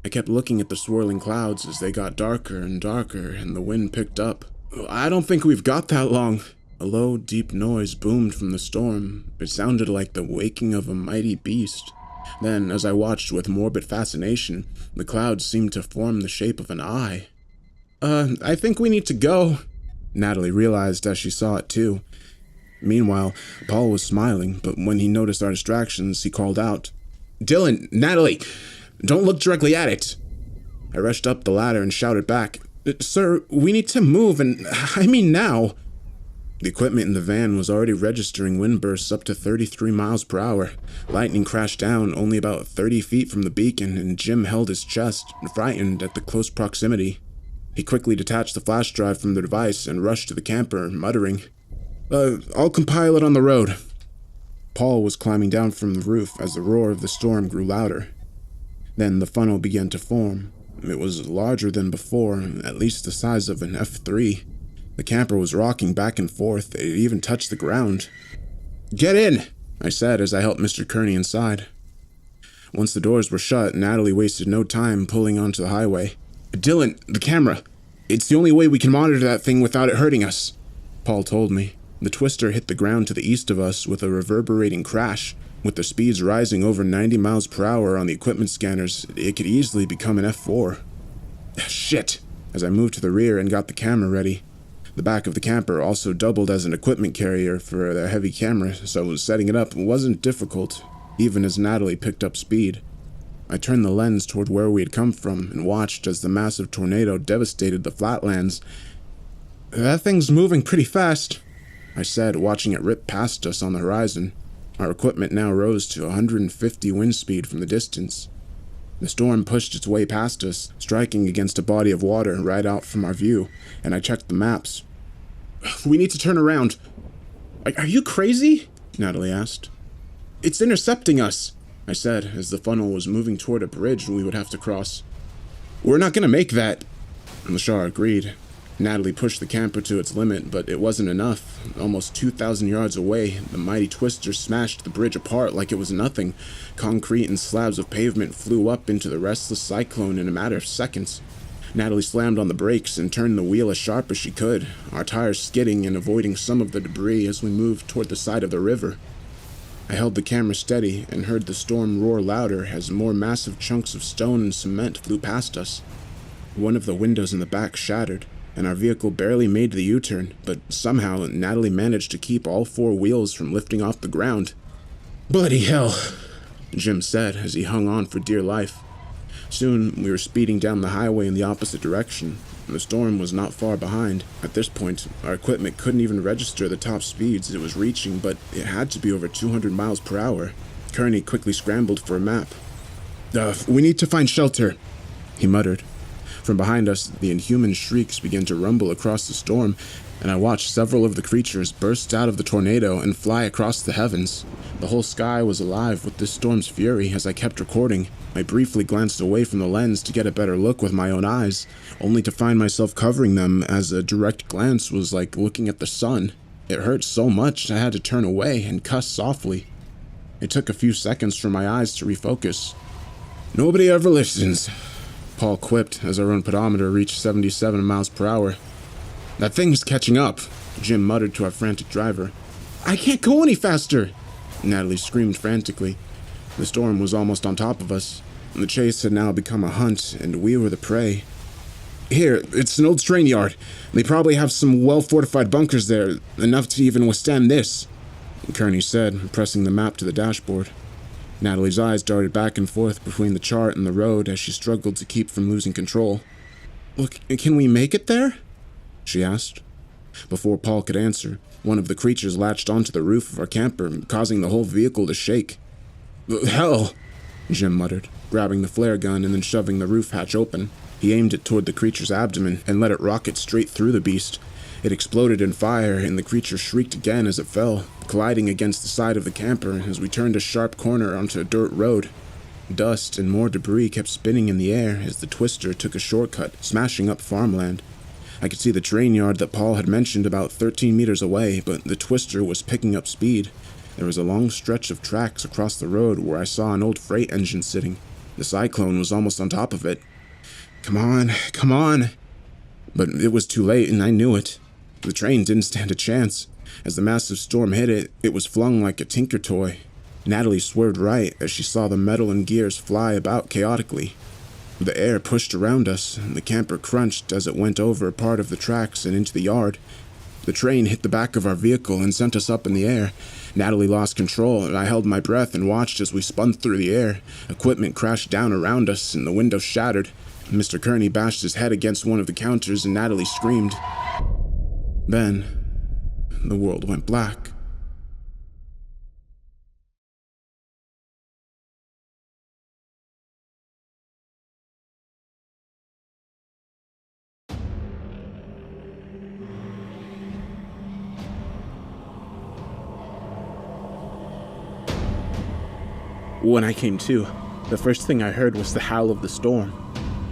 I kept looking at the swirling clouds as they got darker and darker and the wind picked up. I don't think we've got that long. A low, deep noise boomed from the storm. It sounded like the waking of a mighty beast. Then, as I watched with morbid fascination, the clouds seemed to form the shape of an eye. I think we need to go, Natalie realized as she saw it too. Meanwhile, Paul was smiling, but when he noticed our distractions, he called out, Dylan, Natalie, don't look directly at it. I rushed up the ladder and shouted back, Sir, we need to move, and I mean now. The equipment in the van was already registering wind bursts up to 33 miles per hour. Lightning crashed down only about 30 feet from the beacon, and Jim held his chest, frightened at the close proximity. He quickly detached the flash drive from the device and rushed to the camper, muttering, I'll compile it on the road. Paul was climbing down from the roof as the roar of the storm grew louder. Then the funnel began to form. It was larger than before, at least the size of an F3. The camper was rocking back and forth. It even touched the ground. Get in, I said as I helped Mr. Kearney inside. Once the doors were shut, Natalie wasted no time pulling onto the highway. Dylan, the camera. It's the only way we can monitor that thing without it hurting us, Paul told me. The twister hit the ground to the east of us with a reverberating crash. With the speeds rising over 90 miles per hour on the equipment scanners, it could easily become an F4. Shit, as I moved to the rear and got the camera ready. The back of the camper also doubled as an equipment carrier for the heavy camera, so setting it up wasn't difficult, even as Natalie picked up speed. I turned the lens toward where we had come from and watched as the massive tornado devastated the flatlands. "That thing's moving pretty fast," I said, watching it rip past us on the horizon. Our equipment now rose to 150 wind speed from the distance. The storm pushed its way past us, striking against a body of water right out from our view, and I checked the maps. "We need to turn around." Are you crazy?" Natalie asked. "It's intercepting us," I said, as the funnel was moving toward a bridge we would have to cross. "We're not going to make that." Lashar agreed. Natalie pushed the camper to its limit, but it wasn't enough. Almost 2,000 yards away, the mighty twister smashed the bridge apart like it was nothing. Concrete and slabs of pavement flew up into the restless cyclone in a matter of seconds. Natalie slammed on the brakes and turned the wheel as sharp as she could, our tires skidding and avoiding some of the debris as we moved toward the side of the river. I held the camera steady and heard the storm roar louder as more massive chunks of stone and cement flew past us. One of the windows in the back shattered, and our vehicle barely made the U-turn, but somehow Natalie managed to keep all four wheels from lifting off the ground. "Bloody hell," Jim said as he hung on for dear life. Soon we were speeding down the highway in the opposite direction. The storm was not far behind. At this point, our equipment couldn't even register the top speeds it was reaching, but it had to be over 200 miles per hour. Kearney quickly scrambled for a map. We need to find shelter," he muttered. From behind us, the inhuman shrieks began to rumble across the storm, and I watched several of the creatures burst out of the tornado and fly across the heavens. The whole sky was alive with this storm's fury as I kept recording. I briefly glanced away from the lens to get a better look with my own eyes, only to find myself covering them as a direct glance was like looking at the sun. It hurt so much I had to turn away and cuss softly. It took a few seconds for my eyes to refocus. "Nobody ever listens," Paul quipped as our own pedometer reached 77 miles per hour. "That thing's catching up," Jim muttered to our frantic driver. "I can't go any faster," Natalie screamed frantically. The storm was almost on top of us. The chase had now become a hunt, and we were the prey. "Here, it's an old train yard. They probably have some well-fortified bunkers there, enough to even withstand this," Kearney said, pressing the map to the dashboard. Natalie's eyes darted back and forth between the chart and the road as she struggled to keep from losing control. "Look, can we make it there?" she asked. Before Paul could answer, one of the creatures latched onto the roof of our camper, causing the whole vehicle to shake. "Hell," Jim muttered, grabbing the flare gun and then shoving the roof hatch open. He aimed it toward the creature's abdomen and let it rocket straight through the beast. It exploded in fire, and the creature shrieked again as it fell, colliding against the side of the camper as we turned a sharp corner onto a dirt road. Dust and more debris kept spinning in the air as the twister took a shortcut, smashing up farmland. I could see the train yard that Paul had mentioned about 13 meters away, but the twister was picking up speed. There was a long stretch of tracks across the road where I saw an old freight engine sitting. The cyclone was almost on top of it. Come on, come on. But it was too late, and I knew it. The train didn't stand a chance. As the massive storm hit it, it was flung like a tinker toy. Natalie swerved right as she saw the metal and gears fly about chaotically. The air pushed around us, and the camper crunched as it went over a part of the tracks and into the yard. The train hit the back of our vehicle and sent us up in the air. Natalie lost control, and I held my breath and watched as we spun through the air. Equipment crashed down around us, and the window shattered. Mr. Kearney bashed his head against one of the counters, and Natalie screamed. Then, the world went black. When I came to, the first thing I heard was the howl of the storm.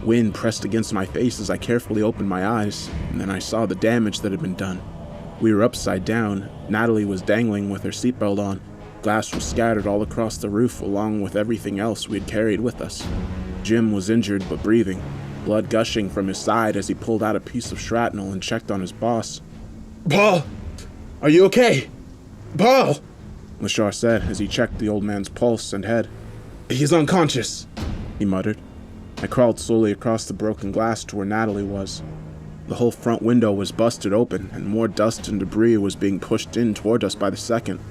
Wind pressed against my face as I carefully opened my eyes, and then I saw the damage that had been done. We were upside down. Natalie was dangling with her seatbelt on. Glass was scattered all across the roof along with everything else we had carried with us. Jim was injured but breathing, blood gushing from his side as he pulled out a piece of shrapnel and checked on his boss. "Paul! Are you okay? Paul!" Lashar said as he checked the old man's pulse and head. "He's unconscious," he muttered. I crawled slowly across the broken glass to where Natalie was. The whole front window was busted open, and more dust and debris was being pushed in toward us by the second.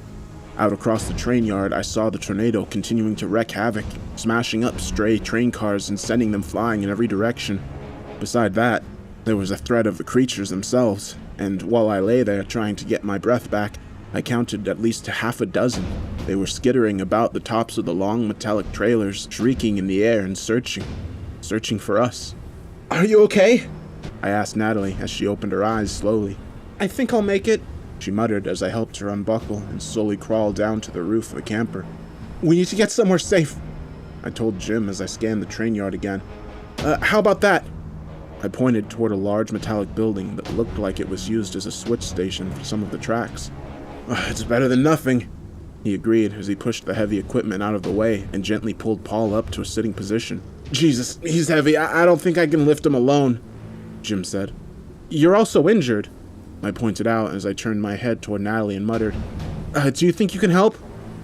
Out across the train yard, I saw the tornado continuing to wreak havoc, smashing up stray train cars and sending them flying in every direction. Beside that, there was a threat of the creatures themselves, and while I lay there trying to get my breath back, I counted at least half a dozen. They were skittering about the tops of the long metallic trailers, shrieking in the air and searching for us. "Are you okay?" I asked Natalie as she opened her eyes slowly. "I think I'll make it," she muttered as I helped her unbuckle and slowly crawl down to the roof of the camper. "We need to get somewhere safe," I told Jim as I scanned the train yard again. How about that?" I pointed toward a large metallic building that looked like it was used as a switch station for some of the tracks. "It's better than nothing," he agreed as he pushed the heavy equipment out of the way and gently pulled Paul up to a sitting position. "Jesus, he's heavy. I don't think I can lift him alone," Jim said. "You're also injured," I pointed out as I turned my head toward Natalie and muttered. Do you think you can help?"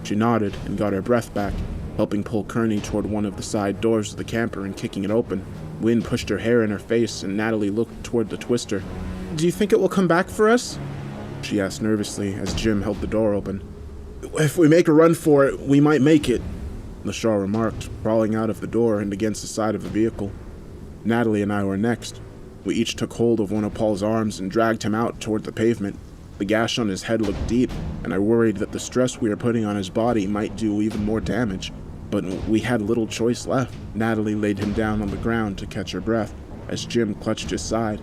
She nodded and got her breath back, helping pull Kearney toward one of the side doors of the camper and kicking it open. Wind pushed her hair in her face and Natalie looked toward the twister. "Do you think it will come back for us?" she asked nervously as Jim held the door open. "If we make a run for it, we might make it," LaShaw remarked, crawling out of the door and against the side of the vehicle. Natalie and I were next. We each took hold of one of Paul's arms and dragged him out toward the pavement. The gash on his head looked deep, and I worried that the stress we were putting on his body might do even more damage. But we had little choice left. Natalie laid him down on the ground to catch her breath as Jim clutched his side.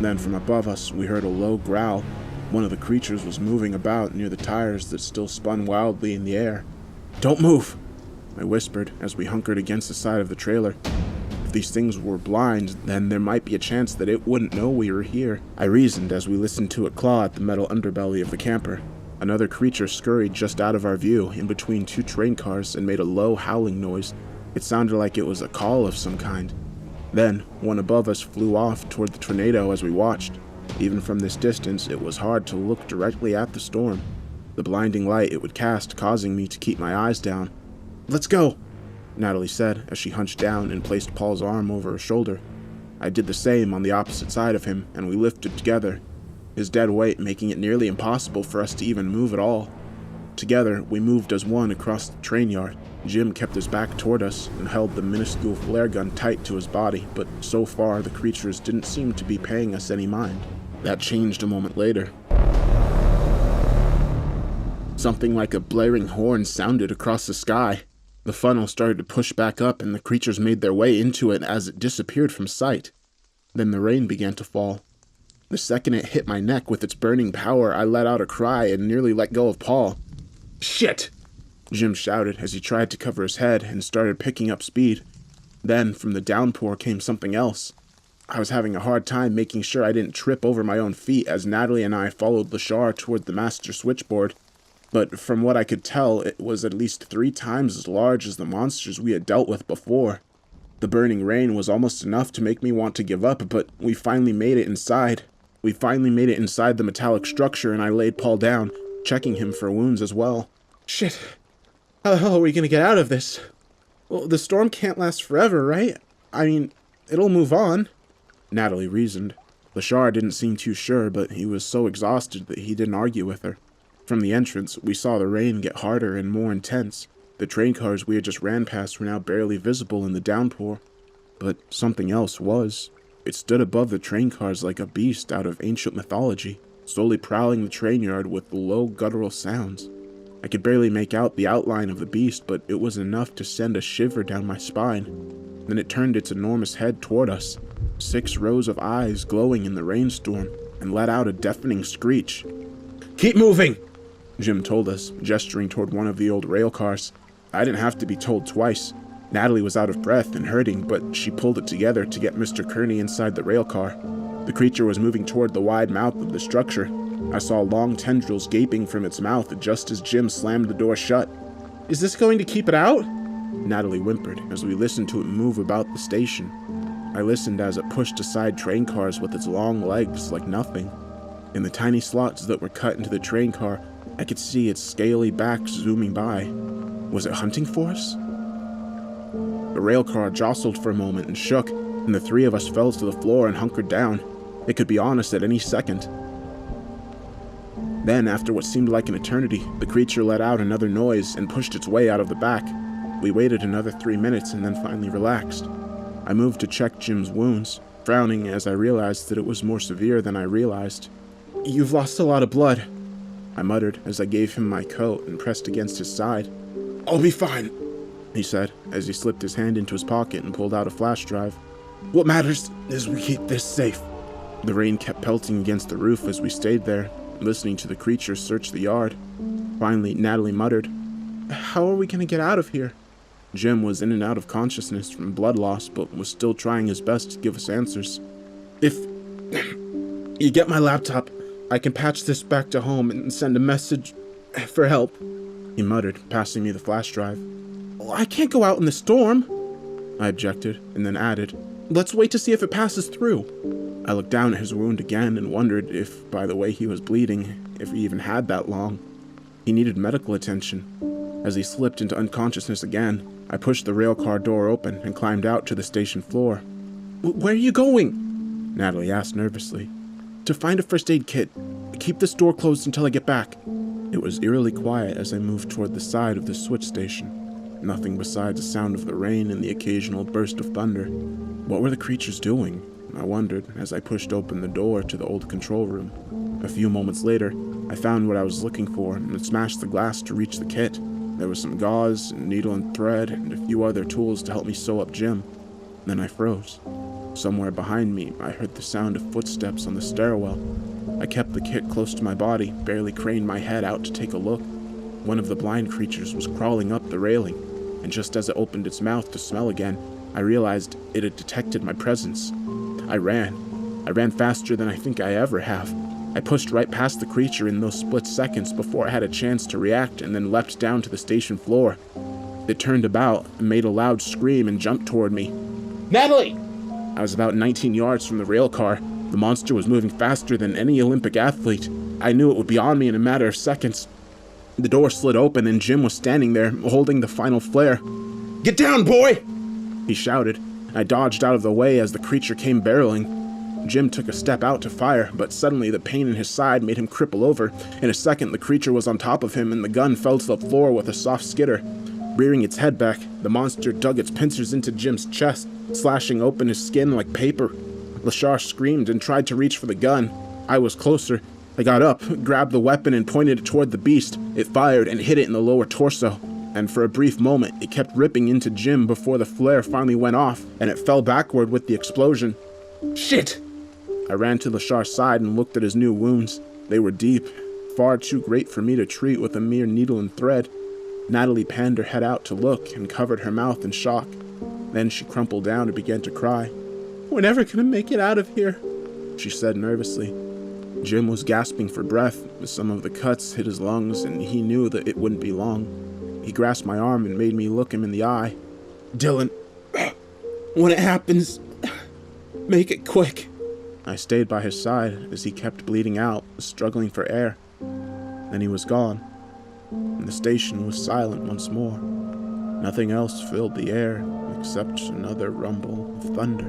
Then from above us, we heard a low growl. One of the creatures was moving about near the tires that still spun wildly in the air. "Don't move," I whispered as we hunkered against the side of the trailer. If these things were blind, then there might be a chance that it wouldn't know we were here, I reasoned as we listened to it claw at the metal underbelly of the camper. Another creature scurried just out of our view, in between two train cars, and made a low howling noise. It sounded like it was a call of some kind. Then, one above us flew off toward the tornado as we watched. Even from this distance, it was hard to look directly at the storm. The blinding light it would cast causing me to keep my eyes down. "Let's go," Natalie said as she hunched down and placed Paul's arm over her shoulder. I did the same on the opposite side of him, and we lifted together, his dead weight making it nearly impossible for us to even move at all. Together, we moved as one across the train yard. Jim kept his back toward us and held the minuscule flare gun tight to his body, but so far the creatures didn't seem to be paying us any mind. That changed a moment later. Something like a blaring horn sounded across the sky. The funnel started to push back up and the creatures made their way into it as it disappeared from sight. Then the rain began to fall. The second it hit my neck with its burning power, I let out a cry and nearly let go of Paul. "Shit!" Jim shouted as he tried to cover his head and started picking up speed. Then, from the downpour came something else. I was having a hard time making sure I didn't trip over my own feet as Natalie and I followed LaShaw toward the master switchboard. But from what I could tell, it was at least 3 times as large as the monsters we had dealt with before. The burning rain was almost enough to make me want to give up, but we finally made it inside. We finally made it inside the metallic structure, and I laid Paul down, checking him for wounds as well. "Shit. How the hell are we gonna get out of this? Well, the storm can't last forever, right? I mean, it'll move on," Natalie reasoned. LaShaw didn't seem too sure, but he was so exhausted that he didn't argue with her. From the entrance, we saw the rain get harder and more intense. The train cars we had just ran past were now barely visible in the downpour. But something else was. It stood above the train cars like a beast out of ancient mythology, slowly prowling the train yard with low guttural sounds. I could barely make out the outline of the beast, but it was enough to send a shiver down my spine. Then it turned its enormous head toward us, 6 rows of eyes glowing in the rainstorm, and let out a deafening screech. "Keep moving," Jim told us, gesturing toward one of the old rail cars. I didn't have to be told twice. Natalie was out of breath and hurting, but she pulled it together to get Mr. Kearney inside the rail car. The creature was moving toward the wide mouth of the structure. I saw long tendrils gaping from its mouth just as Jim slammed the door shut. "Is this going to keep it out?" Natalie whimpered as we listened to it move about the station. I listened as it pushed aside train cars with its long legs like nothing. In the tiny slots that were cut into the train car, I could see its scaly back zooming by. Was it hunting for us? The rail car jostled for a moment and shook, and the 3 of us fell to the floor and hunkered down. It could be on us at any second. Then, after what seemed like an eternity, the creature let out another noise and pushed its way out of the back. We waited another 3 minutes and then finally relaxed. I moved to check Jim's wounds, frowning as I realized that it was more severe than I realized. "You've lost a lot of blood," I muttered as I gave him my coat and pressed against his side. "I'll be fine," he said as he slipped his hand into his pocket and pulled out a flash drive. "What matters is we keep this safe." The rain kept pelting against the roof as we stayed there, listening to the creature search the yard. Finally, Natalie muttered, "How are we going to get out of here?" Jim was in and out of consciousness from blood loss, but was still trying his best to give us answers. "If you get my laptop, I can patch this back to home and send a message for help," he muttered, passing me the flash drive. "I can't go out in the storm," I objected, and then added, "Let's wait to see if it passes through." I looked down at his wound again and wondered if, by the way he was bleeding, if he even had that long. He needed medical attention. As he slipped into unconsciousness again, I pushed the railcar door open and climbed out to the station floor. "Where are you going?" Natalie asked nervously. "To find a first aid kit. Keep this door closed until I get back." It was eerily quiet as I moved toward the side of the switch station. Nothing besides the sound of the rain and the occasional burst of thunder. What were the creatures doing? I wondered as I pushed open the door to the old control room. A few moments later, I found what I was looking for and smashed the glass to reach the kit. There was some gauze, needle and thread, and a few other tools to help me sew up Jim. Then I froze. Somewhere behind me, I heard the sound of footsteps on the stairwell. I kept the kit close to my body, barely craned my head out to take a look. One of the blind creatures was crawling up the railing, and just as it opened its mouth to smell again, I realized it had detected my presence. I ran. I ran faster than I think I ever have. I pushed right past the creature in those split seconds before I had a chance to react and then leapt down to the station floor. It turned about and made a loud scream and jumped toward me. "Natalie!" I was about 19 yards from the rail car. The monster was moving faster than any Olympic athlete. I knew it would be on me in a matter of seconds. The door slid open and Jim was standing there, holding the final flare. "Get down, boy!" he shouted. I dodged out of the way as the creature came barreling. Jim took a step out to fire, but suddenly the pain in his side made him cripple over. In a second, the creature was on top of him and the gun fell to the floor with a soft skitter. Rearing its head back, the monster dug its pincers into Jim's chest, slashing open his skin like paper. Lashar screamed and tried to reach for the gun. I was closer. I got up, grabbed the weapon and pointed it toward the beast. It fired and hit it in the lower torso. And for a brief moment, it kept ripping into Jim before the flare finally went off, and it fell backward with the explosion. "Shit!" I ran to Lashar's side and looked at his new wounds. They were deep, far too great for me to treat with a mere needle and thread. Natalie panned her head out to look and covered her mouth in shock. Then she crumpled down and began to cry. "We're never gonna make it out of here," she said nervously. Jim was gasping for breath. Some of the cuts hit his lungs, and he knew that it wouldn't be long. He grasped my arm and made me look him in the eye. "Dylan, when it happens, make it quick." I stayed by his side as he kept bleeding out, struggling for air. Then he was gone, and the station was silent once more. Nothing else filled the air except another rumble of thunder.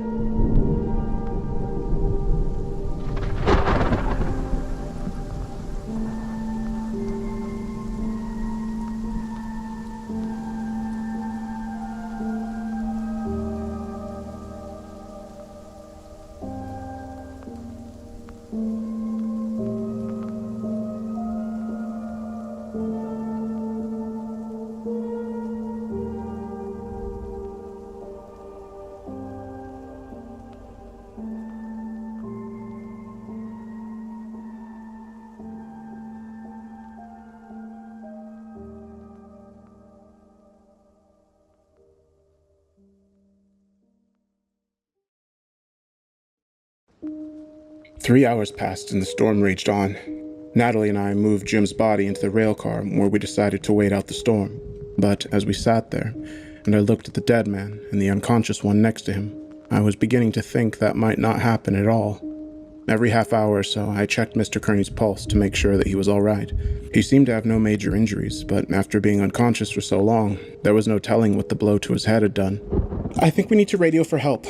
"3 hours passed and the storm raged on. Natalie and I moved Jim's body into the railcar where we decided to wait out the storm. But as we sat there, and I looked at the dead man and the unconscious one next to him, I was beginning to think that might not happen at all. Every half hour or so, I checked Mr. Kearney's pulse to make sure that he was all right. He seemed to have no major injuries, but after being unconscious for so long, there was no telling what the blow to his head had done. "I think we need to radio for help,"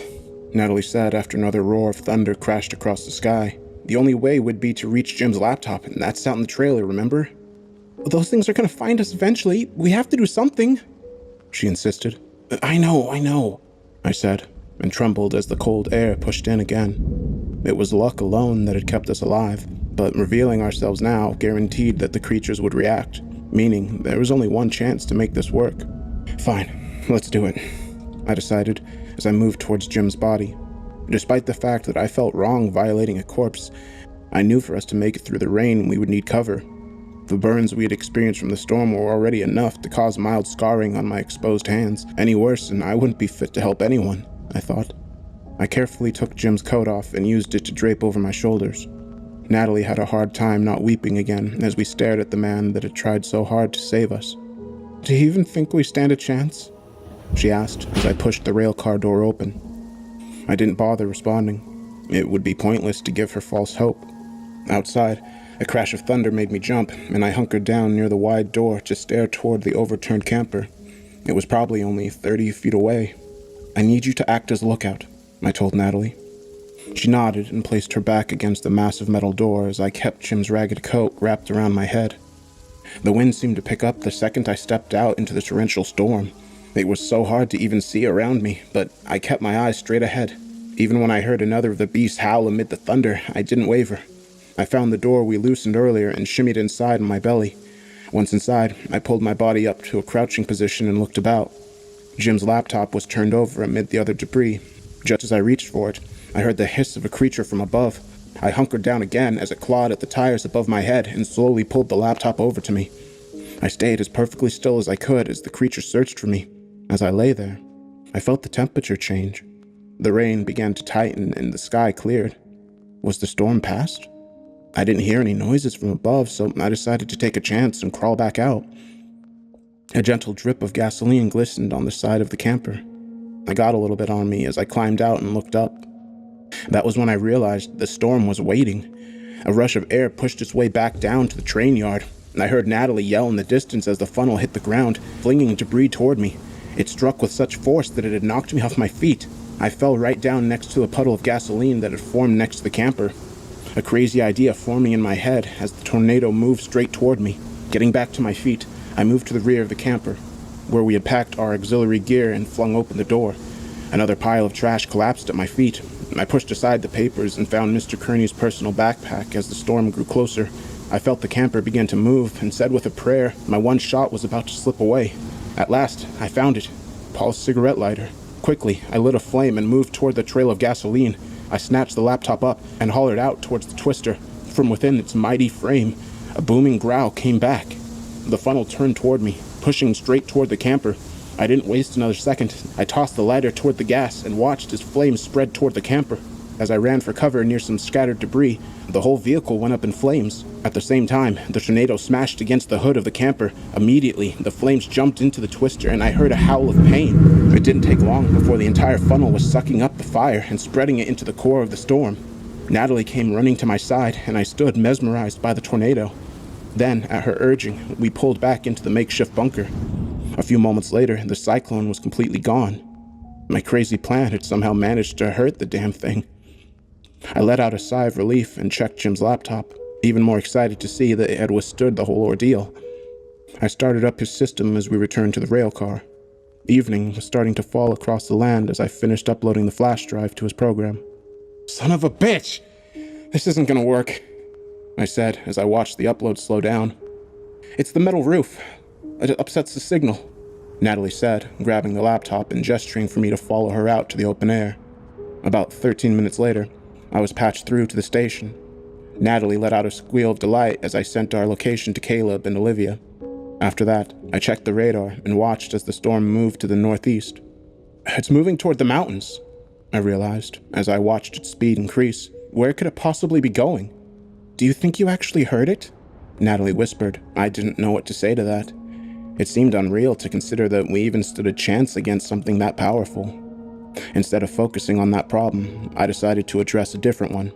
Natalie said after another roar of thunder crashed across the sky. The only way would be to reach Jim's laptop, and that's out in the trailer, remember? Those things are gonna find us eventually. We have to do something, she insisted. I know, I said, and trembled as the cold air pushed in again. It was luck alone that had kept us alive, but revealing ourselves now guaranteed that the creatures would react, meaning there was only one chance to make this work. Fine, let's do it, I decided as I moved towards Jim's body. Despite the fact that I felt wrong violating a corpse, I knew for us to make it through the rain we would need cover. The burns we had experienced from the storm were already enough to cause mild scarring on my exposed hands. Any worse and I wouldn't be fit to help anyone, I thought. I carefully took Jim's coat off and used it to drape over my shoulders. Natalie had a hard time not weeping again as we stared at the man that had tried so hard to save us. Do you even think we stand a chance? She asked as I pushed the railcar door open. I didn't bother responding. It would be pointless to give her false hope. Outside, a crash of thunder made me jump, and I hunkered down near the wide door to stare toward the overturned camper. It was probably only 30 feet away. I need you to act as a lookout, I told Natalie. She nodded and placed her back against the massive metal door as I kept Jim's ragged coat wrapped around my head. The wind seemed to pick up the second I stepped out into the torrential storm. It was so hard to even see around me, but I kept my eyes straight ahead. Even when I heard another of the beasts howl amid the thunder, I didn't waver. I found the door we loosened earlier and shimmied inside on my belly. Once inside, I pulled my body up to a crouching position and looked about. Jim's laptop was turned over amid the other debris. Just as I reached for it, I heard the hiss of a creature from above. I hunkered down again as it clawed at the tires above my head and slowly pulled the laptop over to me. I stayed as perfectly still as I could as the creature searched for me. As I lay there, I felt the temperature change. The rain began to tighten and the sky cleared. Was the storm past? I didn't hear any noises from above, so I decided to take a chance and crawl back out. A gentle drip of gasoline glistened on the side of the camper. I got a little bit on me as I climbed out and looked up. That was when I realized the storm was waiting. A rush of air pushed its way back down to the train yard, and I heard Natalie yell in the distance as the funnel hit the ground, flinging debris toward me. It struck with such force that it had knocked me off my feet. I fell right down next to a puddle of gasoline that had formed next to the camper. A crazy idea forming in my head as the tornado moved straight toward me. Getting back to my feet, I moved to the rear of the camper, where we had packed our auxiliary gear and flung open the door. Another pile of trash collapsed at my feet. I pushed aside the papers and found Mr. Kearney's personal backpack as the storm grew closer. I felt the camper begin to move and said with a prayer my one shot was about to slip away. At last, I found it. Paul's cigarette lighter. Quickly, I lit a flame and moved toward the trail of gasoline. I snatched the laptop up and hollered out towards the twister. From within its mighty frame, a booming growl came back. The funnel turned toward me, pushing straight toward the camper. I didn't waste another second. I tossed the lighter toward the gas and watched as flames spread toward the camper. As I ran for cover near some scattered debris, the whole vehicle went up in flames. At the same time, the tornado smashed against the hood of the camper. Immediately, the flames jumped into the twister and I heard a howl of pain. It didn't take long before the entire funnel was sucking up the fire and spreading it into the core of the storm. Natalie came running to my side and I stood mesmerized by the tornado. Then, at her urging, we pulled back into the makeshift bunker. A few moments later, the cyclone was completely gone. My crazy plan had somehow managed to hurt the damn thing. I let out a sigh of relief and checked Jim's laptop, even more excited to see that it had withstood the whole ordeal. I started up his system as we returned to the rail car. Evening was starting to fall across the land as I finished uploading the flash drive to his program. Son of a bitch! This isn't gonna work, I said as I watched the upload slow down. It's the metal roof. It upsets the signal, Natalie said, grabbing the laptop and gesturing for me to follow her out to the open air. About 13 minutes later, I was patched through to the station. Natalie let out a squeal of delight as I sent our location to Caleb and Olivia. After that, I checked the radar and watched as the storm moved to the northeast. It's moving toward the mountains, I realized as I watched its speed increase. Where could it possibly be going? Do you think you actually heard it? Natalie whispered. I didn't know what to say to that. It seemed unreal to consider that we even stood a chance against something that powerful. Instead of focusing on that problem, I decided to address a different one.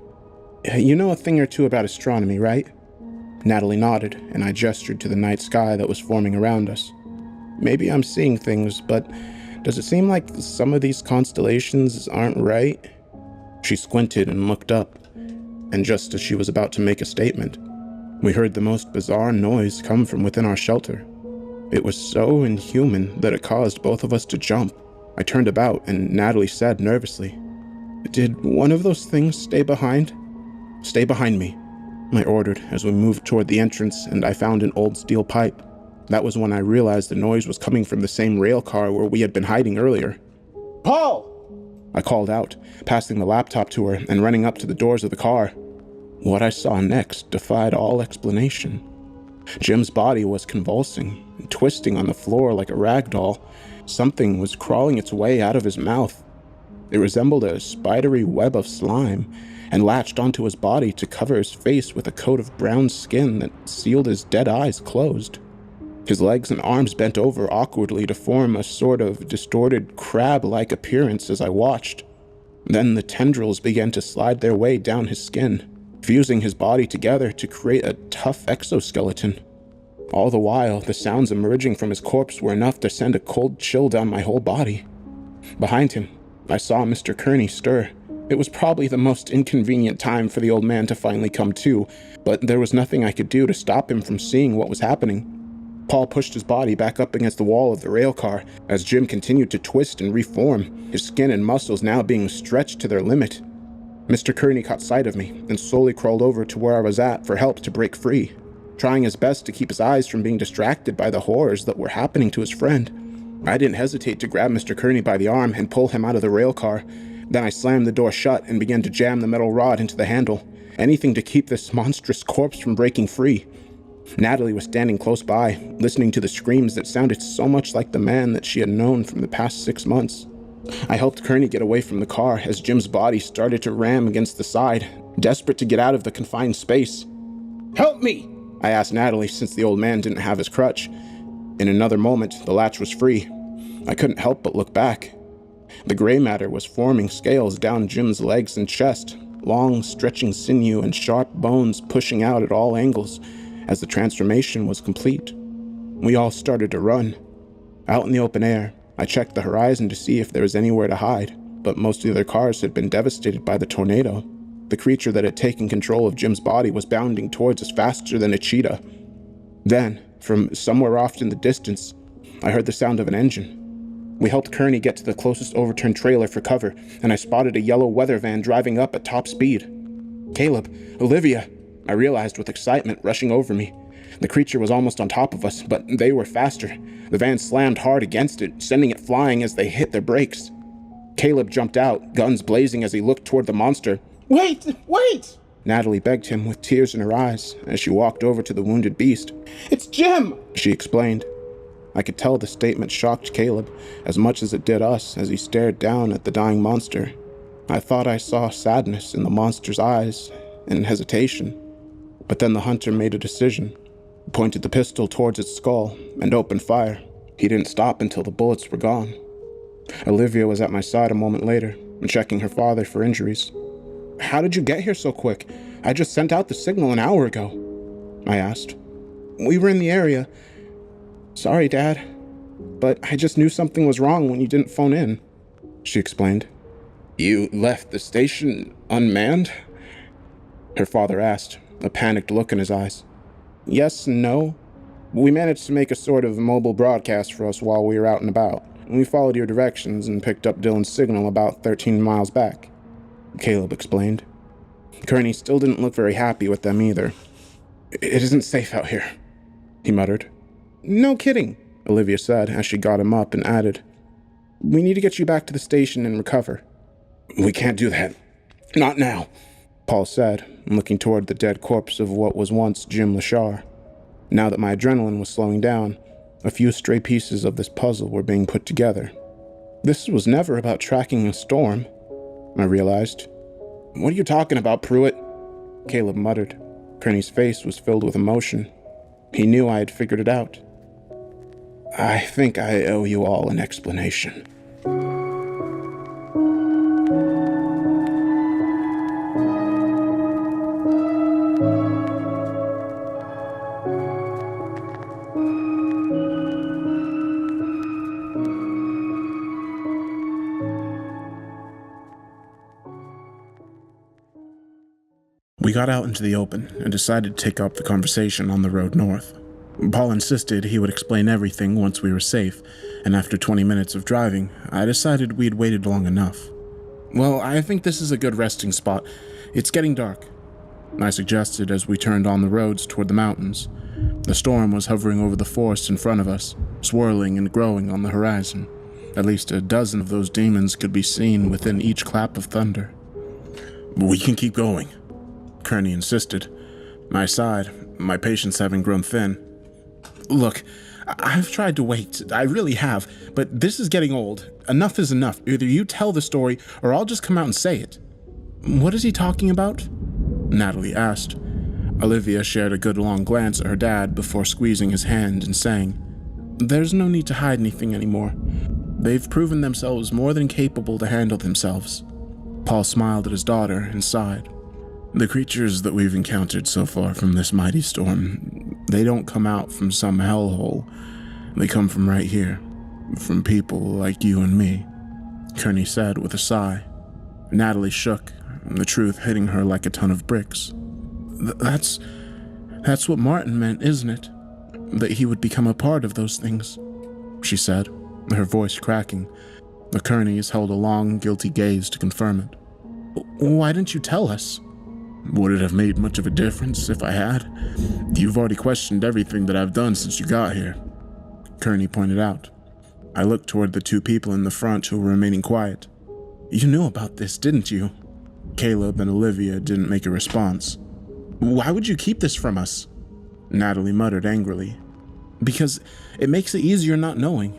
You know a thing or two about astronomy, right? Natalie nodded, and I gestured to the night sky that was forming around us. Maybe I'm seeing things, but Does it seem like some of these constellations aren't right? She squinted and looked up, and just as she was about to make a statement, we heard the most bizarre noise come from within our shelter. It was so inhuman that it caused both of us to jump. I turned about, and Natalie said nervously, "Did one of those things stay behind?" "Stay behind me," I ordered as we moved toward the entrance, and I found an old steel pipe. That was when I realized the noise was coming from the same rail car where we had been hiding earlier. "Paul!" I called out, passing the laptop to her and running up to the doors of the car. What I saw next defied all explanation. Jim's body was convulsing and twisting on the floor like a rag doll. Something was crawling its way out of his mouth. It resembled a spidery web of slime and latched onto his body to cover his face with a coat of brown skin that sealed his dead eyes closed. His legs and arms bent over awkwardly to form a sort of distorted crab-like appearance as I watched. Then the tendrils began to slide their way down his skin, fusing his body together to create a tough exoskeleton. All the while, the sounds emerging from his corpse were enough to send a cold chill down my whole body. Behind him, I saw Mr. Kearney stir. It was probably the most inconvenient time for the old man to finally come to, but there was nothing I could do to stop him from seeing what was happening. Paul pushed his body back up against the wall of the rail car as Jim continued to twist and reform, his skin and muscles now being stretched to their limit. Mr. Kearney caught sight of me and slowly crawled over to where I was at for help to break free, trying his best to keep his eyes from being distracted by the horrors that were happening to his friend. I didn't hesitate to grab Mr. Kearney by the arm and pull him out of the rail car. Then I slammed the door shut and began to jam the metal rod into the handle, anything to keep this monstrous corpse from breaking free. Natalie was standing close by, listening to the screams that sounded so much like the man that she had known from the past 6 months. I helped Kearney get away from the car as Jim's body started to ram against the side, desperate to get out of the confined space. "Help me!" I asked Natalie, since the old man didn't have his crutch. In another moment, the latch was free. I couldn't help but look back. The gray matter was forming scales down Jim's legs and chest, long stretching sinew and sharp bones pushing out at all angles as the transformation was complete. We all started to run. Out in the open air, I checked the horizon to see if there was anywhere to hide, but most of the other cars had been devastated by the tornado. The creature that had taken control of Jim's body was bounding towards us faster than a cheetah. Then, from somewhere off in the distance, I heard the sound of an engine. We helped Kearney get to the closest overturned trailer for cover, and I spotted a yellow weather van driving up at top speed. "Caleb, Olivia," I realized with excitement rushing over me. The creature was almost on top of us, but they were faster. The van slammed hard against it, sending it flying as they hit their brakes. Caleb jumped out, guns blazing as he looked toward the monster. "Wait! Wait!" Natalie begged him with tears in her eyes as she walked over to the wounded beast. "It's Jim!" she explained. I could tell the statement shocked Caleb as much as it did us as he stared down at the dying monster. I thought I saw sadness in the monster's eyes and hesitation. But then the hunter made a decision, pointed the pistol towards its skull, and opened fire. He didn't stop until the bullets were gone. Olivia was at my side a moment later, checking her father for injuries. "How did you get here so quick? I just sent out the signal an hour ago," I asked. "We were in the area. Sorry, Dad, but I just knew something was wrong when you didn't phone in," she explained. "You left the station unmanned?" her father asked, a panicked look in his eyes. "Yes and no. We managed to make a sort of mobile broadcast for us while we were out and about. We followed your directions and picked up Dylan's signal about 13 miles back," Caleb explained. Kearney still didn't look very happy with them either. "It isn't safe out here," he muttered. "No kidding," Olivia said as she got him up and added, "We need to get you back to the station and recover." "We can't do that. Not now," Paul said, looking toward the dead corpse of what was once Jim Lashar. Now that my adrenaline was slowing down, a few stray pieces of this puzzle were being put together. This was never about tracking a storm, I realized. "What are you talking about, Pruitt?" Caleb muttered. Kearney's face was filled with emotion. He knew I had figured it out. "I think I owe you all an explanation." We got out into the open and decided to take up the conversation on the road north. Paul insisted he would explain everything once we were safe, and after 20 minutes of driving, I decided we'd waited long enough. "Well, I think this is a good resting spot. It's getting dark," I suggested as we turned on the roads toward the mountains. The storm was hovering over the forest in front of us, swirling and growing on the horizon. At least a dozen of those demons could be seen within each clap of thunder. "We can keep going," Kearney insisted. I sighed, my patience having grown thin. "Look, I've tried to wait, I really have, but this is getting old. Enough is enough. Either you tell the story, or I'll just come out and say it." "What is he talking about?" Natalie asked. Olivia shared a good long glance at her dad before squeezing his hand and saying, "There's no need to hide anything anymore. They've proven themselves more than capable to handle themselves." Paul smiled at his daughter and sighed. "The creatures that we've encountered so far from this mighty storm, they don't come out from some hellhole. They come from right here, from people like you and me," Kearney said with a sigh. Natalie shook, the truth hitting her like a ton of bricks. That's what Martin meant, isn't it? That he would become a part of those things," she said, her voice cracking. The Kearneys held a long, guilty gaze to confirm it. "Why didn't you tell us?" "Would it have made much of a difference if I had? You've already questioned everything that I've done since you got here," Kearney pointed out. I looked toward the two people in the front who were remaining quiet. "You knew about this, didn't you?" Caleb and Olivia didn't make a response. "Why would you keep this from us?" Natalie muttered angrily. "Because it makes it easier not knowing.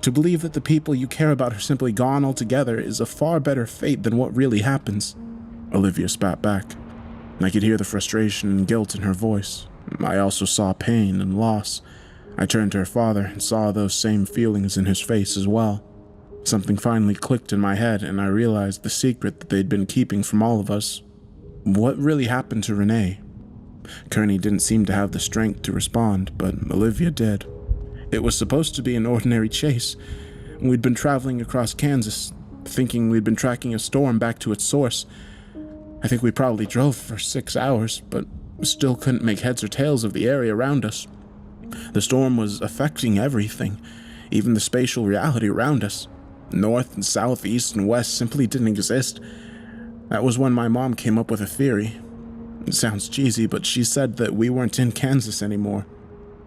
To believe that the people you care about are simply gone altogether is a far better fate than what really happens," Olivia spat back. I could hear the frustration and guilt in her voice. I also saw pain and loss. I turned to her father and saw those same feelings in his face as well. Something finally clicked in my head, and I realized the secret that they'd been keeping from all of us. What really happened to Renee? Kearney didn't seem to have the strength to respond, but Olivia did. It was supposed to be an ordinary chase. We'd been traveling across Kansas, thinking we'd been tracking a storm back to its source. I think we probably drove for 6 hours, but still couldn't make heads or tails of the area around us. The storm was affecting everything, even the spatial reality around us. North and south, east and west simply didn't exist. That was when my mom came up with a theory. It sounds cheesy, but she said that we weren't in Kansas anymore.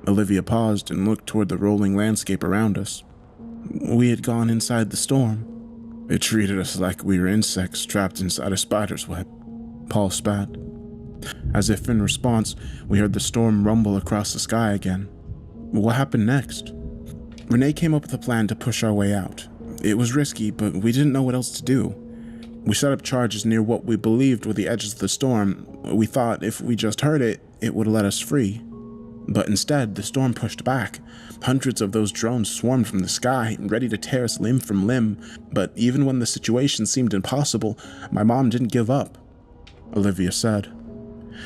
Olivia paused and looked toward the rolling landscape around us. We had gone inside the storm. It treated us like we were insects trapped inside a spider's web, Paul spat. As if in response, we heard the storm rumble across the sky again. What happened next? Renee came up with a plan to push our way out. It was risky, but we didn't know what else to do. We set up charges near what we believed were the edges of the storm. We thought if we just heard it, it would let us free. But instead, the storm pushed back. Hundreds of those drones swarmed from the sky, ready to tear us limb from limb. But even when the situation seemed impossible, my mom didn't give up, Olivia said.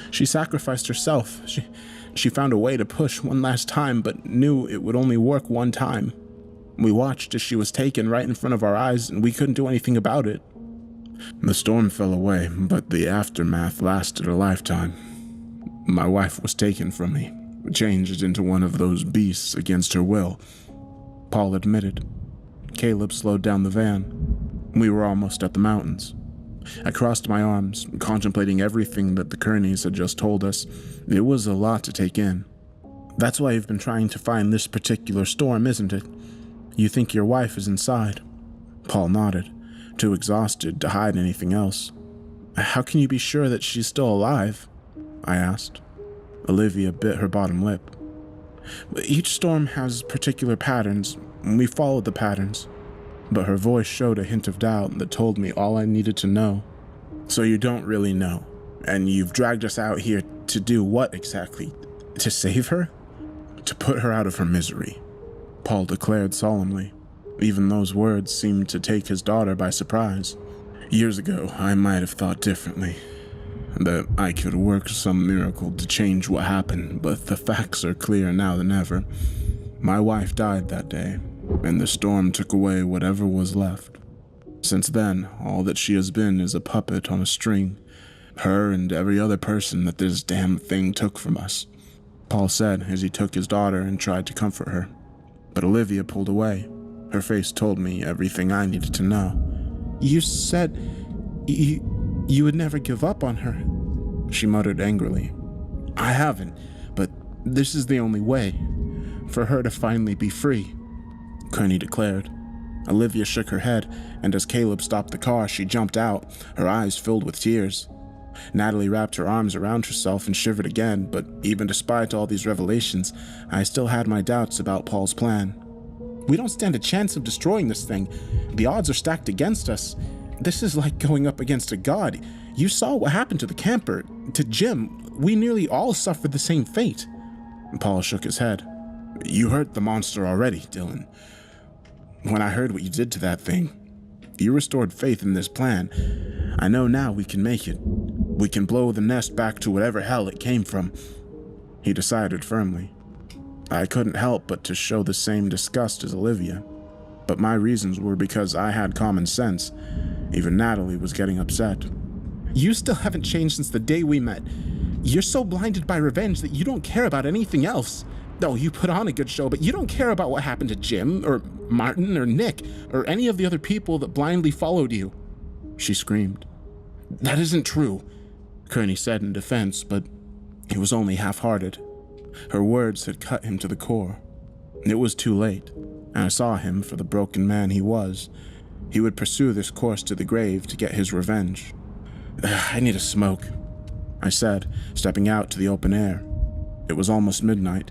She sacrificed herself. She found a way to push one last time, but knew it would only work one time. We watched as she was taken right in front of our eyes, and we couldn't do anything about it. The storm fell away, but the aftermath lasted a lifetime. My wife was taken from me, changed into one of those beasts against her will, Paul admitted. Caleb slowed down the van. We were almost at the mountains. I crossed my arms, contemplating everything that the Kearneys had just told us. It was a lot to take in. That's why you've been trying to find this particular storm, isn't it? You think your wife is inside? Paul nodded, too exhausted to hide anything else. How can you be sure that she's still alive? I asked. Olivia bit her bottom lip. Each storm has particular patterns, and we followed the patterns. But her voice showed a hint of doubt that told me all I needed to know. So you don't really know, and you've dragged us out here to do what exactly? To save her? To put her out of her misery, Paul declared solemnly. Even those words seemed to take his daughter by surprise. Years ago, I might have thought differently. That I could work some miracle to change what happened, but the facts are clearer now than ever. My wife died that day, and the storm took away whatever was left. Since then, all that she has been is a puppet on a string, Her and every other person that this damn thing took from us, Paul said as he took his daughter and tried to comfort her. But Olivia pulled away. Her face told me everything I needed to know. You said you would never give up on her, she muttered angrily. I haven't, but this is the only way for her to finally be free, Kearney declared. Olivia shook her head, and as Caleb stopped the car, she jumped out, her eyes filled with tears. Natalie wrapped her arms around herself and shivered again, but even despite all these revelations, I still had my doubts about Paul's plan. We don't stand a chance of destroying this thing. The odds are stacked against us. This is like going up against a god. You saw what happened to the camper, to Jim. We nearly all suffered the same fate. Paul shook his head. You hurt the monster already, Dylan. When I heard what you did to that thing, you restored faith in this plan. I know now we can make it. We can blow the nest back to whatever hell it came from, he decided firmly. I couldn't help but to show the same disgust as Olivia, but my reasons were because I had common sense. Even Natalie was getting upset. You still haven't changed since the day we met. You're so blinded by revenge that you don't care about anything else. No, you put on a good show, but you don't care about what happened to Jim, or Martin, or Nick, or any of the other people that blindly followed you, she screamed. That isn't true, Kearney said in defense, but it was only half-hearted. Her words had cut him to the core. It was too late, and I saw him for the broken man he was. He would pursue this course to the grave to get his revenge. I need a smoke, I said, stepping out to the open air. It was almost midnight,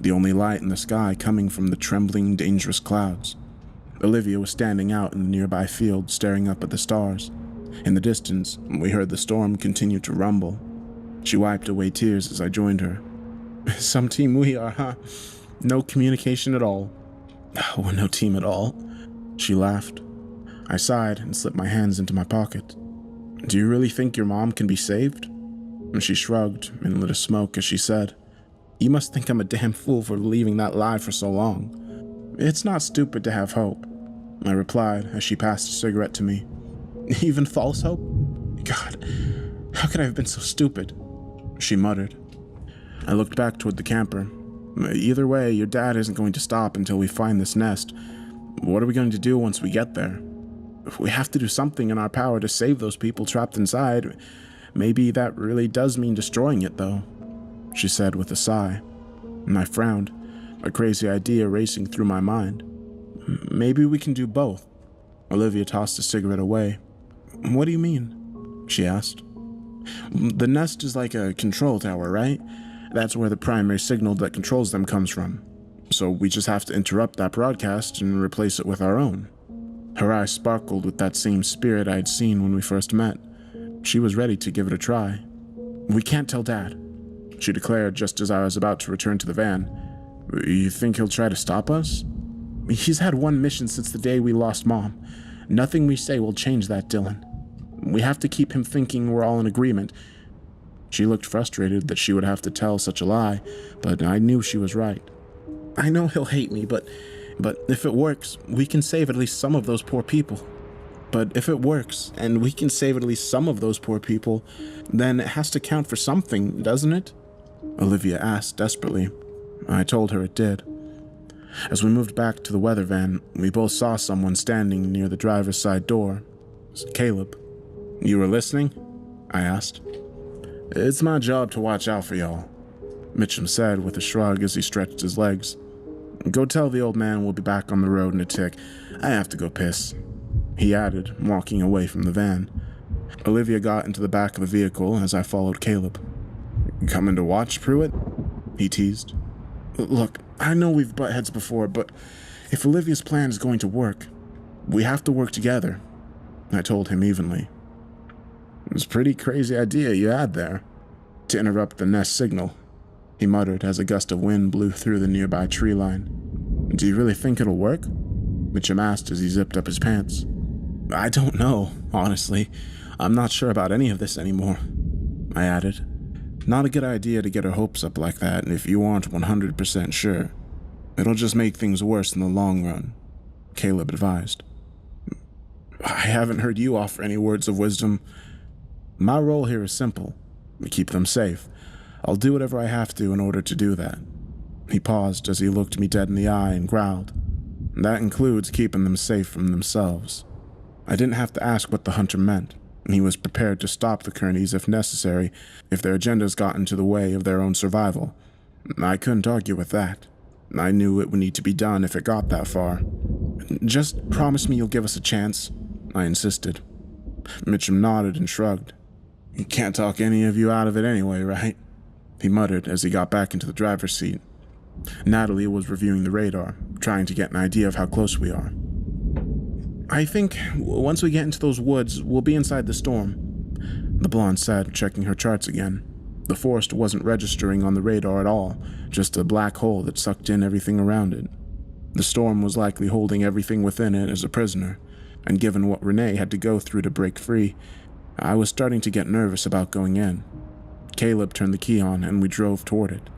the only light in the sky coming from the trembling, dangerous clouds. Olivia was standing out in the nearby field, staring up at the stars. In the distance, we heard the storm continue to rumble. She wiped away tears as I joined her. Some team we are, huh? No communication at all. We're no team at all, she laughed. I sighed and slipped my hands into my pocket. Do you really think your mom can be saved? And she shrugged and lit a smoke as she said, You must think I'm a damn fool for believing that lie for so long. It's not stupid to have hope, I replied as she passed a cigarette to me. Even false hope? God, how could I have been so stupid? She muttered. I looked back toward the camper. Either way, your dad isn't going to stop until we find this nest. What are we going to do once we get there? If we have to do something in our power to save those people trapped inside, maybe that really does mean destroying it, though, she said with a sigh. And I frowned, a crazy idea racing through my mind. Maybe we can do both. Olivia tossed a cigarette away. What do you mean? She asked. The nest is like a control tower, right? That's where the primary signal that controls them comes from. So we just have to interrupt that broadcast and replace it with our own. Her eyes sparkled with that same spirit I'd seen when we first met. She was ready to give it a try. We can't tell Dad, she declared just as I was about to return to the van. You think he'll try to stop us? He's had one mission since the day we lost Mom. Nothing we say will change that, Dylan. We have to keep him thinking we're all in agreement. She looked frustrated that she would have to tell such a lie, but I knew she was right. I know he'll hate me, but if it works, we can save at least some of those poor people. But if it works, and we can save at least some of those poor people, then it has to count for something, doesn't it? Olivia asked desperately. I told her it did. As we moved back to the weather van, we both saw someone standing near the driver's side door. Caleb. You were listening? I asked. It's my job to watch out for y'all, Mitchum said with a shrug as he stretched his legs. Go tell the old man we'll be back on the road in a tick. I have to go piss, he added, walking away from the van. Olivia got into the back of the vehicle as I followed Caleb. Coming to watch, Pruitt? He teased. Look, I know we've butt heads before, but if Olivia's plan is going to work, we have to work together, I told him evenly. It's a pretty crazy idea you had there, to interrupt the nest signal, he muttered as a gust of wind blew through the nearby tree line. Do you really think it'll work? Mitchum asked as he zipped up his pants. I don't know, honestly. I'm not sure about any of this anymore, I added. Not a good idea to get her hopes up like that if you aren't 100% sure. It'll just make things worse in the long run, Caleb advised. I haven't heard you offer any words of wisdom. My role here is simple. Keep them safe. I'll do whatever I have to in order to do that." He paused as he looked me dead in the eye and growled, "That includes keeping them safe from themselves." I didn't have to ask what the hunter meant. He was prepared to stop the Kearneys if necessary, if their agendas got into the way of their own survival. I couldn't argue with that. I knew it would need to be done if it got that far. "Just promise me you'll give us a chance," I insisted. Mitchum nodded and shrugged. "You can't talk any of you out of it anyway, right?" he muttered as he got back into the driver's seat. Natalie was reviewing the radar, trying to get an idea of how close we are. "I think once we get into those woods, we'll be inside the storm," the blonde said, checking her charts again. The forest wasn't registering on the radar at all, just a black hole that sucked in everything around it. The storm was likely holding everything within it as a prisoner, and given what Renee had to go through to break free, I was starting to get nervous about going in. Caleb turned the key on and we drove toward it.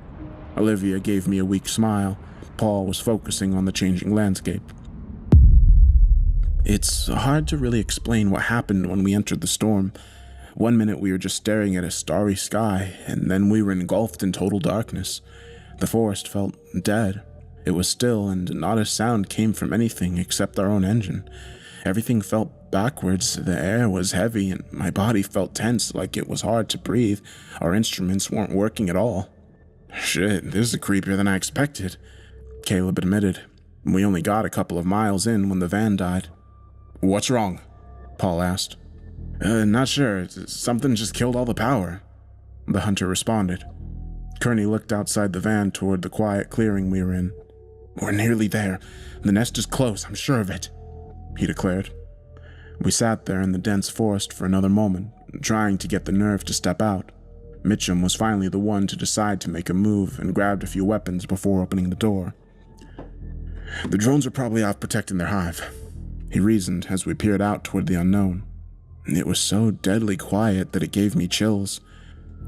Olivia gave me a weak smile. Paul was focusing on the changing landscape. It's hard to really explain what happened when we entered the storm. One minute we were just staring at a starry sky, and then we were engulfed in total darkness. The forest felt dead. It was still, and not a sound came from anything except our own engine. Everything felt backwards, the air was heavy, and my body felt tense, like it was hard to breathe. Our instruments weren't working at all. "Shit, this is creepier than I expected," Caleb admitted. We only got a couple of miles in when the van died. "What's wrong?" Paul asked. Not sure. Something just killed all the power," the hunter responded. Kearney looked outside the van toward the quiet clearing we were in. "We're nearly there. The nest is close, I'm sure of it," he declared. We sat there in the dense forest for another moment, trying to get the nerve to step out. Mitchum was finally the one to decide to make a move and grabbed a few weapons before opening the door. "The drones are probably off protecting their hive," he reasoned as we peered out toward the unknown. It was so deadly quiet that it gave me chills.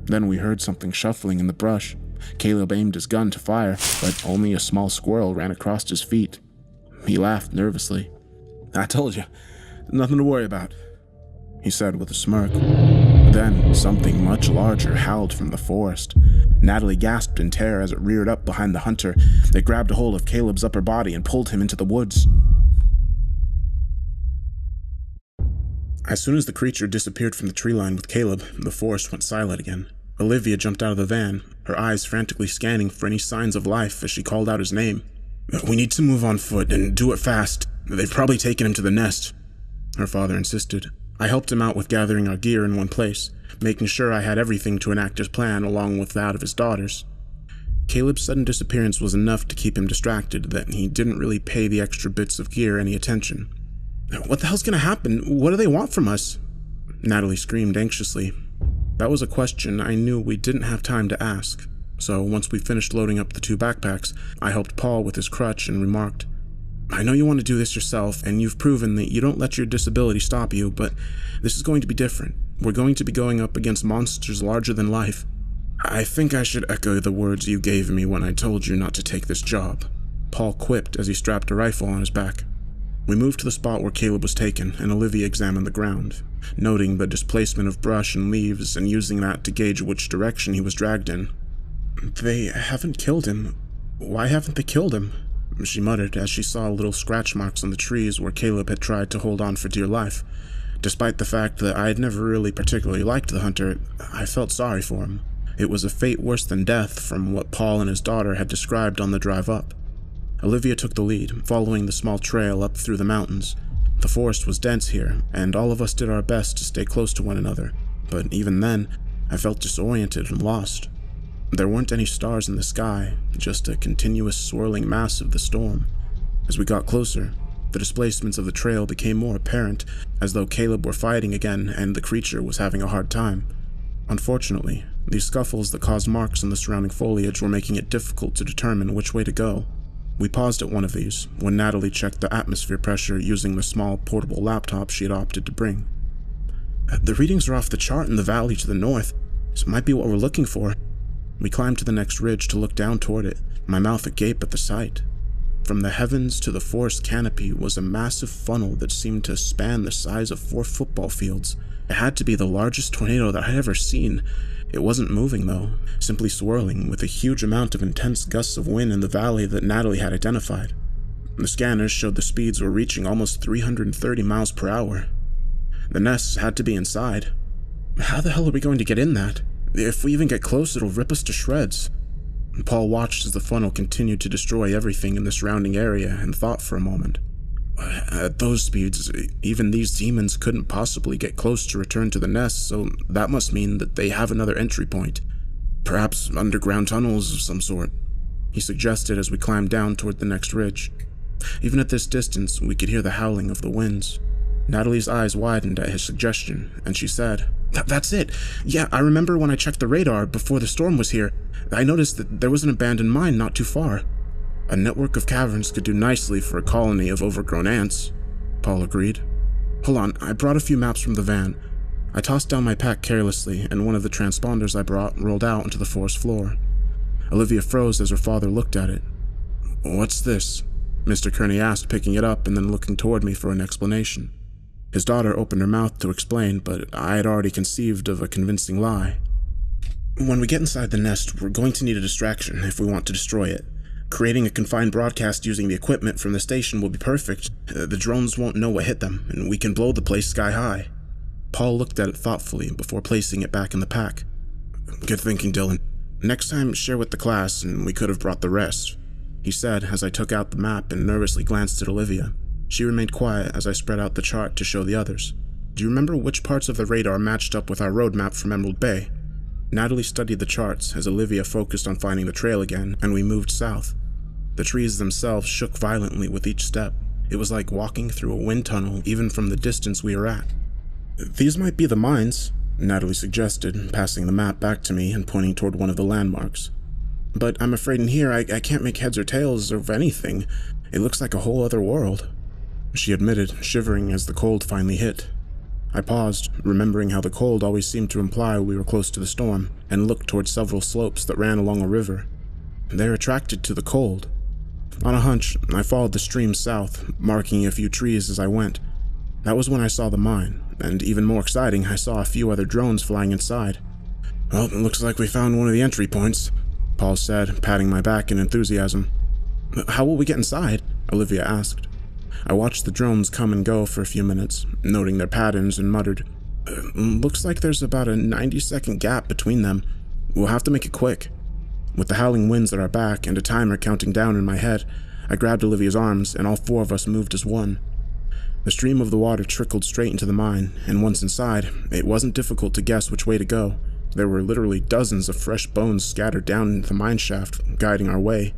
Then we heard something shuffling in the brush. Caleb aimed his gun to fire, but only a small squirrel ran across his feet. He laughed nervously. "I told you, nothing to worry about," he said with a smirk. Then something much larger howled from the forest. Natalie gasped in terror as it reared up behind the hunter. It grabbed a hold of Caleb's upper body and pulled him into the woods. As soon as the creature disappeared from the tree line with Caleb, the forest went silent again. Olivia jumped out of the van, her eyes frantically scanning for any signs of life as she called out his name. "We need to move on foot and do it fast. They've probably taken him to the nest," her father insisted. I helped him out with gathering our gear in one place, making sure I had everything to enact his plan along with that of his daughters. Caleb's sudden disappearance was enough to keep him distracted that he didn't really pay the extra bits of gear any attention. "What the hell's gonna happen? What do they want from us?" Natalie screamed anxiously. That was a question I knew we didn't have time to ask, so once we finished loading up the 2 backpacks, I helped Paul with his crutch and remarked, "I know you want to do this yourself, and you've proven that you don't let your disability stop you, but this is going to be different. We're going to be going up against monsters larger than life. I think I should echo the words you gave me when I told you not to take this job," Paul quipped as he strapped a rifle on his back. We moved to the spot where Caleb was taken, and Olivia examined the ground, noting the displacement of brush and leaves and using that to gauge which direction he was dragged in. "They haven't killed him. Why haven't they killed him?" she muttered as she saw little scratch marks on the trees where Caleb had tried to hold on for dear life. Despite the fact that I had never really particularly liked the hunter, I felt sorry for him. It was a fate worse than death from what Paul and his daughter had described on the drive up. Olivia took the lead, following the small trail up through the mountains. The forest was dense here, and all of us did our best to stay close to one another, but even then, I felt disoriented and lost. There weren't any stars in the sky, just a continuous swirling mass of the storm. As we got closer, the displacements of the trail became more apparent, as though Caleb were fighting again and the creature was having a hard time. Unfortunately, these scuffles that caused marks in the surrounding foliage were making it difficult to determine which way to go. We paused at one of these, when Natalie checked the atmosphere pressure using the small portable laptop she had opted to bring. "The readings are off the chart in the valley to the north. This might be what we're looking for." We climbed to the next ridge to look down toward it, my mouth agape at the sight. From the heavens to the forest canopy was a massive funnel that seemed to span the size of 4 football fields. It had to be the largest tornado that I'd ever seen. It wasn't moving, though, simply swirling with a huge amount of intense gusts of wind in the valley that Natalie had identified. The scanners showed the speeds were reaching almost 330 miles per hour. The nests had to be inside. How the hell are we going to get in that? If we even get close, it'll rip us to shreds. Paul watched as the funnel continued to destroy everything in the surrounding area and thought for a moment. At those speeds, even these demons couldn't possibly get close to return to the nest, so that must mean that they have another entry point. Perhaps underground tunnels of some sort, he suggested as we climbed down toward the next ridge. Even at this distance, we could hear the howling of the winds. Natalie's eyes widened at his suggestion, and she said, That's it. Yeah, I remember when I checked the radar before the storm was here, I noticed that there was an abandoned mine not too far. A network of caverns could do nicely for a colony of overgrown ants, Paul agreed. Hold on, I brought a few maps from the van. I tossed down my pack carelessly, and one of the transponders I brought rolled out onto the forest floor. Olivia froze as her father looked at it. What's this? Mr. Kearney asked, picking it up and then looking toward me for an explanation. His daughter opened her mouth to explain, but I had already conceived of a convincing lie. When we get inside the nest, we're going to need a distraction if we want to destroy it. Creating a confined broadcast using the equipment from the station will be perfect. The drones won't know what hit them, and we can blow the place sky high. Paul looked at it thoughtfully before placing it back in the pack. Good thinking, Dylan. Next time, share with the class, and we could have brought the rest, he said as I took out the map and nervously glanced at Olivia. She remained quiet as I spread out the chart to show the others. Do you remember which parts of the radar matched up with our road map from Emerald Bay? Natalie studied the charts as Olivia focused on finding the trail again, and we moved south. The trees themselves shook violently with each step. It was like walking through a wind tunnel even from the distance we were at. These might be the mines, Natalie suggested, passing the map back to me and pointing toward one of the landmarks. But I'm afraid in here I can't make heads or tails of anything. It looks like a whole other world, she admitted, shivering as the cold finally hit. I paused, remembering how the cold always seemed to imply we were close to the storm, and looked toward several slopes that ran along a river. They're attracted to the cold. On a hunch, I followed the stream south, marking a few trees as I went. That was when I saw the mine, and even more exciting, I saw a few other drones flying inside. Well, it looks like we found one of the entry points, Paul said, patting my back in enthusiasm. How will we get inside? Olivia asked. I watched the drones come and go for a few minutes, noting their patterns, and muttered, Looks like there's about a 90-second gap between them. We'll have to make it quick. With the howling winds at our back and a timer counting down in my head, I grabbed Olivia's arms, and all 4 of us moved as one. The stream of the water trickled straight into the mine, and once inside, it wasn't difficult to guess which way to go. There were literally dozens of fresh bones scattered down into the mine shaft, guiding our way.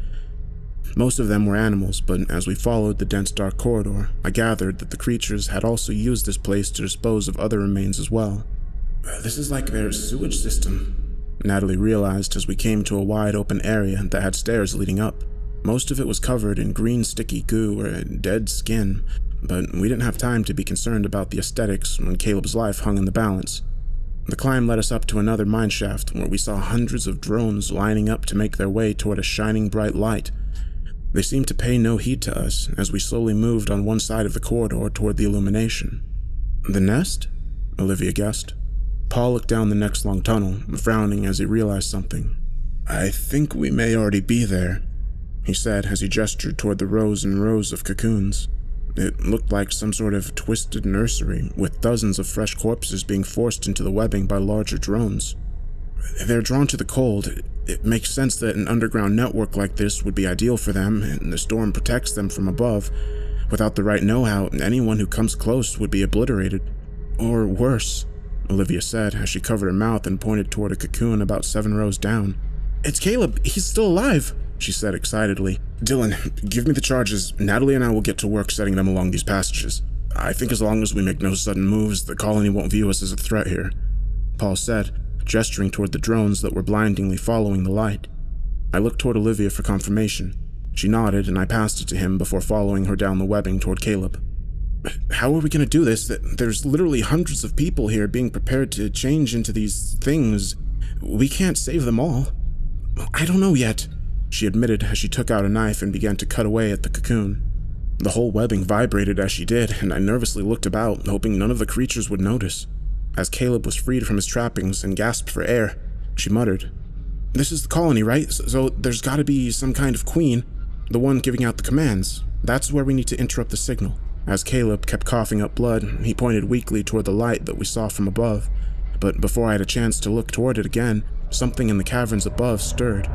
Most of them were animals, but as we followed the dense dark corridor, I gathered that the creatures had also used this place to dispose of other remains as well. This is like their sewage system, Natalie realized as we came to a wide open area that had stairs leading up. Most of it was covered in green sticky goo or dead skin, but we didn't have time to be concerned about the aesthetics when Caleb's life hung in the balance. The climb led us up to another mine shaft where we saw hundreds of drones lining up to make their way toward a shining bright light. They seemed to pay no heed to us as we slowly moved on one side of the corridor toward the illumination. The nest? Olivia guessed. Paul looked down the next long tunnel, frowning as he realized something. I think we may already be there, he said as he gestured toward the rows and rows of cocoons. It looked like some sort of twisted nursery, with dozens of fresh corpses being forced into the webbing by larger drones. They're drawn to the cold. It makes sense that an underground network like this would be ideal for them, and the storm protects them from above. Without the right know-how, anyone who comes close would be obliterated. Or worse, Olivia said as she covered her mouth and pointed toward a cocoon about 7 rows down. It's Caleb! He's still alive! She said excitedly. Dylan, give me the charges. Natalie and I will get to work setting them along these passages. I think as long as we make no sudden moves, the colony won't view us as a threat here, Paul said, gesturing toward the drones that were blindingly following the light. I looked toward Olivia for confirmation. She nodded, and I passed it to him before following her down the webbing toward Caleb. How are we going to do this? There's literally hundreds of people here being prepared to change into these things. We can't save them all. I don't know yet. she admitted as she took out a knife and began to cut away at the cocoon. The whole webbing vibrated as she did, and I nervously looked about, hoping none of the creatures would notice. As Caleb was freed from his trappings and gasped for air, she muttered, "This is the colony, right? So there's gotta be some kind of queen, the one giving out the commands. That's where we need to interrupt the signal." As Caleb kept coughing up blood, he pointed weakly toward the light that we saw from above. But before I had a chance to look toward it again, something in the caverns above stirred.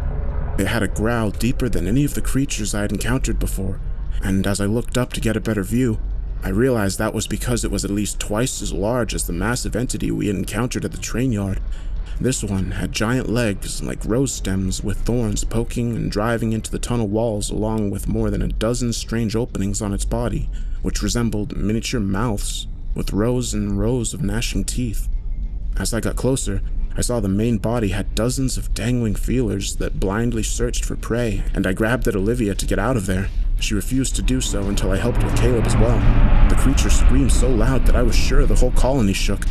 It had a growl deeper than any of the creatures I had encountered before, and as I looked up to get a better view, I realized that was because it was at least twice as large as the massive entity we had encountered at the train yard. This one had giant legs like rose stems with thorns poking and driving into the tunnel walls, along with more than a dozen strange openings on its body, which resembled miniature mouths with rows and rows of gnashing teeth. As I got closer, I saw the main body had dozens of dangling feelers that blindly searched for prey, and I grabbed at Olivia to get out of there. She refused to do so until I helped with Caleb as well. The creature screamed so loud that I was sure the whole colony shook.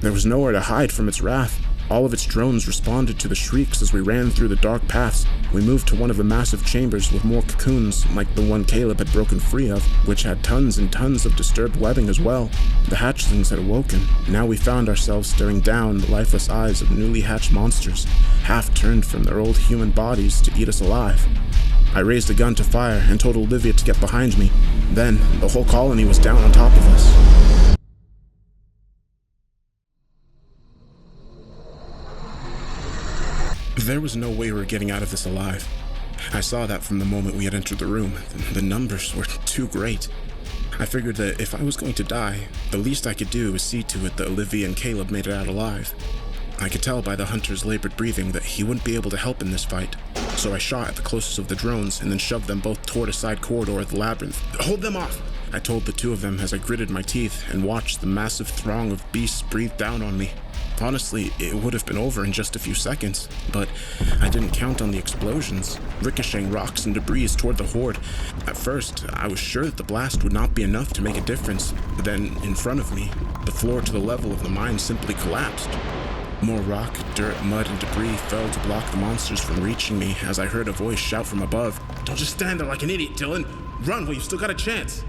There was nowhere to hide from its wrath. All of its drones responded to the shrieks as we ran through the dark paths. We moved to one of the massive chambers with more cocoons, like the one Caleb had broken free of, which had tons and tons of disturbed webbing as well. The hatchlings had awoken. Now we found ourselves staring down the lifeless eyes of newly hatched monsters, half turned from their old human bodies to eat us alive. I raised a gun to fire and told Olivia to get behind me. Then, the whole colony was down on top of us. There was no way we were getting out of this alive. I saw that from the moment we had entered the room. The numbers were too great. I figured that if I was going to die, the least I could do was see to it that Olivia and Caleb made it out alive. I could tell by the hunter's labored breathing that he wouldn't be able to help in this fight, so I shot at the closest of the drones and then shoved them both toward a side corridor of the labyrinth. "Hold them off!" I told the two of them as I gritted my teeth and watched the massive throng of beasts breathe down on me. Honestly, it would have been over in just a few seconds, but I didn't count on the explosions, ricocheting rocks and debris toward the horde. At first, I was sure that the blast would not be enough to make a difference, but then, in front of me, the floor to the level of the mine simply collapsed. More rock, dirt, mud, and debris fell to block the monsters from reaching me as I heard a voice shout from above, "Don't just stand there like an idiot, Dylan! Run while you've still got a chance!"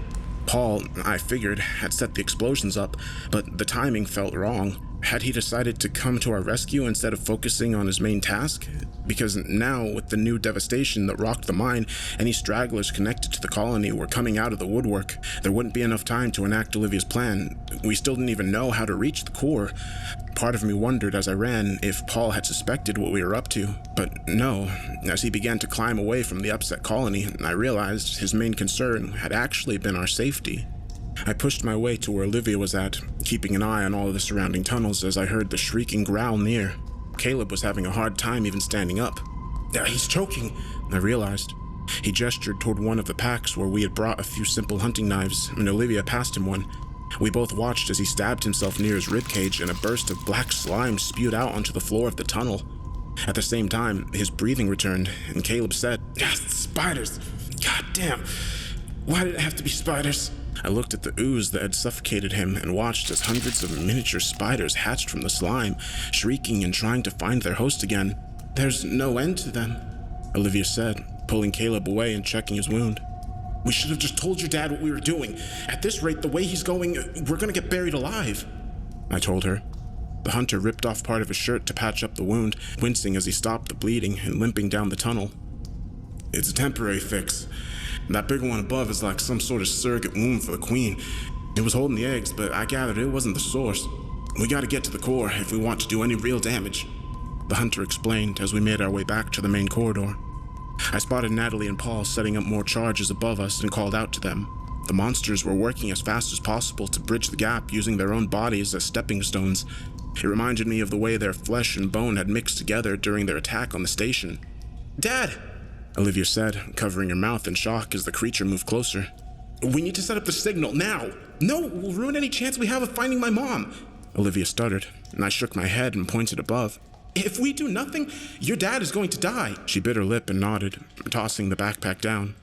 Paul, I figured, had set the explosions up, but the timing felt wrong. Had he decided to come to our rescue instead of focusing on his main task? Because now, with the new devastation that rocked the mine, any stragglers connected to the colony were coming out of the woodwork. There wouldn't be enough time to enact Olivia's plan. We still didn't even know how to reach the core. Part of me wondered as I ran if Paul had suspected what we were up to, but no. As he began to climb away from the upset colony, I realized his main concern had actually been our safety. I pushed my way to where Olivia was at, keeping an eye on all of the surrounding tunnels as I heard the shrieking growl near. Caleb was having a hard time even standing up. "He's choking," I realized. He gestured toward one of the packs where we had brought a few simple hunting knives, and Olivia passed him one. We both watched as he stabbed himself near his ribcage, and a burst of black slime spewed out onto the floor of the tunnel. At the same time, his breathing returned, and Caleb said, "Spiders! God damn! Why did it have to be spiders?" I looked at the ooze that had suffocated him and watched as hundreds of miniature spiders hatched from the slime, shrieking and trying to find their host again. "There's no end to them," Olivia said, pulling Caleb away and checking his wound. "We should have just told your dad what we were doing. At this rate, the way he's going, we're gonna get buried alive," I told her. The hunter ripped off part of his shirt to patch up the wound, wincing as he stopped the bleeding and limping down the tunnel. "It's a temporary fix. That big one above is like some sort of surrogate womb for the queen. It was holding the eggs, but I gathered it wasn't the source. We gotta get to the core if we want to do any real damage," the hunter explained as we made our way back to the main corridor. I spotted Natalie and Paul setting up more charges above us and called out to them. The monsters were working as fast as possible to bridge the gap using their own bodies as stepping stones. It reminded me of the way their flesh and bone had mixed together during their attack on the station. "Dad!" Olivia said, covering her mouth in shock as the creature moved closer. "We need to set up the signal, now! No, we'll ruin any chance we have of finding my mom!" Olivia stuttered, and I shook my head and pointed above. "If we do nothing, your dad is going to die." She bit her lip and nodded, tossing the backpack down.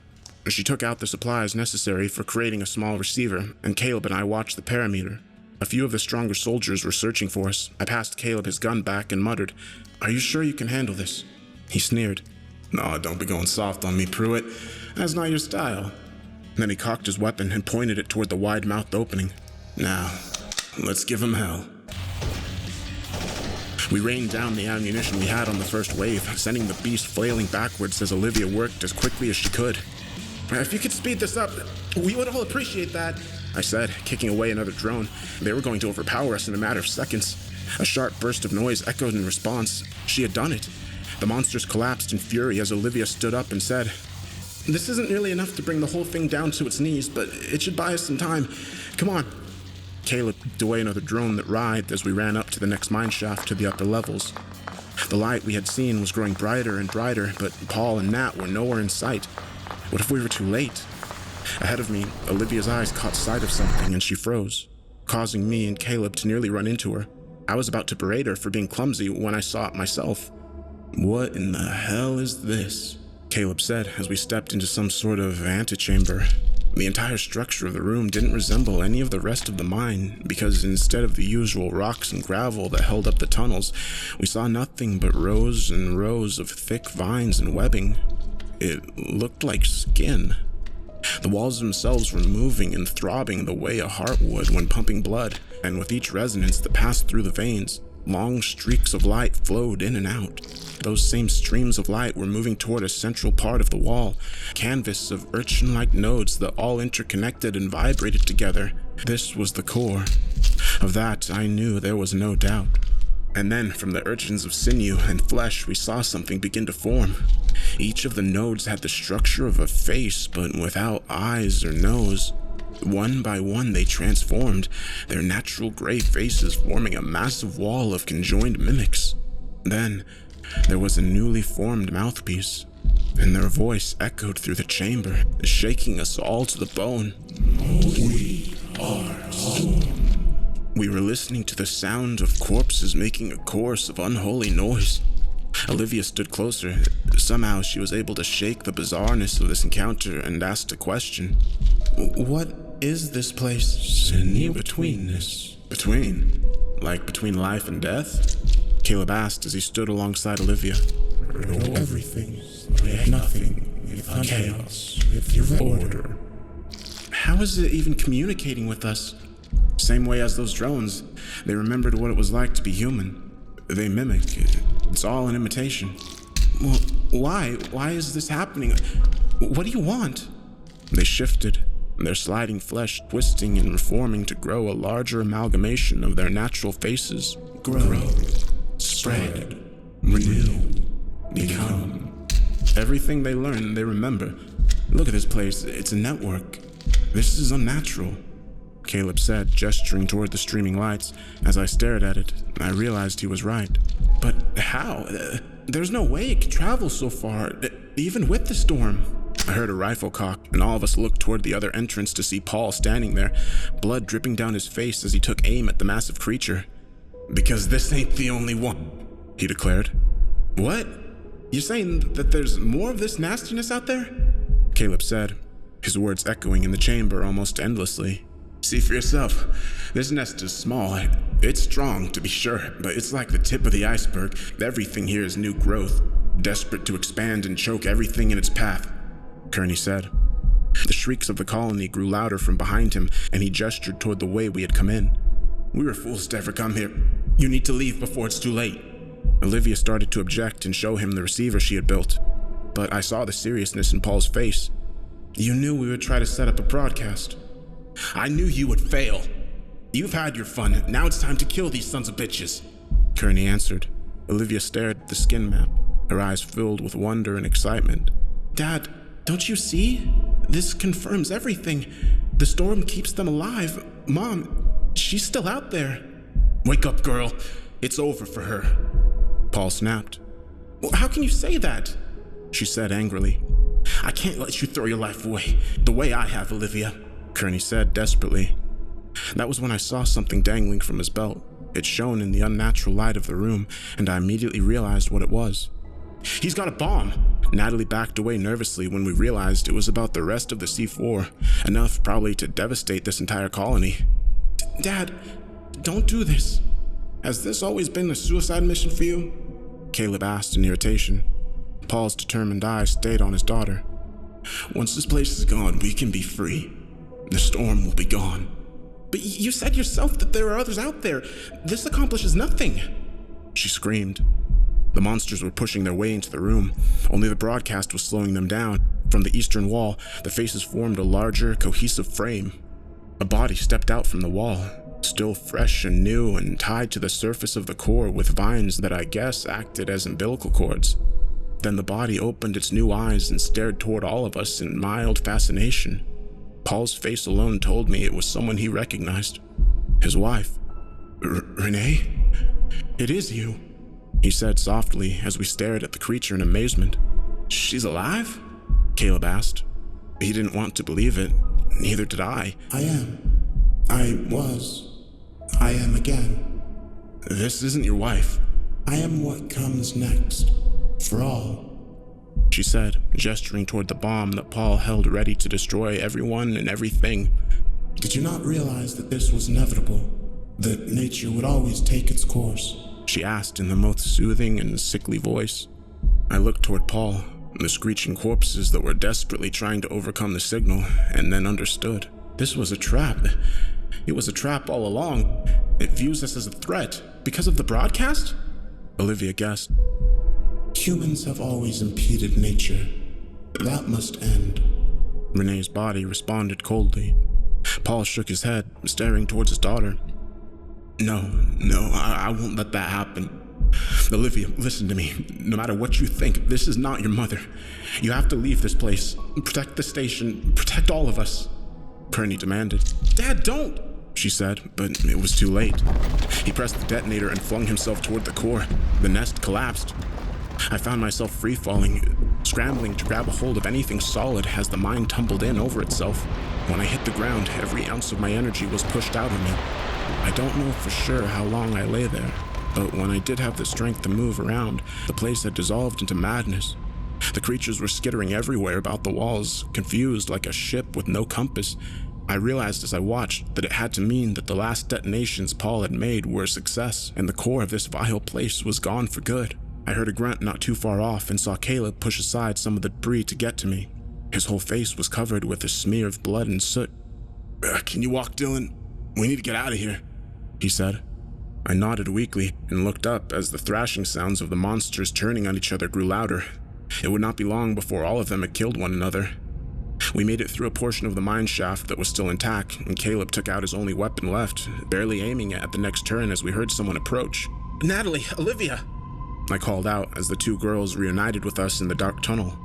She took out the supplies necessary for creating a small receiver, and Caleb and I watched the parameter. A few of the stronger soldiers were searching for us. I passed Caleb his gun back and muttered, "Are you sure you can handle this?" He sneered. "Aw, don't be going soft on me, Pruitt. That's not your style." Then he cocked his weapon and pointed it toward the wide-mouthed opening. "Now, let's give him hell." We rained down the ammunition we had on the first wave, sending the beast flailing backwards as Olivia worked as quickly as she could. "If you could speed this up, we would all appreciate that," I said, kicking away another drone. They were going to overpower us in a matter of seconds. A sharp burst of noise echoed in response. She had done it. The monsters collapsed in fury as Olivia stood up and said, "This isn't nearly enough to bring the whole thing down to its knees, but it should buy us some time. Come on." Caleb kicked away another drone that writhed as we ran up to the next mine shaft to the upper levels. The light we had seen was growing brighter and brighter, but Paul and Nat were nowhere in sight. What if we were too late? Ahead of me, Olivia's eyes caught sight of something and she froze, causing me and Caleb to nearly run into her. I was about to berate her for being clumsy when I saw it myself. "What in the hell is this?" Caleb said as we stepped into some sort of antechamber. The entire structure of the room didn't resemble any of the rest of the mine, because instead of the usual rocks and gravel that held up the tunnels, we saw nothing but rows and rows of thick vines and webbing. It looked like skin. The walls themselves were moving and throbbing the way a heart would when pumping blood, and with each resonance that passed through the veins, long streaks of light flowed in and out. Those same streams of light were moving toward a central part of the wall, canvas of urchin-like nodes that all interconnected and vibrated together. This was the core. Of that, I knew there was no doubt. And then, from the urchins of sinew and flesh, we saw something begin to form. Each of the nodes had the structure of a face, but without eyes or nose. One by one, they transformed, their natural gray faces forming a massive wall of conjoined mimics. Then, there was a newly formed mouthpiece, and their voice echoed through the chamber, shaking us all to the bone. "We are home." We were listening to the sound of corpses making a chorus of unholy noise. Olivia stood closer. Somehow she was able to shake the bizarreness of this encounter and asked a question. "What is this place?" "In-betweenness." "Between? Like between life and death?" Caleb asked as he stood alongside Olivia. "Know everything, yet nothing, with chaos, with order." "How is it even communicating with us?" "Same way as those drones. They remembered what it was like to be human. They mimic. It's all an imitation." "Well, why? Why is this happening? What do you want?" They shifted, their sliding flesh twisting and reforming to grow a larger amalgamation of their natural faces. Grow, spread, renew, become. Everything they learn, they remember. "Look at this place. It's a network. This is unnatural," Caleb said, gesturing toward the streaming lights. As I stared at it, I realized he was right. "But how? There's no way it could travel so far, even with the storm." I heard a rifle cock, and all of us looked toward the other entrance to see Paul standing there, blood dripping down his face as he took aim at the massive creature. "Because this ain't the only one," he declared. "What? You're saying that there's more of this nastiness out there?" Caleb said, his words echoing in the chamber almost endlessly. "See for yourself. This nest is small. It's strong, to be sure, but it's like the tip of the iceberg. Everything here is new growth, desperate to expand and choke everything in its path," Kearney said. The shrieks of the colony grew louder from behind him, and he gestured toward the way we had come in. "We were fools to ever come here. You need to leave before it's too late." Olivia started to object and show him the receiver she had built, but I saw the seriousness in Paul's face. "You knew we would try to set up a broadcast." "I knew you would fail. You've had your fun. Now it's time to kill these sons of bitches," Kearney answered. Olivia stared at the skin map, her eyes filled with wonder and excitement. "Dad, don't you see? This confirms everything. The storm keeps them alive. Mom, she's still out there." "Wake up, girl. It's over for her," Paul snapped. "Well, how can you say that?" she said angrily. "I can't let you throw your life away, the way I have, Olivia," Kearney said desperately. That was when I saw something dangling from his belt. It shone in the unnatural light of the room, and I immediately realized what it was. "He's got a bomb!" Natalie backed away nervously when we realized it was about the rest of the C4, enough probably to devastate this entire colony. "Dad, don't do this. Has this always been a suicide mission for you?" Caleb asked in irritation. Paul's determined eyes stayed on his daughter. Once this place is gone, we can be free. The storm will be gone. But you said yourself that there are others out there. This accomplishes nothing, she screamed. The monsters were pushing their way into the room, only the broadcast was slowing them down. From the eastern wall, the faces formed a larger, cohesive frame. A body stepped out from the wall, still fresh and new and tied to the surface of the core with vines that I guess acted as umbilical cords. Then the body opened its new eyes and stared toward all of us in mild fascination. Paul's face alone told me it was someone he recognized. His wife. Renee? It is you, he said softly as we stared at the creature in amazement. She's alive? Caleb asked. He didn't want to believe it. Neither did I. I am again. This isn't your wife. I am what comes next. For all. She said, gesturing toward the bomb that Paul held ready to destroy everyone and everything. Did you not realize that this was inevitable? That nature would always take its course? She asked in the most soothing and sickly voice. I looked toward Paul, the screeching corpses that were desperately trying to overcome the signal, and then understood. This was a trap. It was a trap all along. It views us as a threat. Because of the broadcast? Olivia guessed. Humans have always impeded nature. That must end. Renee's body responded coldly. Paul shook his head, staring towards his daughter. No, I won't let that happen. Olivia, listen to me. No matter what you think, this is not your mother. You have to leave this place. Protect the station. Protect all of us. Kearney demanded. Dad, don't! She said, but it was too late. He pressed the detonator and flung himself toward the core. The nest collapsed. I found myself free-falling, scrambling to grab a hold of anything solid as the mine tumbled in over itself. When I hit the ground, every ounce of my energy was pushed out of me. I don't know for sure how long I lay there, but when I did have the strength to move around, the place had dissolved into madness. The creatures were skittering everywhere about the walls, confused like a ship with no compass. I realized as I watched that it had to mean that the last detonations Paul had made were a success, and the core of this vile place was gone for good. I heard a grunt not too far off and saw Caleb push aside some of the debris to get to me. His whole face was covered with a smear of blood and soot. Can you walk, Dylan? We need to get out of here, he said. I nodded weakly and looked up as the thrashing sounds of the monsters turning on each other grew louder. It would not be long before all of them had killed one another. We made it through a portion of the mine shaft that was still intact, and Caleb took out his only weapon left, barely aiming it at the next turn as we heard someone approach. Natalie, Olivia! I called out as the two girls reunited with us in the dark tunnel.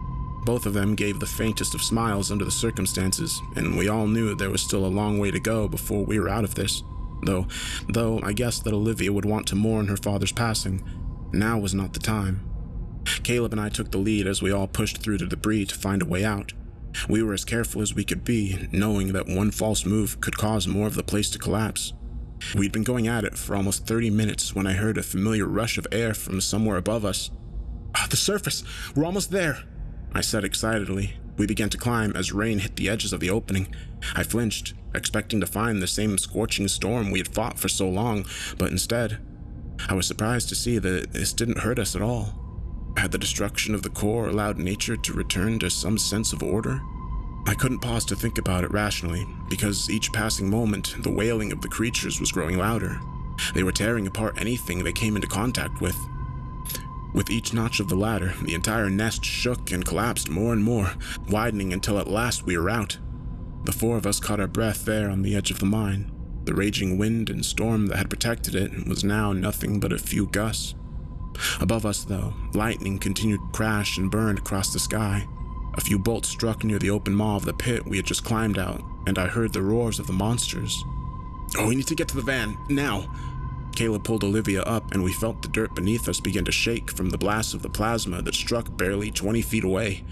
Both of them gave the faintest of smiles under the circumstances, and we all knew there was still a long way to go before we were out of this. Though I guessed that Olivia would want to mourn her father's passing. Now was not the time. Caleb and I took the lead as we all pushed through the debris to find a way out. We were as careful as we could be, knowing that one false move could cause more of the place to collapse. We'd been going at it for almost 30 minutes when I heard a familiar rush of air from somewhere above us. The surface! We're almost there! I said excitedly. We began to climb as rain hit the edges of the opening. I flinched, expecting to find the same scorching storm we had fought for so long, but instead, I was surprised to see that this didn't hurt us at all. Had the destruction of the core allowed nature to return to some sense of order? I couldn't pause to think about it rationally, because each passing moment, the wailing of the creatures was growing louder. They were tearing apart anything they came into contact with. With each notch of the ladder, the entire nest shook and collapsed more and more, widening until at last we were out. The four of us caught our breath there on the edge of the mine. The raging wind and storm that had protected it was now nothing but a few gusts. Above us, though, lightning continued to crash and burn across the sky. A few bolts struck near the open maw of the pit we had just climbed out, and I heard the roars of the monsters. We need to get to the van, now! Caleb pulled Olivia up, and we felt the dirt beneath us begin to shake from the blast of the plasma that struck barely 20 feet away.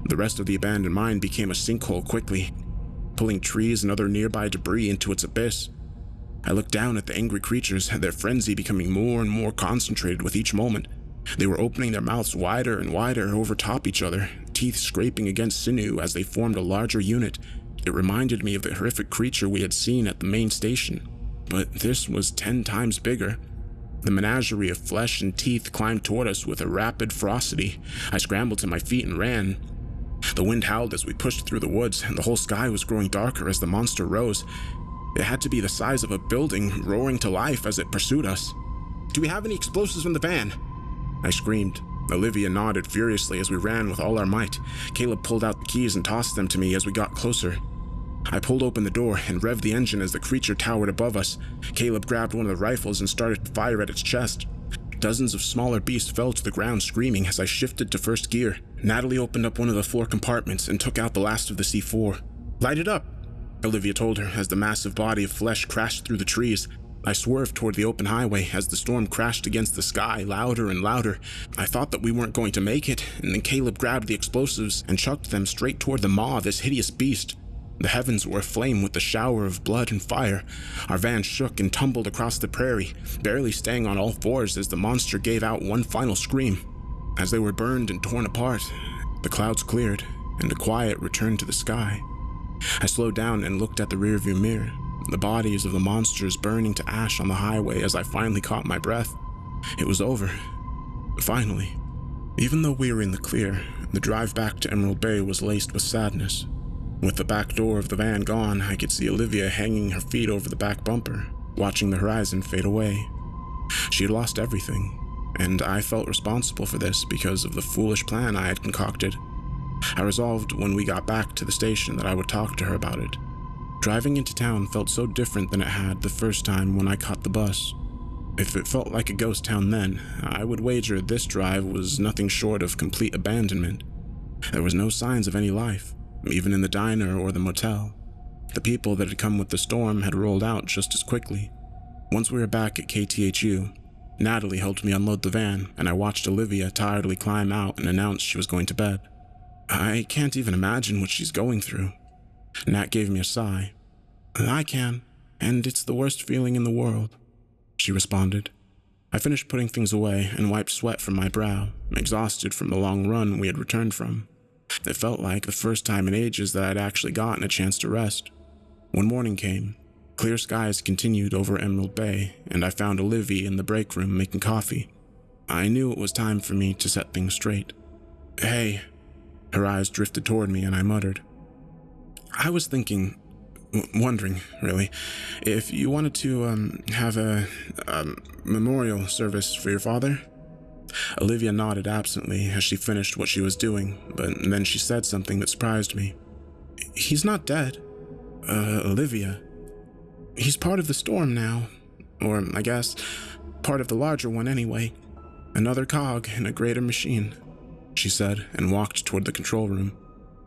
The rest of the abandoned mine became a sinkhole quickly, pulling trees and other nearby debris into its abyss. I looked down at the angry creatures, their frenzy becoming more and more concentrated with each moment. They were opening their mouths wider and wider over top each other, teeth scraping against sinew as they formed a larger unit. It reminded me of the horrific creature we had seen at the main station, but this was 10 times bigger. The menagerie of flesh and teeth climbed toward us with a rapid ferocity. I scrambled to my feet and ran. The wind howled as we pushed through the woods, and the whole sky was growing darker as the monster rose. It had to be the size of a building, roaring to life as it pursued us. "Do we have any explosives in the van?" I screamed. Olivia nodded furiously as we ran with all our might. Caleb pulled out the keys and tossed them to me as we got closer. I pulled open the door and revved the engine as the creature towered above us. Caleb grabbed one of the rifles and started to fire at its chest. Dozens of smaller beasts fell to the ground screaming as I shifted to first gear. Natalie opened up one of the floor compartments and took out the last of the C4. "Light it up," Olivia told her as the massive body of flesh crashed through the trees. I swerved toward the open highway as the storm crashed against the sky, louder and louder. I thought that we weren't going to make it, and then Caleb grabbed the explosives and chucked them straight toward the maw of this hideous beast. The heavens were aflame with the shower of blood and fire. Our van shook and tumbled across the prairie, barely staying on all fours as the monster gave out one final scream. As they were burned and torn apart, the clouds cleared, and a quiet returned to the sky. I slowed down and looked at the rearview mirror, the bodies of the monsters burning to ash on the highway as I finally caught my breath. It was over. Finally. Even though we were in the clear, the drive back to Emerald Bay was laced with sadness. With the back door of the van gone, I could see Olivia hanging her feet over the back bumper, watching the horizon fade away. She had lost everything, and I felt responsible for this because of the foolish plan I had concocted. I resolved when we got back to the station that I would talk to her about it. Driving into town felt so different than it had the first time when I caught the bus. If it felt like a ghost town then, I would wager this drive was nothing short of complete abandonment. There was no signs of any life, even in the diner or the motel. The people that had come with the storm had rolled out just as quickly. Once we were back at KTHU, Natalie helped me unload the van, and I watched Olivia tiredly climb out and announce she was going to bed. I can't even imagine what she's going through. Nat gave me a sigh. "I can, and it's the worst feeling in the world," she responded. I finished putting things away and wiped sweat from my brow, exhausted from the long run we had returned from. It felt like the first time in ages that I'd actually gotten a chance to rest. When morning came, clear skies continued over Emerald Bay, and I found Olivia in the break room making coffee. I knew it was time for me to set things straight. "Hey." Her eyes drifted toward me and I muttered. "I was wondering, really, if you wanted to have a memorial service for your father?" Olivia nodded absently as she finished what she was doing, but then she said something that surprised me. "He's not dead." Olivia. "He's part of the storm now. Or, I guess, part of the larger one anyway. Another cog in a greater machine," she said and walked toward the control room.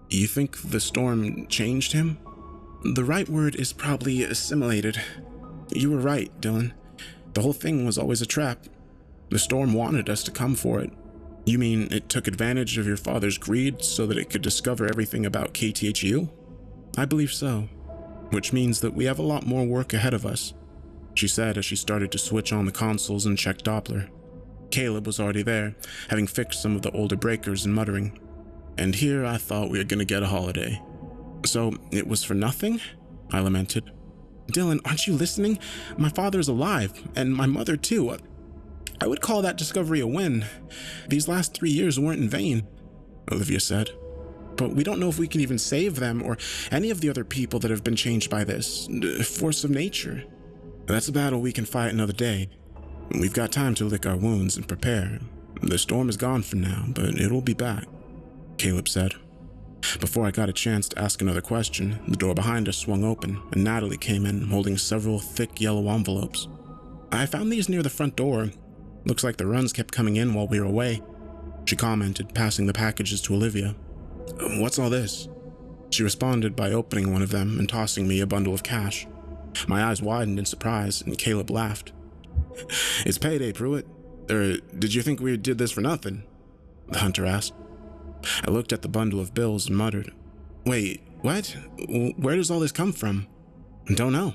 "You think the storm changed him?" "The right word is probably assimilated. You were right, Dylan. The whole thing was always a trap. The storm wanted us to come for it." "You mean it took advantage of your father's greed so that it could discover everything about KTHU?" "I believe so. Which means that we have a lot more work ahead of us," she said as she started to switch on the consoles and check Doppler. Caleb was already there, having fixed some of the older breakers and muttering. "And here I thought we were going to get a holiday." "So it was for nothing?" I lamented. "Dylan, aren't you listening? My father is alive, and my mother too. I would call that discovery a win. These last 3 years weren't in vain," Olivia said. "But we don't know if we can even save them or any of the other people that have been changed by this force of nature. That's a battle we can fight another day. We've got time to lick our wounds and prepare. The storm is gone for now, but it'll be back," Caleb said. Before I got a chance to ask another question, the door behind us swung open, and Natalie came in holding several thick yellow envelopes. "I found these near the front door. Looks like the runs kept coming in while we were away," she commented, passing the packages to Olivia. "What's all this?" She responded by opening one of them and tossing me a bundle of cash. My eyes widened in surprise, and Caleb laughed. "It's payday, Pruitt. Did you think we did this for nothing?" the hunter asked. I looked at the bundle of bills and muttered, "Wait, what? Where does all this come from?" "Don't know.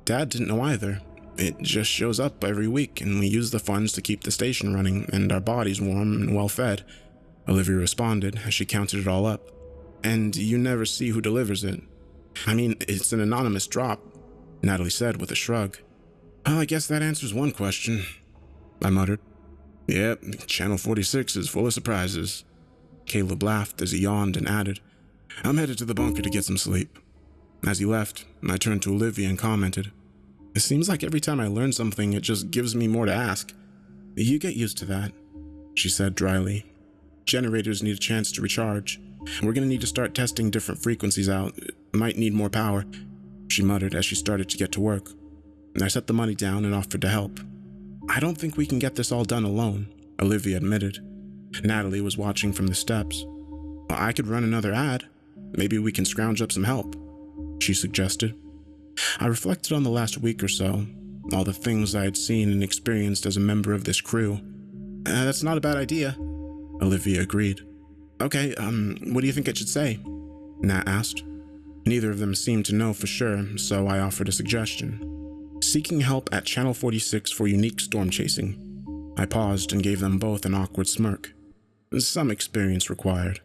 Dad didn't know either. It just shows up every week, and we use the funds to keep the station running and our bodies warm and well-fed," Olivia responded as she counted it all up. "And you never see who delivers it. I mean, it's an anonymous drop," Natalie said with a shrug. "Well, I guess that answers one question." I muttered. Yep, Channel 46 is full of surprises. Caleb laughed as he yawned and added, I'm headed to the bunker to get some sleep. As he left, I turned to Olivia and commented, It seems like every time I learn something, it just gives me more to ask. You get used to that, she said dryly. Generators need a chance to recharge. We're going to need to start testing different frequencies out. It might need more power, she muttered as she started to get to work. I set the money down and offered to help. I don't think we can get this all done alone, Olivia admitted. Natalie was watching from the steps. I could run another ad. Maybe we can scrounge up some help, she suggested. I reflected on the last week or so, all the things I had seen and experienced as a member of this crew. That's not a bad idea, Olivia agreed. Okay, what do you think it should say? Nat asked. Neither of them seemed to know for sure, so I offered a suggestion. Seeking help at Channel 46 for unique storm chasing. I paused and gave them both an awkward smirk. Some experience required.